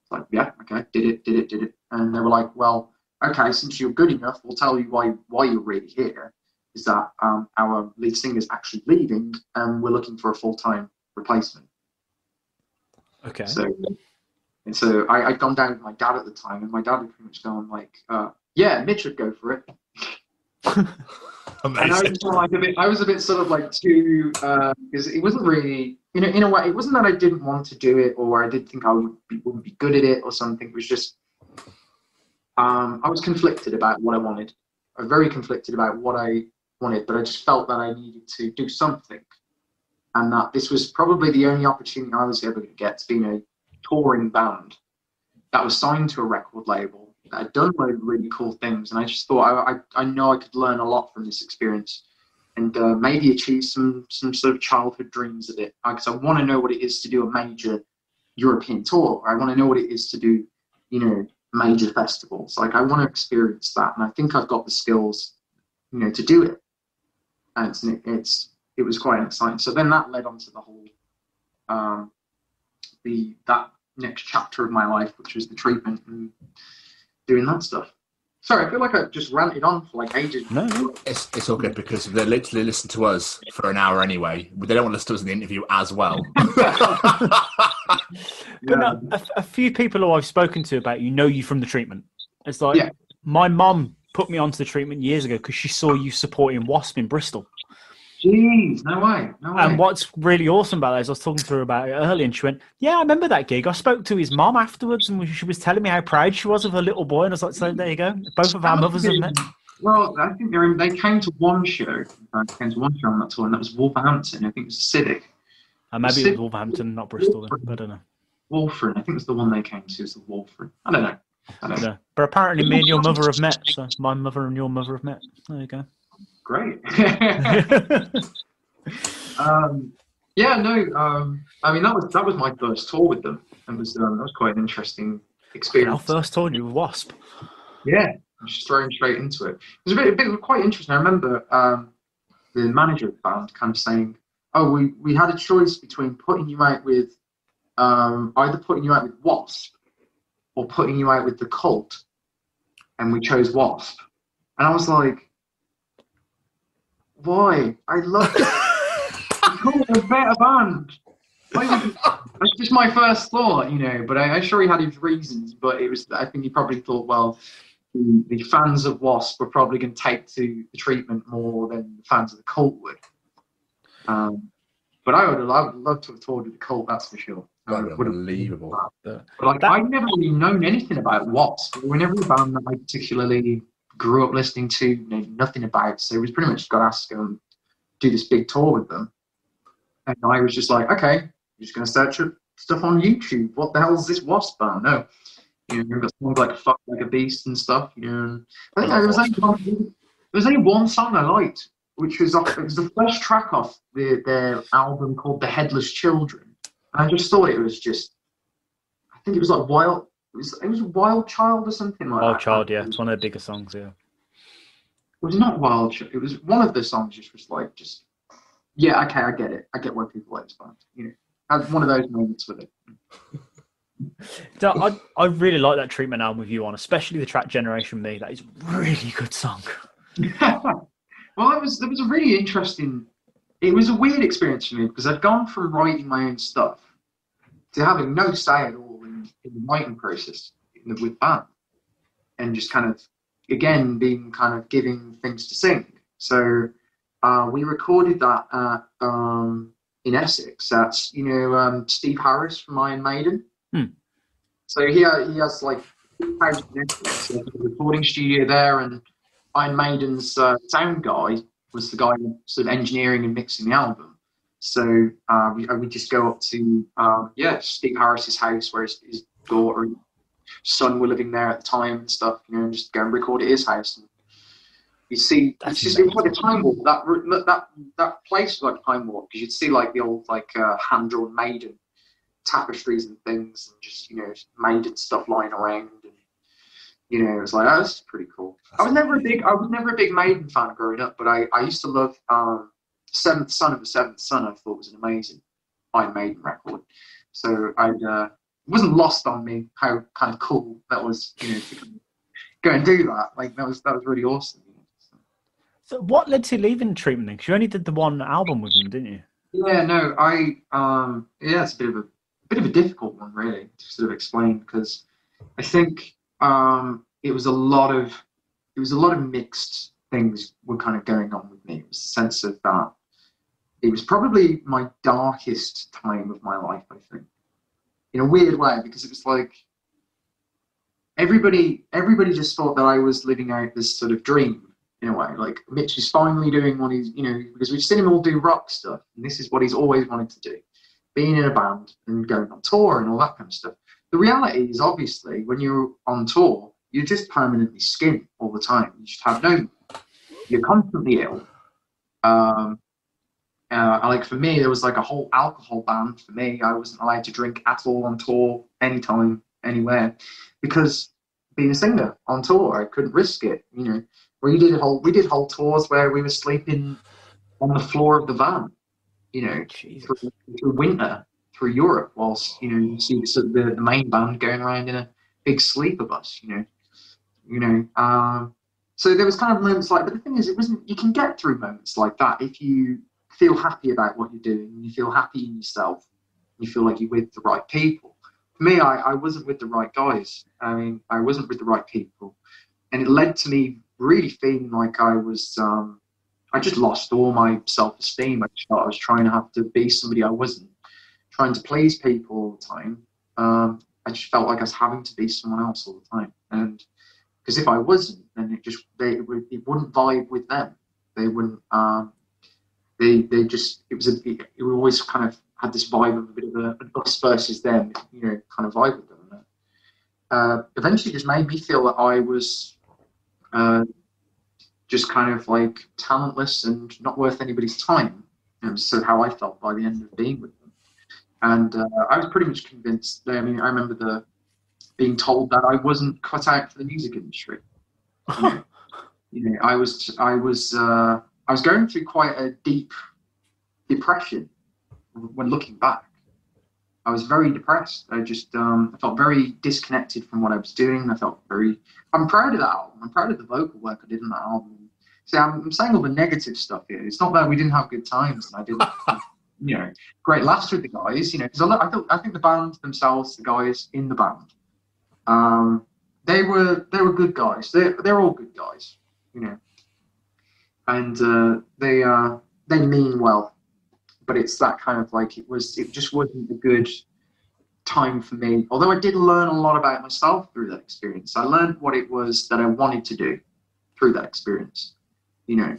Speaker 9: It's like, yeah, okay, did it. And they were like, well, okay, since you're good enough, we'll tell you why you're really here, is that our lead singer is actually leaving, and we're looking for a full-time replacement.
Speaker 10: Okay.
Speaker 9: So I'd gone down with my dad at the time, and my dad had pretty much gone like, yeah, Mitch would go for it.
Speaker 1: Amazing.
Speaker 9: And I was a bit sort of like too, because it wasn't really, you know, in a way, it wasn't that I didn't want to do it, or I didn't think I wouldn't be good at it or something. It was just, I was conflicted about what I wanted. I was very conflicted about what I wanted, but I just felt that I needed to do something, and that this was probably the only opportunity I was ever going to get to be in a touring band that was signed to a record label, that had done really cool things. And I just thought, I know I could learn a lot from this experience, and maybe achieve some sort of childhood dreams of it. Because I want to know what it is to do a major European tour. I want to know what it is to do, you know, major festivals. Like, I want to experience that, and I think I've got the skills, you know, to do it. And it was quite exciting. So then that led on to the whole that next chapter of my life, which was The Treatment and doing that stuff. Sorry, I feel like I just ranted on for like ages.
Speaker 10: No.
Speaker 1: It's all good because they literally listen to us for an hour anyway. They don't want to listen to us in the interview as well.
Speaker 10: But no, a few people who I've spoken to about you know you from the treatment. It's like my mum put me onto the treatment years ago because she saw you supporting Wasp in Bristol.
Speaker 9: Jeez, no way.
Speaker 10: And what's really awesome about that is I was talking to her about it earlier, and she went, "Yeah, I remember that gig. I spoke to his mum afterwards, and she was telling me how proud she was of her little boy." And I was like, "So there you go. Both of our mothers have met."
Speaker 9: Well, I think they came to one show. On that tour, and that was Wolverhampton. I think it was Civic.
Speaker 10: Maybe it was Wolverhampton, not Bristol. Then. I don't know.
Speaker 9: Wolfram. I think it was the one they came to. Was the Wolfram? I don't know.
Speaker 10: But apparently, me and your mother have met. So my mother and your mother have met. There you go.
Speaker 9: Great. I mean that was my first tour with them, and that was quite an interesting experience.
Speaker 10: Our first tour with Wasp.
Speaker 9: Yeah, just thrown straight into it. It was a bit quite interesting. I remember the manager of the band kind of saying, "Oh, we had a choice between putting you out with either putting you out with Wasp or putting you out with the Cult, and we chose Wasp." And I was like, why? I love it. A better band. That's just my first thought, but I'm sure he had his reasons, but I think he probably thought, well, the fans of Wasp were probably going to take to the treatment more than the fans of the Cult would. But I would love to have toured with the Cult, that's for sure.
Speaker 1: Unbelievable.
Speaker 9: I'd never really known anything about Wasp. We were never a band that I particularly grew up listening to, knew nothing about, so we pretty much got asked to go and do this big tour with them. And I was just like, okay, I'm just going to search stuff on YouTube. What the hell is this Wasp band? No. We've got songs like Fuck Like a Beast and stuff. And I think there was only one song I liked, which was the first track off their album called The Headless Children. And I just thought it was I think it was like Wild. It was Wild Child or something like that.
Speaker 10: Wild Child, yeah. It's one of their bigger songs, yeah.
Speaker 9: It was not Wild Child. It was one of the songs yeah, okay, I get it. I get why people like this band. I had one of those moments with it.
Speaker 10: So I really like that treatment album with you on, especially the track Generation Me. That is a really good song.
Speaker 9: Well, it was a really interesting... It was a weird experience for me because I'd gone from writing my own stuff to having no say at all in the writing process with band, and just kind of, again, being kind of giving things to sing. So we recorded that in Essex. That's, Steve Harris from Iron Maiden. So he has like a recording studio there, and Iron Maiden's sound guy was the guy sort of engineering and mixing the album. So we just go up to Steve Harris's house where his daughter and son were living there at the time and stuff, and just go and record at his house. And you see, it was like a time warp. That place was like a time warp because you'd see like the old hand drawn Maiden tapestries and things, and just Maiden stuff lying around, and it was like, oh, this is pretty cool. I was never a big Maiden fan growing up, but I used to love Seventh Son of the Seventh Son. I thought was an amazing Iron Maiden record. So it wasn't lost on me how kind of cool that was, to go and do that. Like that was really awesome.
Speaker 10: So what led to leaving treatment then? Because you only did the one album with them, didn't you?
Speaker 9: Yeah, no, it's a bit of a difficult one really to sort of explain, because I think it was a lot of mixed things were kind of going on with me. It was a sense of that. It was probably my darkest time of my life, I think, in a weird way, because it was like everybody just thought that I was living out this sort of dream in a way. Like Mitch is finally doing what he's, because we've seen him all do rock stuff, and this is what he's always wanted to do, being in a band and going on tour and all that kind of stuff. The reality is, obviously, when you're on tour, you're just permanently skint all the time. You just have you're constantly ill. Like for me, there was like a whole alcohol ban for me. I wasn't allowed to drink at all on tour, anytime, anywhere, because being a singer on tour, I couldn't risk it. We did whole tours where we were sleeping on the floor of the van, through winter, through Europe, whilst you see the main band going around in a big sleeper bus. you know. So there was kind of moments like, but the thing is, you can get through moments like that if you feel happy about what you're doing, and you feel happy in yourself, and you feel like you're with the right people. For me, I wasn't with the right guys. I mean, I wasn't with the right people. And it led to me really feeling like I was, I just lost all my self-esteem. I just thought I was trying to have to be somebody I wasn't, trying to please people all the time. I just felt like I was having to be someone else all the time. And because if I wasn't, then it wouldn't vibe with them. They wouldn't, it always kind of had this vibe of a bit of an us versus them, you know, kind of vibe with them. Eventually just made me feel that I was just kind of like talentless and not worth anybody's time. And so how I felt by the end of being with them. And I was pretty much convinced. I mean, I remember being told that I wasn't cut out for the music industry. You know, I was going through quite a deep depression when looking back. I was very depressed. I just I felt very disconnected from what I was doing. I'm proud of that album. I'm proud of the vocal work I did in that album. See, I'm saying all the negative stuff here. It's not that we didn't have good times and I didn't, you know, great laughs with the guys, you know, because I think the band themselves, the guys in the band, they were good guys. They're all good guys, you know, and they mean well. But it's that kind of like, it just wasn't a good time for me. Although I did learn a lot about myself through that experience. I learned what it was that I wanted to do through that experience. You know,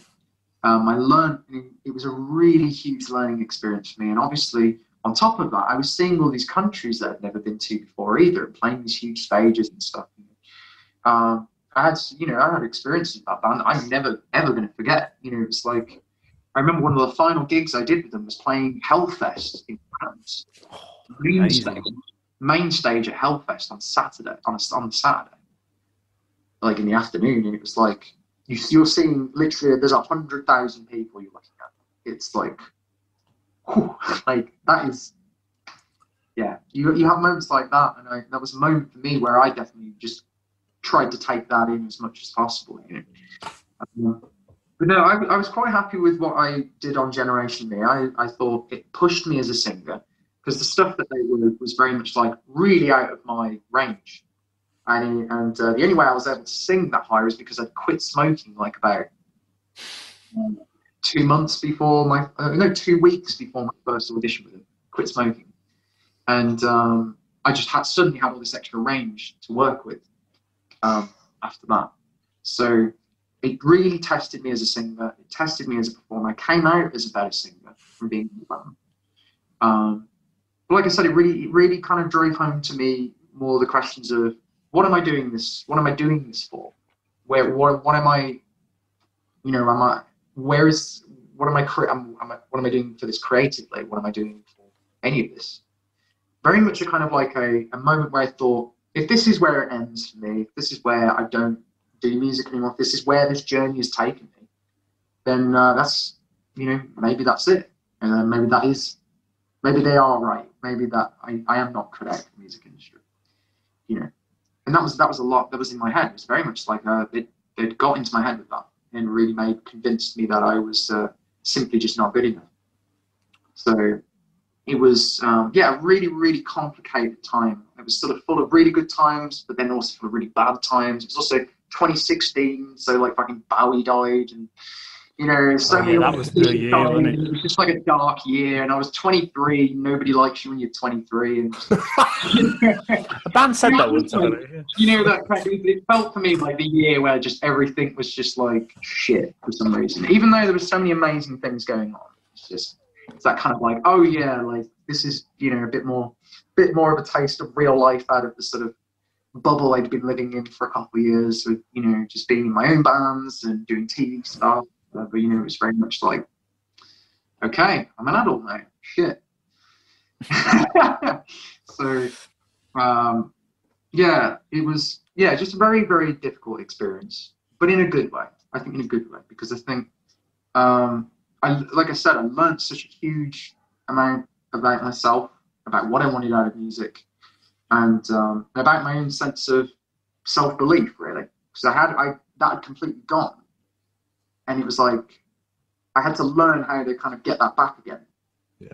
Speaker 9: I learned, it was a really huge learning experience for me. And obviously, on top of that, I was seeing all these countries that I'd never been to before either, playing these huge stages and stuff. I had experiences with that band I'm never, ever going to forget. You know, it's like, I remember one of the final gigs I did with them was playing Hellfest in France. Main stage at Hellfest on Saturday, on Saturday, like in the afternoon, and it was like you're seeing literally there's 100,000 people you're looking at. It's like, whew, like that is, yeah. You have moments like that, and that was a moment for me where I definitely just tried to take that in as much as possible. You know. But no, I was quite happy with what I did on Generation Me. I thought it pushed me as a singer because the stuff that they were was very much like really out of my range. And the only way I was able to sing that high was because I'd quit smoking like about 2 months before 2 weeks before my first audition with them. Quit smoking. And I just suddenly had all this extra range to work with after that. So it really tested me as a singer. It tested me as a performer. I came out as a better singer from being in the band. But like I said, it really kind of drove home to me more the questions of what am I doing this? What am I doing this for? What am I? You know, what am I doing for this creatively? What am I doing for any of this? Very much a kind of like a moment where I thought, if this is where it ends for me, if this is where I don't do music anymore, if this is where this journey has taken me, then that's, you know, maybe that's it. And maybe they are right. Maybe that I am not cut out for the music industry, you know. And that was a lot that was in my head. It was very much like they'd got into my head with that and really convinced me that I was simply just not good enough. So it was, a really, really complicated time. It was sort of full of really good times, but then also full of really bad times. It was also 2016, so like fucking Bowie died, and you know,
Speaker 10: that was the year, wasn't it?
Speaker 9: It was just like a dark year, and I was 23. Nobody likes you when you're 23, and
Speaker 10: a band said that once.
Speaker 9: You know, that kind of, it felt for me like the year where just everything was just like shit for some reason, even though there was so many amazing things going on. It's that kind of like, oh yeah, like this is, you know, a bit more of a taste of real life out of the sort of bubble I'd been living in for a couple of years with, you know, just being in my own bands and doing TV stuff. But, you know, it was very much like, okay, I'm an adult now. Shit. So, it was, just a very, very difficult experience, but in a good way. I think in a good way, because I think, like I said, I learned such a huge amount about myself, about what I wanted out of music, and about my own sense of self-belief, really. because that had completely gone, and it was like I had to learn how to kind of get that back again,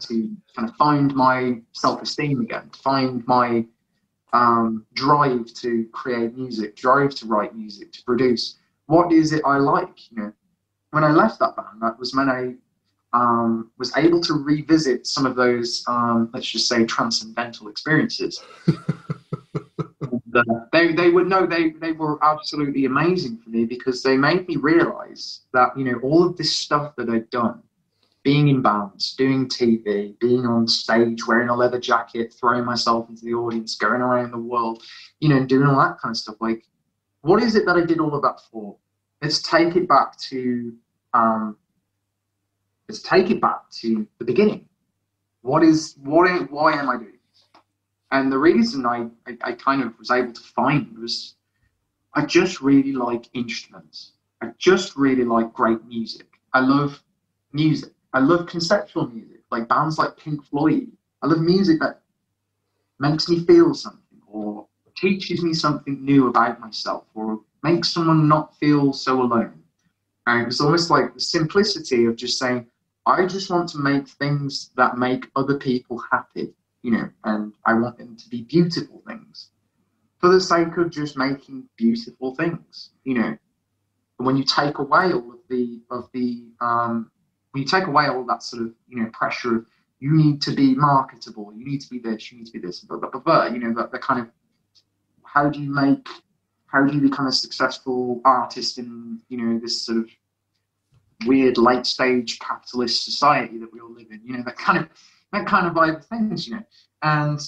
Speaker 9: to kind of find my self-esteem again, to find my drive to create music, drive to write music, to produce. What is it I like? You know, when I left that band, that was when I was able to revisit some of those, let's just say, transcendental experiences. And, they were absolutely amazing for me, because they made me realize that, you know, all of this stuff that I'd done, being in bands, doing TV, being on stage, wearing a leather jacket, throwing myself into the audience, going around the world, you know, doing all that kind of stuff. Like, what is it that I did all of that for? Let's take it back to the beginning. Why am I doing this? And the reason I kind of was able to find was, I just really like instruments. I just really like great music. I love music. I love conceptual music, like bands like Pink Floyd. I love music that makes me feel something, or teaches me something new about myself, or makes someone not feel so alone. And it was almost like the simplicity of just saying, I just want to make things that make other people happy, you know, and I want them to be beautiful things, for the sake of just making beautiful things, you know. And when you take away all of when you take away all that sort of, you know, pressure of, you need to be marketable, you need to be this, you need to be this, blah, blah, blah, blah, you know, the kind of, how do you become a successful artist in, you know, this sort of weird late stage capitalist society that we all live in, you know, that kind of vibe of things, you know. And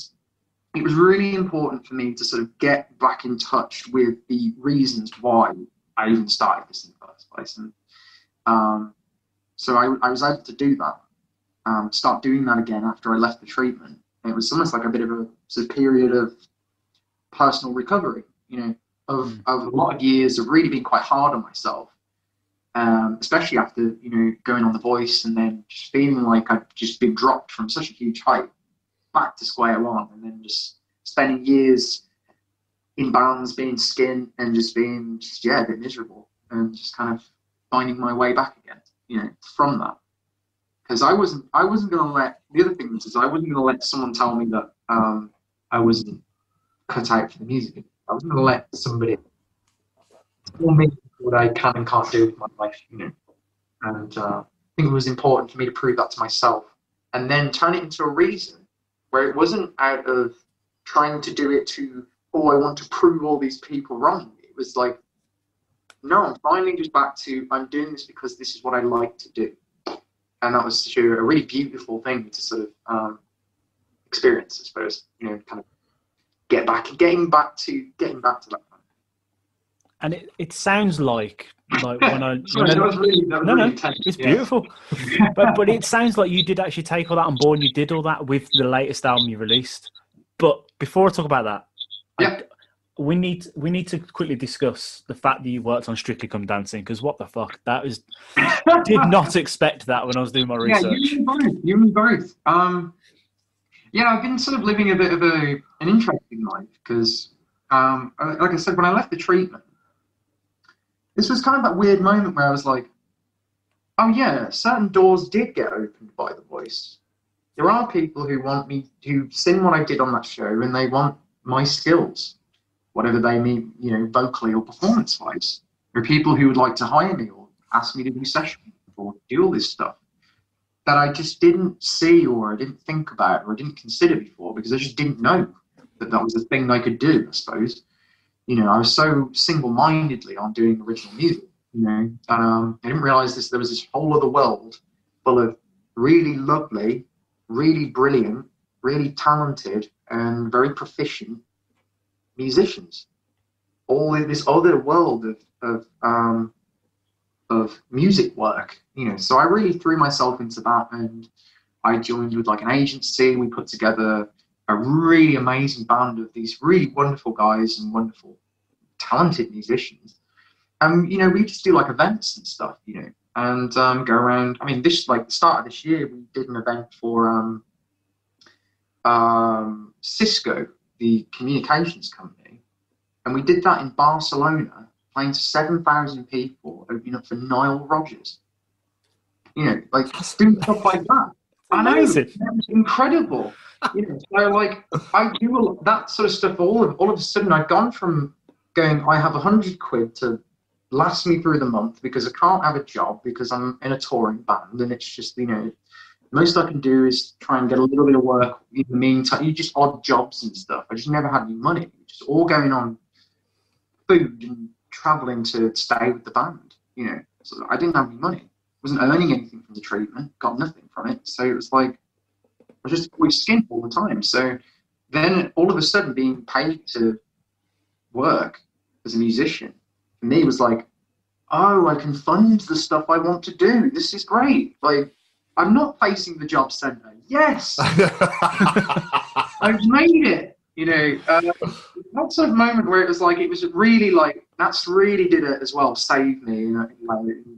Speaker 9: it was really important for me to sort of get back in touch with the reasons why I even started this in the first place. And so I was able to do that, start doing that again after I left the treatment. And it was almost like a bit of a sort of period of personal recovery, you know, of a lot of years of really being quite hard on myself, especially after, you know, going on The Voice and then just feeling like I'd just been dropped from such a huge height back to square one, and then just spending years in bands, being skint, and just being a bit miserable, and just kind of finding my way back again, you know, from that. Because I wasn't going to let, the other thing is I wasn't going to let someone tell me that I wasn't cut out for the music. I wasn't going to let somebody tell me what I can and can't do with my life, you know. And I think it was important for me to prove that to myself, and then turn it into a reason where it wasn't out of trying to do it to, oh, I want to prove all these people wrong. It was like, no, I'm finally just back to, I'm doing this because this is what I like to do. And that was a really beautiful thing to sort of experience, I suppose, you know, kind of getting back to that.
Speaker 10: And it sounds like when I it's beautiful, but it sounds like you did actually take all that on board, and you did all that with the latest album you released. But before I talk about that, we need to quickly discuss the fact that you worked on Strictly Come Dancing, because what the fuck, that was did not expect that when I was doing my research.
Speaker 9: You and me both. I've been sort of living a bit of an interesting life, because, like I said, when I left the treatment, this was kind of that weird moment where I was like, oh yeah, certain doors did get opened by The Voice. There are people who've seen what I did on that show, and they want my skills, whatever they mean, you know, vocally or performance-wise. There are people who would like to hire me or ask me to do sessions or do all this stuff that I just didn't see, or I didn't think about, or I didn't consider before, because I just didn't know that was a thing I could do, I suppose. You know, I was so single-mindedly on doing original music, you know, and I didn't realise there was this whole other world full of really lovely, really brilliant, really talented, and very proficient musicians. All in this other world of music work, you know. So I really threw myself into that, and I joined with like an agency. We put together a really amazing band of these really wonderful guys and wonderful, talented musicians. You know, we just do like events and stuff, you know, and go around. I mean, this, like the start of this year, we did an event for Cisco, the communications company, and we did that in Barcelona, playing to 7,000 people, opening up for Nile Rodgers. You know, like doing stuff like that. I know,
Speaker 10: Amazing.
Speaker 9: that was incredible. You know, so like I do that sort of stuff. All of a sudden, I've gone from going, I have 100 quid to last me through the month because I can't have a job because I'm in a touring band, and it's just, you know, most I can do is try and get a little bit of work in the meantime. You just odd jobs and stuff. I just never had any money. Just all going on food and traveling to stay with the band. You know, so I didn't have any money. Wasn't earning anything from the treatment. Got nothing from it. So it was like I was just always skint all the time. So then all of a sudden, being paid to work as a musician for me was like, oh, I can fund the stuff I want to do. This is great. Like, I'm not facing the job centre. Yes, I've made it. You know, that sort of moment where it was like, it was really like, that's really did it as well, save me, you know,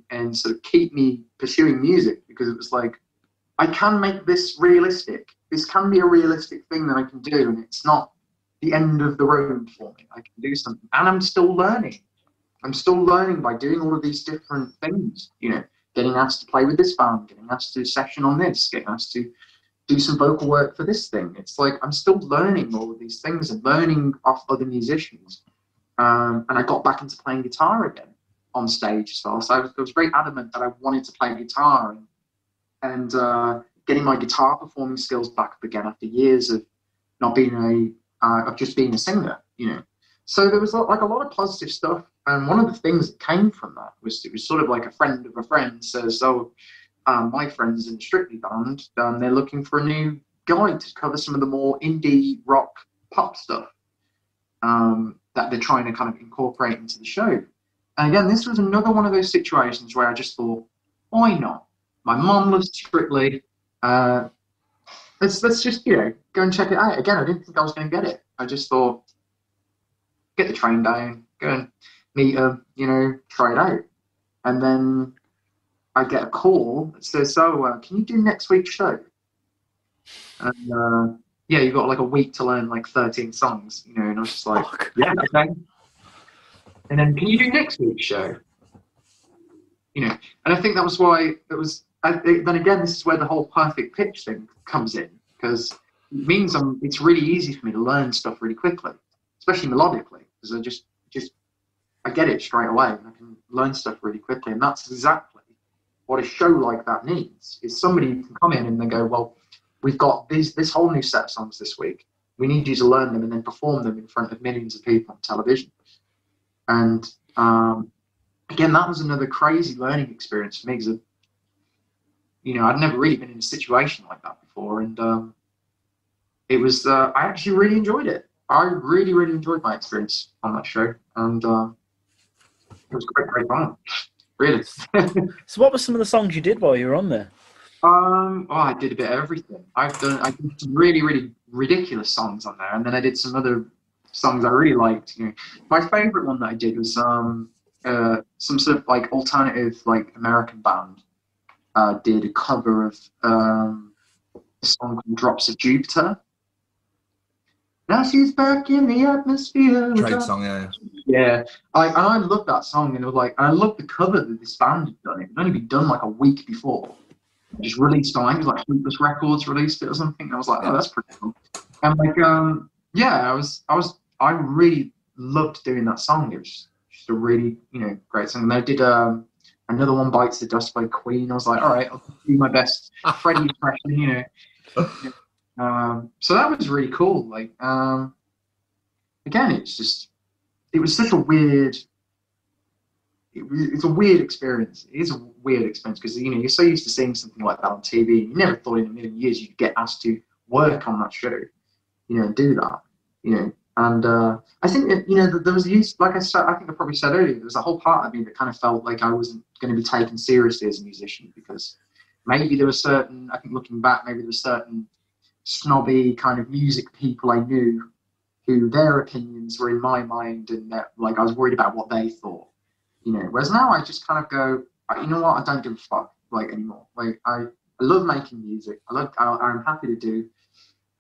Speaker 9: and sort of keep me pursuing music, because it was like, I can make this realistic. This can be a realistic thing that I can do, and it's not the end of the road for me. I can do something, and I'm still learning. I'm still learning by doing all of these different things, you know, getting asked to play with this band, getting asked to session on this, getting asked to do some vocal work for this thing. It's like I'm still learning all of these things and learning off other musicians. And I got back into playing guitar again on stage as well. So I was very adamant that I wanted to play guitar, and getting my guitar performing skills back up again after years of not being of just being a singer, you know. So there was like a lot of positive stuff. And one of the things that came from that was, it was sort of like a friend of a friend says, oh, my friend's in the Strictly band, they're looking for a new guy to cover some of the more indie rock pop stuff that they're trying to kind of incorporate into the show. And again, this was another one of those situations where I just thought, why not? My mom loves Strictly. Let's just, you know, go and check it out. Again, I didn't think I was going to get it. I just thought, get the train down, go and meet her, you know, try it out. And then I get a call that says, so can you do next week's show? And yeah, you've got like a week to learn like 13 songs, you know, and I was just like, yeah, okay. And then, can you do next week's show? You know, and I think that was why it was, then again, this is where the whole perfect pitch thing comes in, because it means it's really easy for me to learn stuff really quickly, especially melodically, because I get it straight away, and I can learn stuff really quickly. And that's exactly what a show like that needs, is somebody who can come in and then go, well, we've got this whole new set of songs this week. We need you to learn them and then perform them in front of millions of people on television. And again, that was another crazy learning experience for me, because, you know, I'd never really been in a situation like that before. And it was, I actually really enjoyed it. I really, really enjoyed my experience on that show. And it was great fun, really.
Speaker 10: So what were some of the songs you did while you were on there?
Speaker 9: I did a bit of everything. I did some really, really ridiculous songs on there, and then I did some other songs I really liked. You know, my favourite one that I did was some sort of like alternative, like American band did a cover of a song called "Drops of Jupiter." Now she's back in the atmosphere.
Speaker 1: Great song, yeah.
Speaker 9: Yeah, I loved that song, and it was like, I loved the cover that this band had done. It had only been done like a week before. Just released on, it was like Hopeless Records released it or something. And I was like, oh, that's pretty cool. And like, yeah, I really loved doing that song. It was just a really, you know, great song. And I did another one, Bites the Dust by Queen. I was like, all right, I'll do my best Freddie impression, you know. So that was really cool. Like, again, it was such a weird. It's a weird experience. It is a weird experience because, you know, you're so used to seeing something like that on TV. You never thought in a million years you'd get asked to work on that show, you know, and do that, you know. And I think that, you know, there was like I said, I think I probably said earlier, there was a whole part of me that kind of felt like I wasn't going to be taken seriously as a musician, because maybe there were certain, I think looking back, maybe there were certain snobby kind of music people I knew who their opinions were in my mind, and that, like, I was worried about what they thought. You know, whereas now I just kind of go, you know what, I don't give a fuck, like, anymore. Like, I love making music. I'm happy to do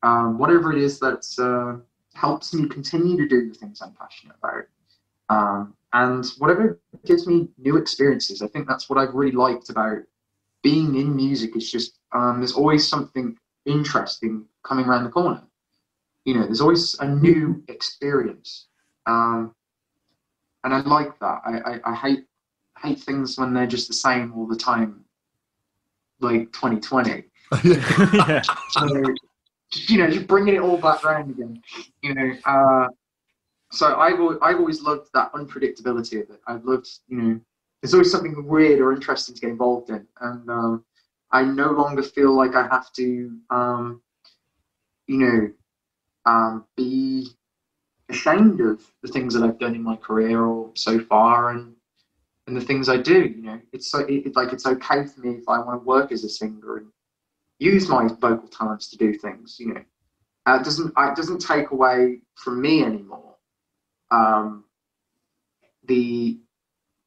Speaker 9: whatever it is that helps me continue to do the things I'm passionate about. and whatever gives me new experiences. I think that's what I've really liked about being in music. It's just there's always something interesting coming around the corner. You know, there's always a new experience, and I like that. I hate things when they're just the same all the time, like 2020.
Speaker 10: Yeah.
Speaker 9: So, you know, just bringing it all back around again. You know, so I've always loved that unpredictability of it. I've loved, you know, there's always something weird or interesting to get involved in, and I no longer feel like I have to, you know, be ashamed of the things that I've done in my career or so far, and the things I do. You know, it's okay for me if I want to work as a singer and use my vocal talents to do things. You know, it doesn't take away from me anymore.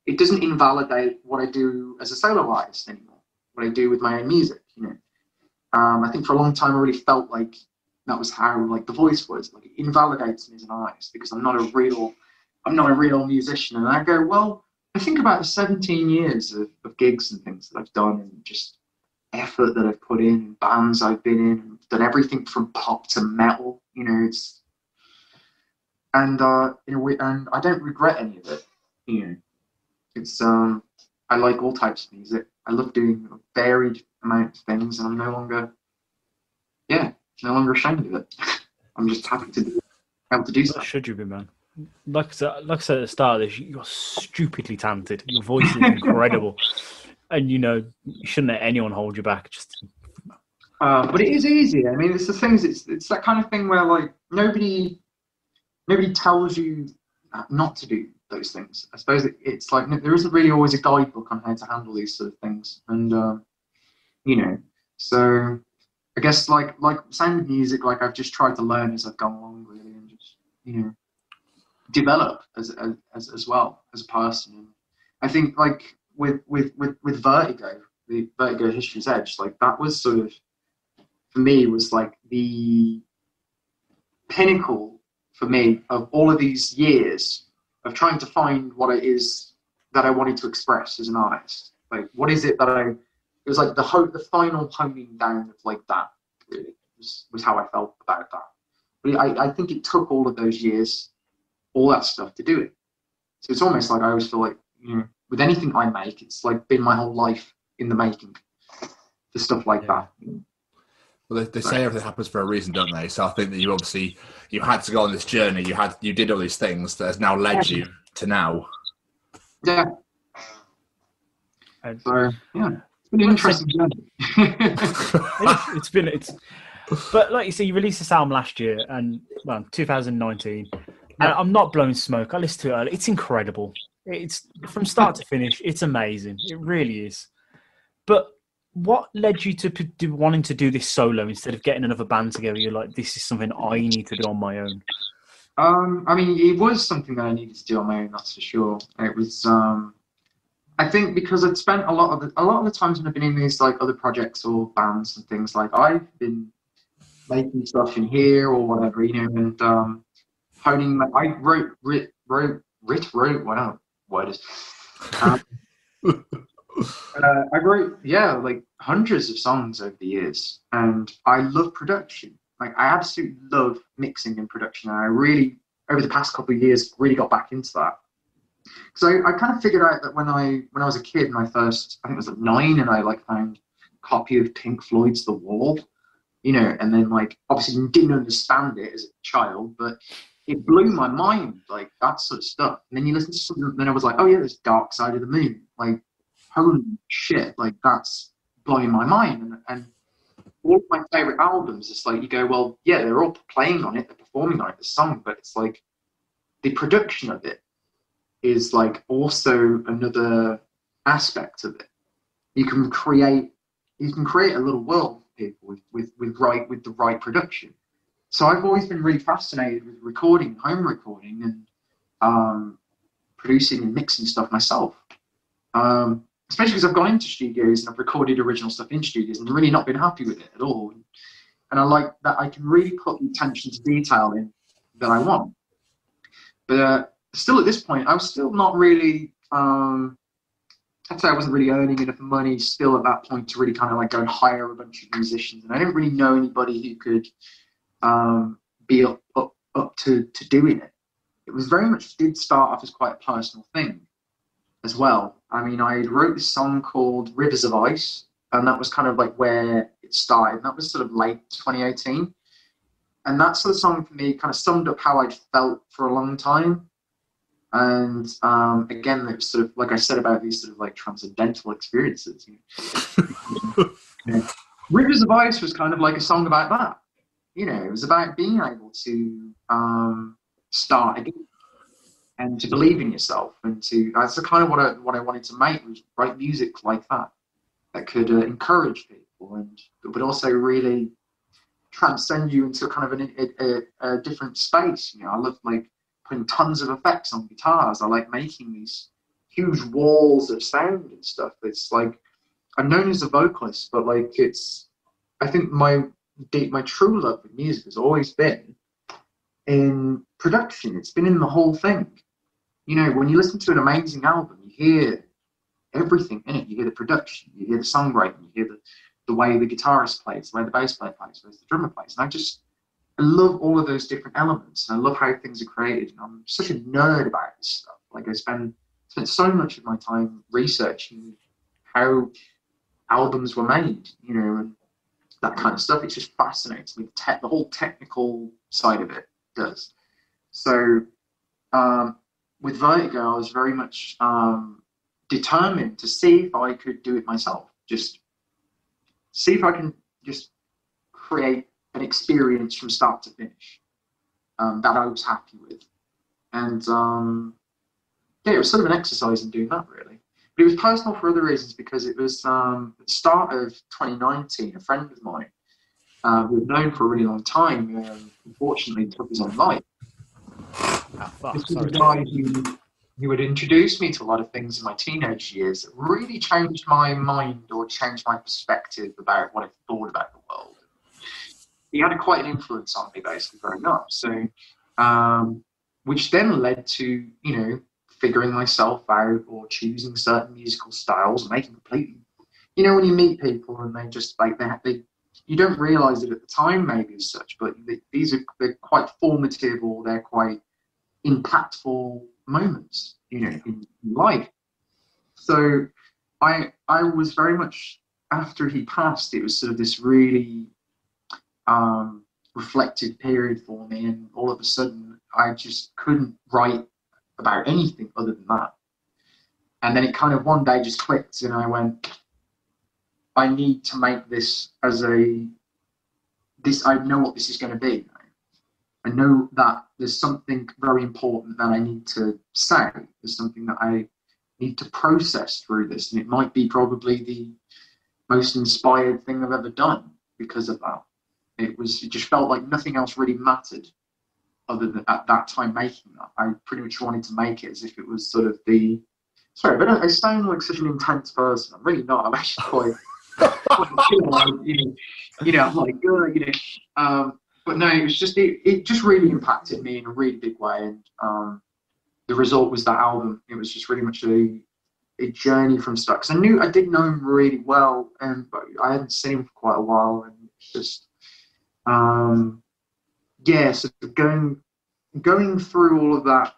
Speaker 9: It doesn't invalidate what I do as a solo artist anymore. What I do with my own music. You know, I think for a long time I really felt like that was how like The Voice was. Like, it invalidates me as an artist because I'm not a real musician. And I go, well, I think about the 17 years of gigs and things that I've done, and just effort that I've put in, and bands I've been in, and done everything from pop to metal. You know, it's and in a way, and I don't regret any of it. You know, it's I like all types of music. I love doing a varied amount of things, and I'm no longer ashamed of it. I'm just happy to be able to do so.
Speaker 10: Should you be, man? Like I said at the start of this, you're stupidly talented. Your voice is incredible, and you know you shouldn't let anyone hold you back.
Speaker 9: But it is easy. I mean, it's the things. It's that kind of thing where like nobody tells you not to do those things. I suppose it's like there isn't really always a guidebook on how to handle these sort of things, and you know, so I guess like same with music, like I've just tried to learn as I've gone along, really, and just, you know, develop as well as a person. And I think like with Vertigo, the Vertigo History's Edge, like that was sort of, for me, was like the pinnacle for me of all of these years of trying to find what it is that I wanted to express as an artist. Like, what is it that it was like the final honing down of like that, really, was how I felt about that. But I think it took all of those years, all that stuff to do it. So it's almost like I always feel like, you know, with anything I make, it's like been my whole life in the making for stuff like that.
Speaker 1: Well, they say everything happens for a reason, don't they? So I think that you had to go on this journey. You did all these things that has now led you to now.
Speaker 9: Yeah. So yeah, it's been an interesting journey.
Speaker 10: But like you say, you released this album last year, and 2019. And I'm not blowing smoke. I listened to it earlier. It's incredible. It's from start to finish. It's amazing. It really is. But what led you to wanting to do this solo instead of getting another band together? You're like, this is something I need to do on my own.
Speaker 9: I mean, it was something that I needed to do on my own. That's for sure. It was. I think because I'd spent a lot of the times when I've been in these like other projects or bands and things, like I've been making stuff in here or whatever, you know, and honing. I wrote whatever word is. I wrote, like hundreds of songs over the years, and I love production. Like, I absolutely love mixing and production. And I really, over the past couple of years, really got back into that. So I kind of figured out that when I was a kid, I think it was like 9, and I like found a copy of Pink Floyd's The Wall, you know, and then like obviously didn't understand it as a child, but it blew my mind, like that sort of stuff. And then you listen to something, and then I was like, oh yeah, there's Dark Side of the Moon, like holy shit, like that's blowing my mind. And all of my favorite albums, it's like you go, well, yeah, they're all playing on it, they're performing on it, the song, but it's like the production of it is like also another aspect of it. You can create a little world for people with the right production. So I've always been really fascinated with recording, home recording, and producing and mixing stuff myself. Especially because I've gone into studios and I've recorded original stuff in studios and really not been happy with it at all. And I like that I can really put the attention to detail in that I want. But still at this point, I was still not really, I'd say I wasn't really earning enough money still at that point to really kind of like go and hire a bunch of musicians. And I didn't really know anybody who could be up to doing it. It was very much, did start off as quite a personal thing as well. I mean, I wrote this song called Rivers of Ice, and that was kind of like where it started. And that was sort of late 2018. And that sort of song for me kind of summed up how I'd felt for a long time. And again, it was sort of, like I said about these sort of like transcendental experiences. Rivers of Ice was kind of like a song about that. You know, it was about being able to start again and to believe in yourself, and to, that's the kind of what I wanted to make, was write music like that could encourage people, and but also really transcend you into kind of a different space. You know, I love like putting tons of effects on guitars. I like making these huge walls of sound and stuff. It's like, I'm known as a vocalist, but like I think my true love with music has always been in production. It's been in the whole thing. You know, when you listen to an amazing album, you hear everything in it. You hear the production, you hear the songwriting, you hear the way the guitarist plays, the way the bass player plays, the way the drummer plays. And I love all of those different elements, and I love how things are created. And I'm such a nerd about this stuff. Like, I spent so much of my time researching how albums were made, you know, and that kind of stuff. It just fascinates me. The whole technical side of it does. So with Vertigo, I was very much determined to see if I could do it myself. Just see if I can just create an experience from start to finish that I was happy with. And yeah, it was sort of an exercise in doing that, really. But it was personal for other reasons, because it was at the start of 2019, a friend of mine who had known for a really long time, unfortunately took his own life. This was a guy who had introduced me to a lot of things in my teenage years that really changed my mind, or changed my perspective about what I thought about the world. He had quite an influence on me, basically, growing up. So, which then led to, you know, figuring myself out, or choosing certain musical styles, and making completely, you know, when you meet people and they just like they you don't realize it at the time, maybe as such, but they're quite formative, or they're quite impactful moments, you know, in life. So I was very much, after he passed, it was sort of this really reflective period for me, and all of a sudden I just couldn't write about anything other than that. And then it kind of one day just clicked, and I went, I need to make this as I know what this is going to be. I know that there's something very important that I need to say. There's something that I need to process through this, and it might be probably the most inspired thing I've ever done because of that. It just felt like nothing else really mattered other than at that time making that. I pretty much wanted to make it as if it was sort of sorry, but I sound like such an intense person. I'm really not. I'm actually quite chill. You know, I'm like, you know, but no, it was just, it just really impacted me in a really big way. And the result was that album. It was just really much a journey from start. Because I did know him really well, but I hadn't seen him for quite a while. And it's just, yeah, so going through all of that,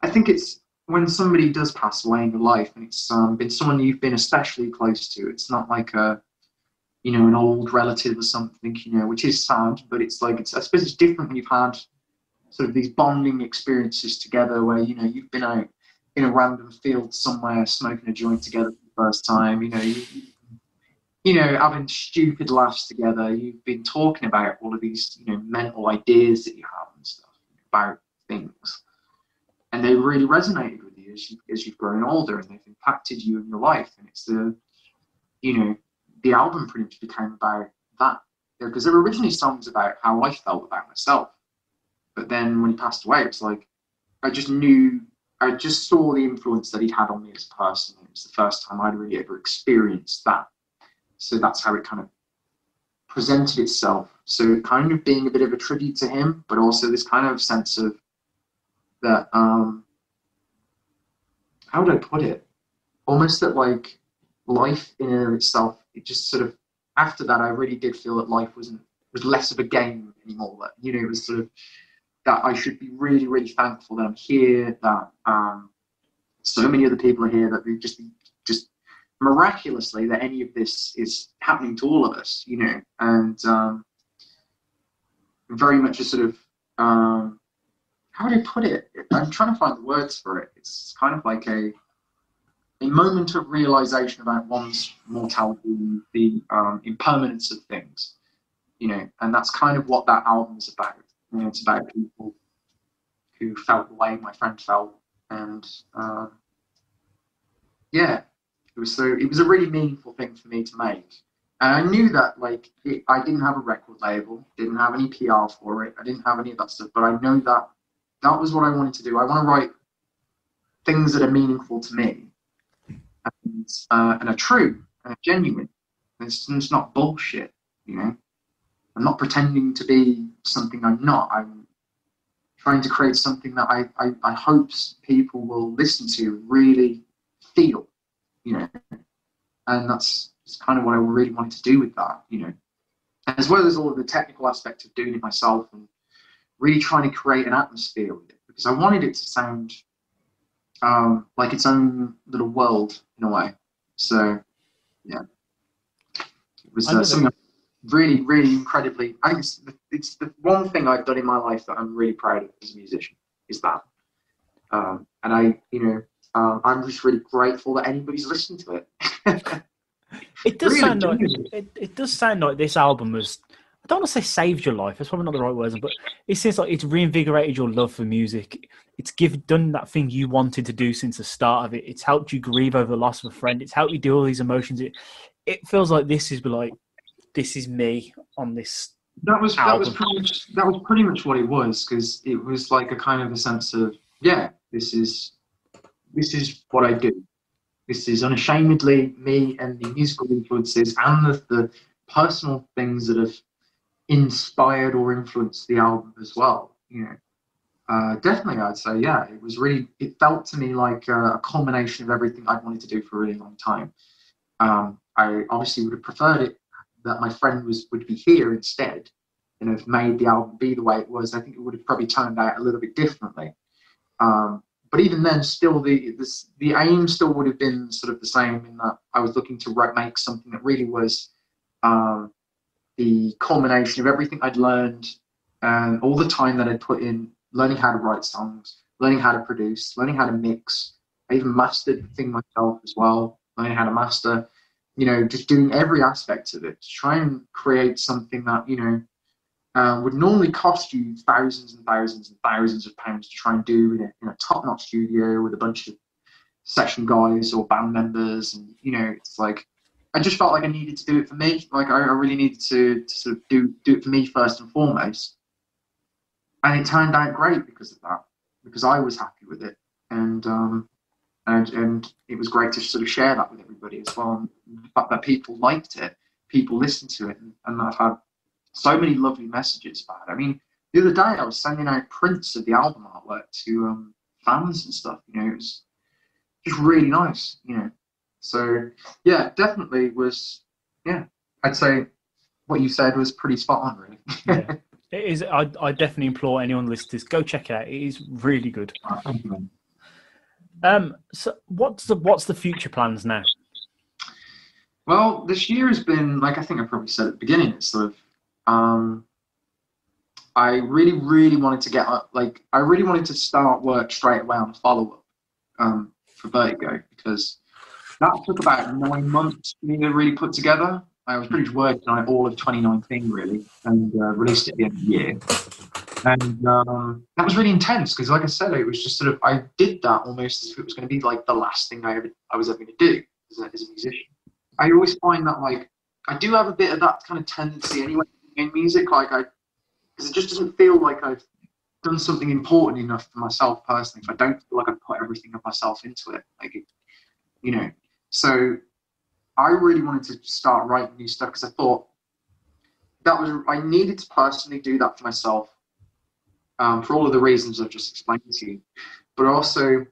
Speaker 9: I think it's when somebody does pass away in your life, and it's been someone you've been especially close to. It's not like you know, an old relative or something, you know, which is sad, but it's like, I suppose it's different when you've had sort of these bonding experiences together, where, you know, you've been out in a random field somewhere smoking a joint together for the first time, you know, you know, having stupid laughs together. You've been talking about all of these, you know, mental ideas that you have and stuff about things, and they really resonated with you as you've grown older, and they've impacted you in your life. And it's you know, the album pretty much became about that, because there were originally songs about how I felt about myself, but then when he passed away, it's like I just saw the influence that he'd had on me as a person. It was the first time I'd really ever experienced that. So that's how it kind of presented itself. So kind of being a bit of a tribute to him, but also this kind of sense of that, how would I put it? Almost that like life in and of itself, it just sort of, after that, I really did feel that life was less of a game anymore. That, you know, it was sort of that I should be really, really thankful that I'm here, that so many other people are here, that we just miraculously that any of this is happening to all of us, you know, and very much a sort of, how would I put it? I'm trying to find the words for it. It's kind of like a moment of realization about one's mortality, the impermanence of things, you know, and that's kind of what that album is about. You know, it's about people who felt the way my friend felt, and yeah, it was a really meaningful thing for me to make. And I knew that, like, I didn't have a record label, didn't have any PR for it, I didn't have any of that stuff, but I know that that was what I wanted to do. I want to write things that are meaningful to me, and are true and are genuine. It's not bullshit, you know. I'm not pretending to be something I'm not. I'm trying to create something that I hope people will listen to, really feel, you know. And that's kind of what I really wanted to do with that, you know. As well as all of the technical aspect of doing it myself and really trying to create an atmosphere with it, because I wanted it to sound like its own little world in a way. So, yeah, it was something really, really incredibly. I think it's the one thing I've done in my life that I'm really proud of as a musician, is that. And I, you know, I'm just really grateful that anybody's listened to it.
Speaker 10: It does
Speaker 9: really
Speaker 10: sound like it does sound like this album has, I don't want to say saved your life, that's probably not the right words, but it seems like it's reinvigorated your love for music. It's done that thing you wanted to do since the start of it. It's helped you grieve over the loss of a friend. It's helped you do all these emotions. It feels like this is me on this. That was
Speaker 9: pretty much what it was, because it was like a kind of a sense of, yeah, this is what I do. This is unashamedly me, and the musical influences and the personal things that have inspired or influenced the album as well. You know, definitely, I'd say, yeah, it was really. It felt to me like a culmination of everything I'd wanted to do for a really long time. I obviously would have preferred it that my friend would be here instead, and have made the album be the way it was. I think it would have probably turned out a little bit differently. But even then, still, the aim still would have been sort of the same, in that I was looking to make something that really was the culmination of everything I'd learned, and all the time that I'd put in learning how to write songs, learning how to produce, learning how to mix. I even mastered the thing myself as well, learning how to master, you know, just doing every aspect of it to try and create something that, you know, would normally cost you thousands and thousands and thousands of pounds to try and do in a top-notch studio with a bunch of session guys or band members. And, you know, it's like, I just felt like I needed to do it for me. Like, I really needed to sort of do it for me first and foremost. And it turned out great because of that, because I was happy with it. And it was great to sort of share that with everybody as well. And the fact that people liked it, people listened to it, and I've had so many lovely messages about it. I mean, the other day I was sending out prints of the album artwork to fans and stuff. You know, it was just really nice. You know, so yeah, definitely was. Yeah, I'd say what you said was pretty spot on, really.
Speaker 10: Yeah. It is. I definitely implore anyone listening to go check it out. It is really good. So what's the future plans now?
Speaker 9: Well, this year has been, like I think I probably said at the beginning, it's sort of. I really, really wanted to I really wanted to start work straight away on the follow-up for Vertigo, because that took about 9 months for me to really put together. I was pretty much working on it all of 2019, really, and released it at the end of the year. And that was really intense, because, like I said, it was just sort of, I did that almost as if it was going to be like the last thing I was ever going to do as a musician. I always find that, like, I do have a bit of that kind of tendency anyway in music, because it just doesn't feel like I've done something important enough for myself personally if I don't feel like I've put everything of myself into it, you know. So I really wanted to start writing new stuff, because I thought I needed to personally do that for myself, for all of the reasons I've just explained to you. But also,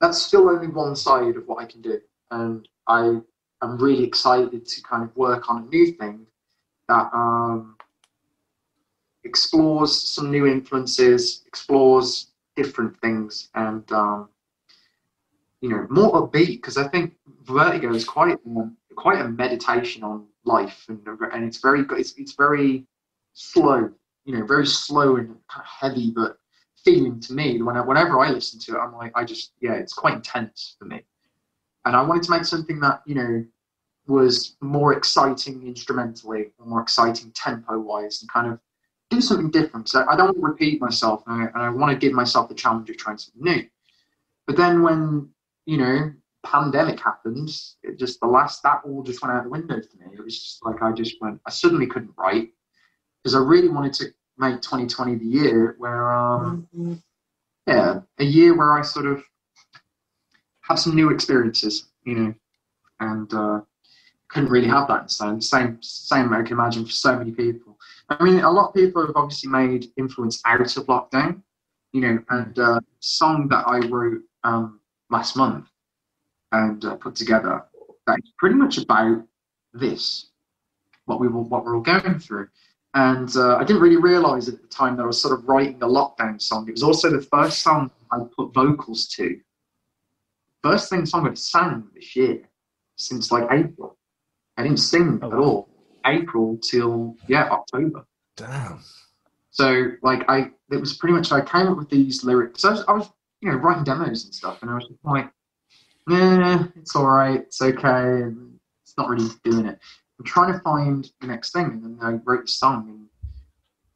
Speaker 9: that's still only one side of what I can do. And I'm really excited to kind of work on a new thing that explores some new influences, explores different things, and more upbeat, because I think Vertigo is quite a meditation on life, and it's very good. It's very slow, very slow and kind of heavy, but feeling to me. Whenever I listen to it, I'm like, it's quite intense for me. And I wanted to make something that was more exciting instrumentally, or more exciting tempo-wise, and kind of do something different. So I don't want to repeat myself, and I want to give myself the challenge of trying something new. But then when pandemic happened, that all just went out the window for me. It was just like I suddenly couldn't write, because I really wanted to make 2020 the year where a year where I sort of have some new experiences, and couldn't really have that in same I can imagine for so many people. I mean, a lot of people have obviously made influence out of lockdown, and a song that I wrote last month and put together, that is pretty much about this, what we're all going through. And I didn't really realise at the time that I was sort of writing a lockdown song. It was also the first song I put vocals to. First song I've sang this year since like April. I didn't sing at all. April till October.
Speaker 1: Damn.
Speaker 9: So it was pretty much, I came up with these lyrics. So I was writing demos and stuff, and I was just like, it's all right, it's okay, and it's not really doing it. I'm trying to find the next thing, and then I wrote the song and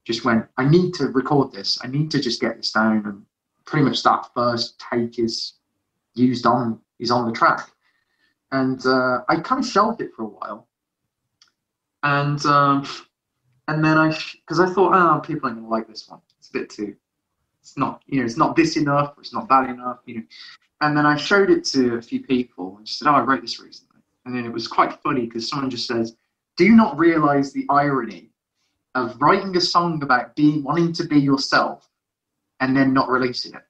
Speaker 9: just went, I need to record this. I need to just get this down, and pretty much that first take is on the track. And I kind of shelved it for a while, and then because I thought, people aren't gonna like this one. It's a bit too. It's not, it's not this enough, or it's not that enough, And then I showed it to a few people and just said, I wrote this recently. And then it was quite funny, because someone just says, do you not realize the irony of writing a song about wanting to be yourself and then not releasing it?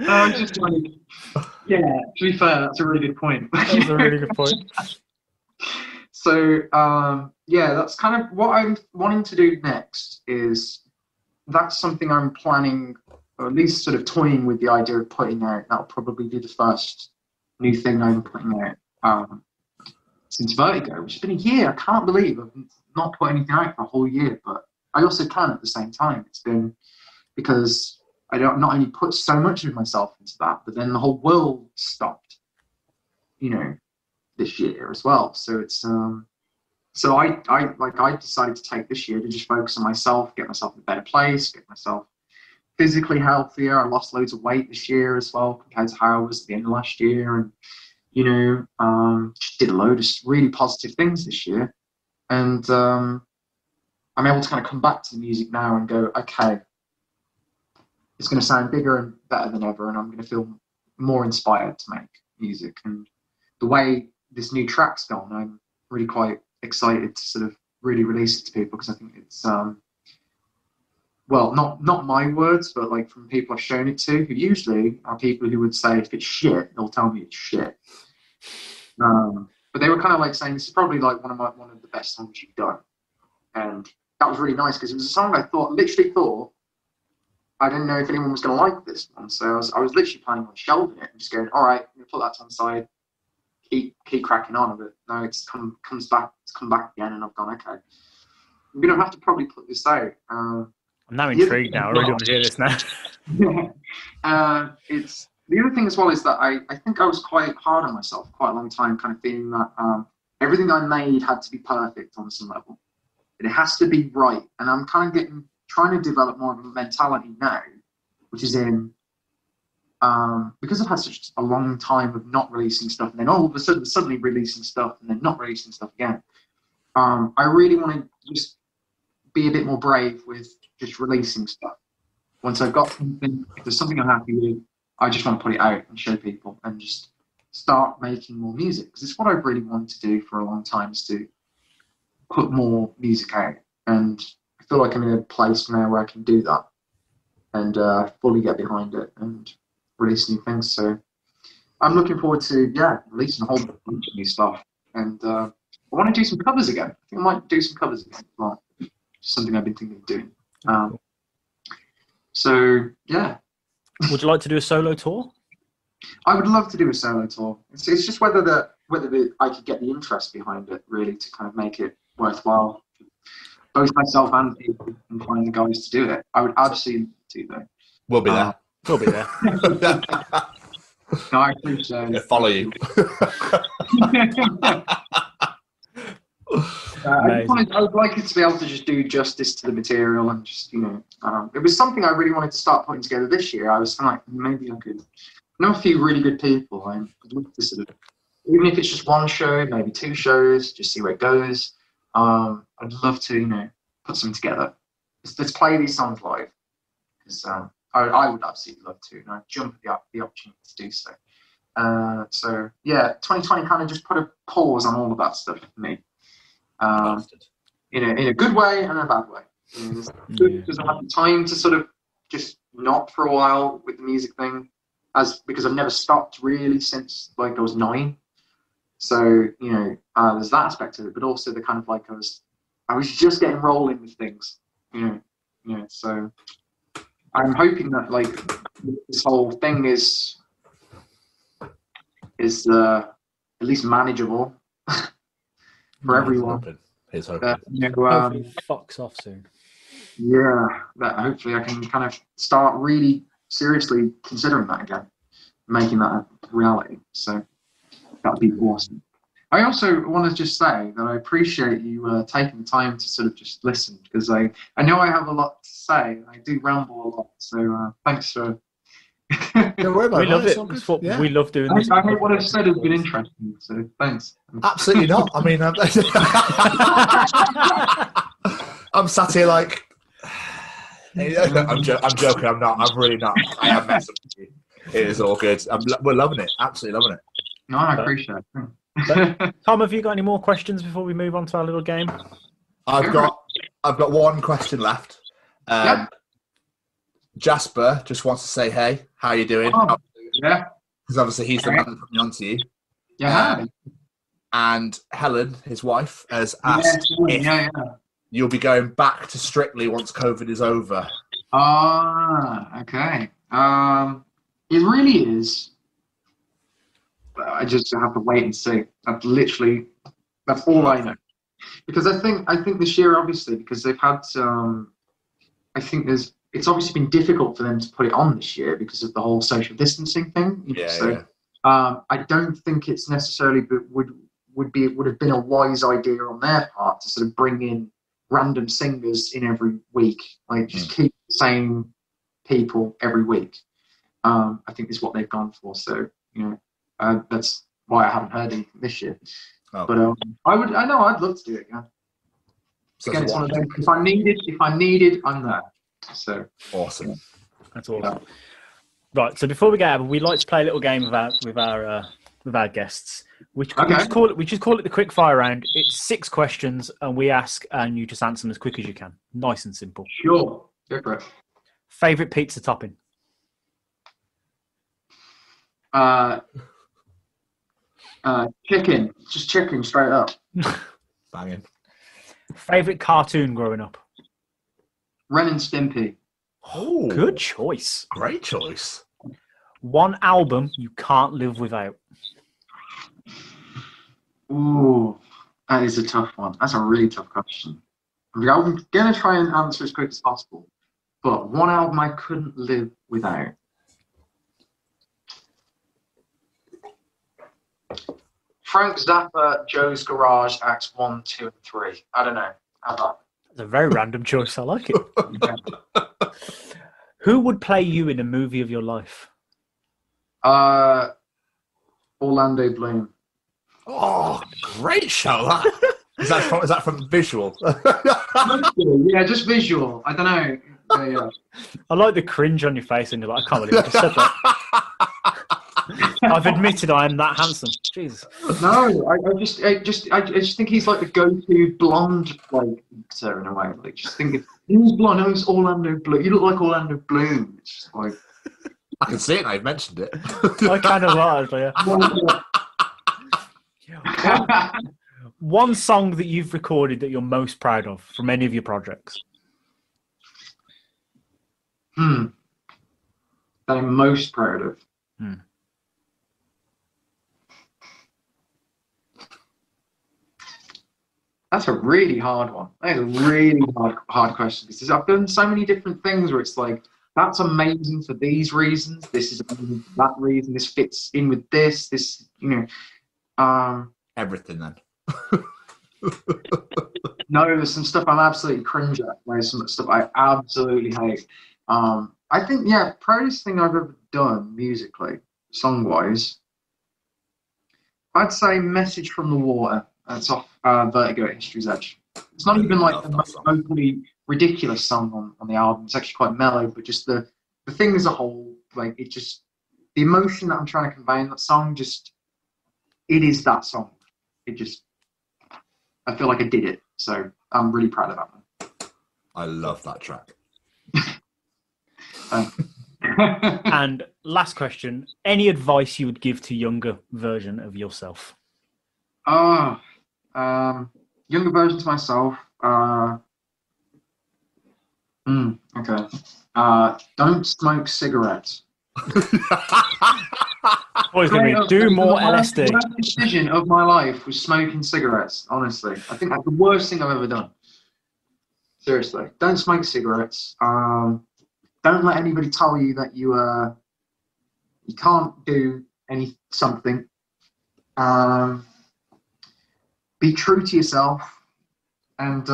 Speaker 9: I'm just like, to be fair, that's a really good point.
Speaker 10: That's a really good point.
Speaker 9: So, that's kind of what I'm wanting to do next. That's something I'm planning, or at least sort of toying with the idea of putting out. That'll probably be the first new thing I'm putting out since Vertigo, which has been a year. I can't believe I've not put anything out for a whole year, but I also can at the same time. It's been because I don't not only put so much of myself into that, but then the whole world stopped, this year as well. So it's so I decided to take this year to just focus on myself, get myself in a better place, get myself physically healthier. I lost loads of weight this year as well compared to how I was at the end of last year, and just did a load of really positive things this year. And I'm able to kind of come back to the music now and go, okay, it's going to sound bigger and better than ever, and I'm going to feel more inspired to make music. And the way this new track's gone, I'm really quite excited to sort of really release it to people, because I think it's not my words, but like from people I've shown it to, who usually are people who would say if it's shit, they'll tell me it's shit. But they were kind of like saying, this is probably like one of the best songs you've done. And that was really nice, because it was a song I literally thought I didn't know if anyone was going to like this one. So I was literally planning on shelving it and just going, all right, I'm going to put that to the side, keep cracking on. But no, it's come back again, and I've gone, okay, I'm going to have to probably put this out.
Speaker 10: I'm now intrigued now. I really want to hear this now.
Speaker 9: It's the other thing as well is that I think I was quite hard on myself quite a long time, kind of feeling that everything I made had to be perfect on some level. It has to be right. And I'm kind of trying to develop more of a mentality now, which is because I've had such a long time of not releasing stuff, and then all of a sudden suddenly releasing stuff, and then not releasing stuff again. I really want to just be a bit more brave with just releasing stuff. Once I've got something, if there's something I'm happy with, I just want to put it out and show people and just start making more music, because it's what I've really wanted to do for a long time, is to put more music out, and I feel like I'm in a place now where I can do that and fully get behind it and release new things. So I'm looking forward to releasing a whole bunch of new stuff, and I want to do some covers again. I think I might do some covers again. Well, something I've been thinking of doing. So yeah.
Speaker 10: Would you like to do a solo tour?
Speaker 9: I would love to do a solo tour. It's just whether I could get the interest behind it, really, to kind of make it worthwhile. Both myself and people and find the guys to do it. I would absolutely do that.
Speaker 1: We'll be there.
Speaker 10: We'll be there.
Speaker 9: No, I appreciate it.
Speaker 1: Follow you.
Speaker 9: I would like it to be able to just do justice to the material and just, it was something I really wanted to start putting together this year. I was kind of like, maybe I could. I know a few really good people. I'd love to sort of, even if it's just one show, maybe 2 shows, just see where it goes. I'd love to, put something together. Let's play these songs live, because I would absolutely love to, and I'd jump at the opportunity to do so. So yeah, 2020 kind of just put a pause on all of that stuff for me. In a good way and a bad way. It's good because I have the time to sort of just not for a while with the music thing, because I've never stopped really since like I was 9. So there's that aspect of it, but also the kind of like I was just getting rolling with things, So I'm hoping that like this whole thing is at least manageable for everyone.
Speaker 1: Here's hoping.
Speaker 10: Hopefully it fucks off soon.
Speaker 9: Yeah, that hopefully I can kind of start really seriously considering that again, making that a reality. So that'd be awesome. I also want to just say that I appreciate you taking the time to sort of just listen, because I know I have a lot to say. I do ramble a lot, so thanks for.
Speaker 1: Don't worry about
Speaker 10: we love it.
Speaker 1: It's what
Speaker 10: we love doing this.
Speaker 9: I hope what I've said has been interesting, so thanks.
Speaker 1: Absolutely not. I mean, I'm sat here like. I'm joking. I'm not. I'm really not. I am messing with you. It is all good. We're loving it. Absolutely loving it.
Speaker 9: No, I appreciate it.
Speaker 10: Tom, have you got any more questions before we move on to our little game?
Speaker 1: I've got one question left. Jasper just wants to say, hey, how are you doing?
Speaker 9: Yeah.
Speaker 1: Because obviously he's the man that put me onto you.
Speaker 9: Yeah.
Speaker 1: And Helen, his wife, has asked if you'll be going back to Strictly once COVID is over.
Speaker 9: Okay. It really is. I just have to wait and see. That's all I know. Because I think this year, obviously, because they've had, it's obviously been difficult for them to put it on this year because of the whole social distancing thing. I don't think it's necessarily would have been a wise idea on their part to sort of bring in random singers in every week, like just keep the same people every week. I think is what they've gone for. So that's why I haven't heard anything this year. Oh. But I'd love to do it again. So again, it's one of those, if I need it, I'm there. So
Speaker 1: awesome.
Speaker 10: That's awesome. Right. So before we go, we like to play a little game with our guests. We just call it the quick fire round. It's 6 questions, and we ask, and you just answer them as quick as you can. Nice and simple.
Speaker 9: Sure. Go for it.
Speaker 10: Favorite pizza topping?
Speaker 9: Chicken. Just chicken, straight up.
Speaker 1: Banging.
Speaker 10: Favorite cartoon growing up?
Speaker 9: Ren and Stimpy.
Speaker 10: Oh, good choice.
Speaker 1: Great choice.
Speaker 10: One album you can't live without?
Speaker 9: Ooh, that is a tough one. That's a really tough question. I'm going to try and answer as quick as possible. But one album I couldn't live without. Frank Zappa, Joe's Garage, Acts 1, 2, and 3. I don't know. How about that?
Speaker 10: That's a very random choice. I like it. Who would play you in a movie of your life?
Speaker 9: Orlando Bloom.
Speaker 1: Oh, great show! That. Is that from visual?
Speaker 9: Yeah, just visual. I don't know. Yeah.
Speaker 10: I like the cringe on your face, and you're like, I can't believe I just said that. I've admitted I am that handsome. Jesus.
Speaker 9: No, I just think he's like the go-to blonde like actor in a way. Like, just think who's blonde? Oh, it's Orlando Bloom. You look like Orlando Bloom. It's just like
Speaker 1: I can see it now. You've mentioned it.
Speaker 10: I kind of was, yeah. One song that you've recorded that you're most proud of from any of your projects?
Speaker 9: That I'm most proud of. That's a really hard one. That is a really hard question because I've done so many different things where it's like, that's amazing for these reasons. This is amazing for that reason. This fits in with this. This,
Speaker 1: everything then.
Speaker 9: No, there's some stuff I'm absolutely cringe at. There's some stuff I absolutely hate. I think, proudest thing I've ever done musically, song-wise, I'd say Message from the Water. That's off Vertigo at History's Edge. It's not even like the most vocally ridiculous song on the album. It's actually quite mellow, but just the thing as a whole, like it just, the emotion that I'm trying to convey in that song, just, it is that song. It just, I feel like I did it. So I'm really proud of that one.
Speaker 1: I love that track.
Speaker 10: And last question, any advice you would give to younger version of yourself?
Speaker 9: Younger version to myself. Okay. Don't smoke cigarettes.
Speaker 10: What is it? Do more LSD.
Speaker 9: The worst decision of my life was smoking cigarettes. Honestly, I think that's the worst thing I've ever done. Seriously, don't smoke cigarettes. Don't let anybody tell you that you can't do something. Be true to yourself, and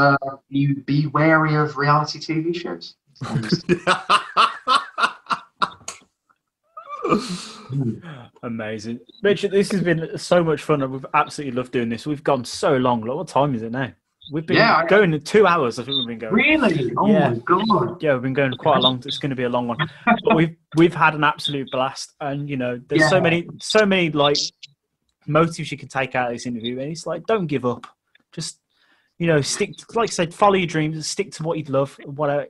Speaker 9: you be wary of reality TV shows.
Speaker 10: Amazing, Richard. This has been so much fun. We've absolutely loved doing this. We've gone so long. Like, what time is it now? We've been going in 2 hours. I think we've been going.
Speaker 9: Really? Oh my god!
Speaker 10: Yeah, we've been going quite a long. It's going to be a long one, but we've had an absolute blast. And there's so many like motives you can take out of this interview. And it's like, don't give up. Just stick. Like I said, follow your dreams. Stick to what you love. Whatever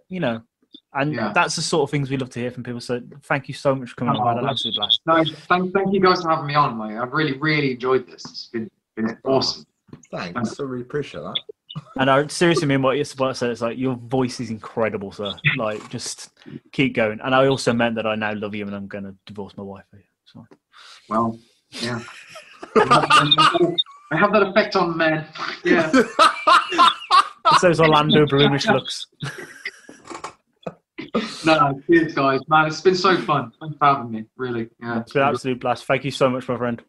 Speaker 10: And that's the sort of things we love to hear from people. So thank you so much for coming on. I had an absolute blast.
Speaker 9: No, thank you guys for having me on, mate. I've really, really enjoyed this. It's been awesome.
Speaker 1: Thanks. I really appreciate that.
Speaker 10: And I seriously mean what I said. It's like, your voice is incredible, sir. Like, just keep going. And I also meant that I now love you and I'm going to divorce my wife. So.
Speaker 9: Well, yeah. I have that effect on men. Yeah.
Speaker 10: It's those Orlando Bloomish looks.
Speaker 9: No, cheers, guys. Man, it's been so fun. Thanks for having me. Really. Yeah.
Speaker 10: It's been an absolute blast. Thank you so much, my friend.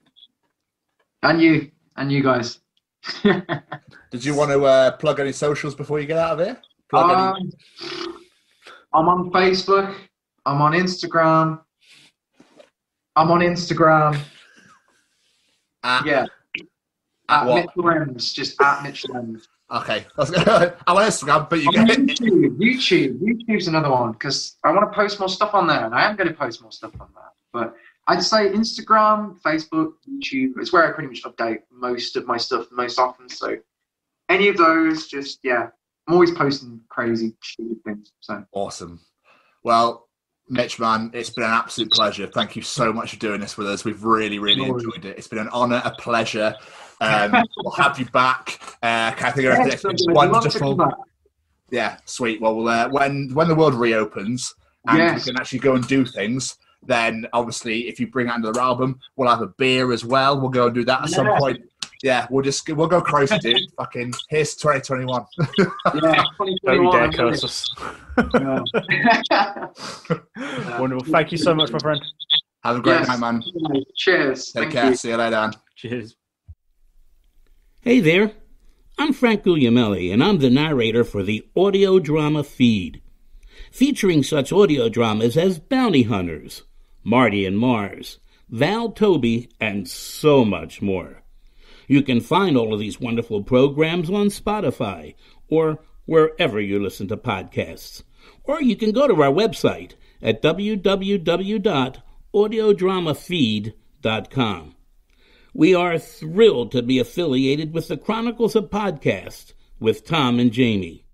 Speaker 9: And you guys.
Speaker 1: Did you want to plug any socials before you get out of here?
Speaker 9: I'm on Facebook. I'm on Instagram. At Mitchel Emms, just at Mitchel Emms.
Speaker 1: Okay. I'm on Instagram, but you get
Speaker 9: YouTube's another one because I want to post more stuff on there, and I am going to post more stuff on that. But I'd say Instagram, Facebook, YouTube is where I pretty much update most of my stuff most often. So any of those, I'm always posting crazy, stupid things. So
Speaker 1: awesome. Well, Mitch, man, it's been an absolute pleasure. Thank you so much for doing this with us. We've really, really enjoyed it. It's been an honour, a pleasure. We'll have you back. I think it's been wonderful. Yeah, sweet. Well, when the world reopens and we can actually go and do things, then obviously if you bring out another album, we'll have a beer as well. We'll go and do that at some point. Yeah, we'll go crazy, dude. Fucking here's 2021.
Speaker 10: Yeah, 2021. Don't you dare curse us. Wonderful. Thank you so much, my friend.
Speaker 1: Have a great night, man.
Speaker 9: Cheers.
Speaker 1: Take care. See you later, Dan.
Speaker 10: Cheers.
Speaker 11: Hey there. I'm Frank Guglielmelli, and I'm the narrator for the audio drama Feed, featuring such audio dramas as Bounty Hunters, Marty and Mars, Val Toby, and so much more. You can find all of these wonderful programs on Spotify or wherever you listen to podcasts. Or you can go to our website at www.audiodramafeed.com. We are thrilled to be affiliated with the Chronicles of Podcast with Tom and Jamie.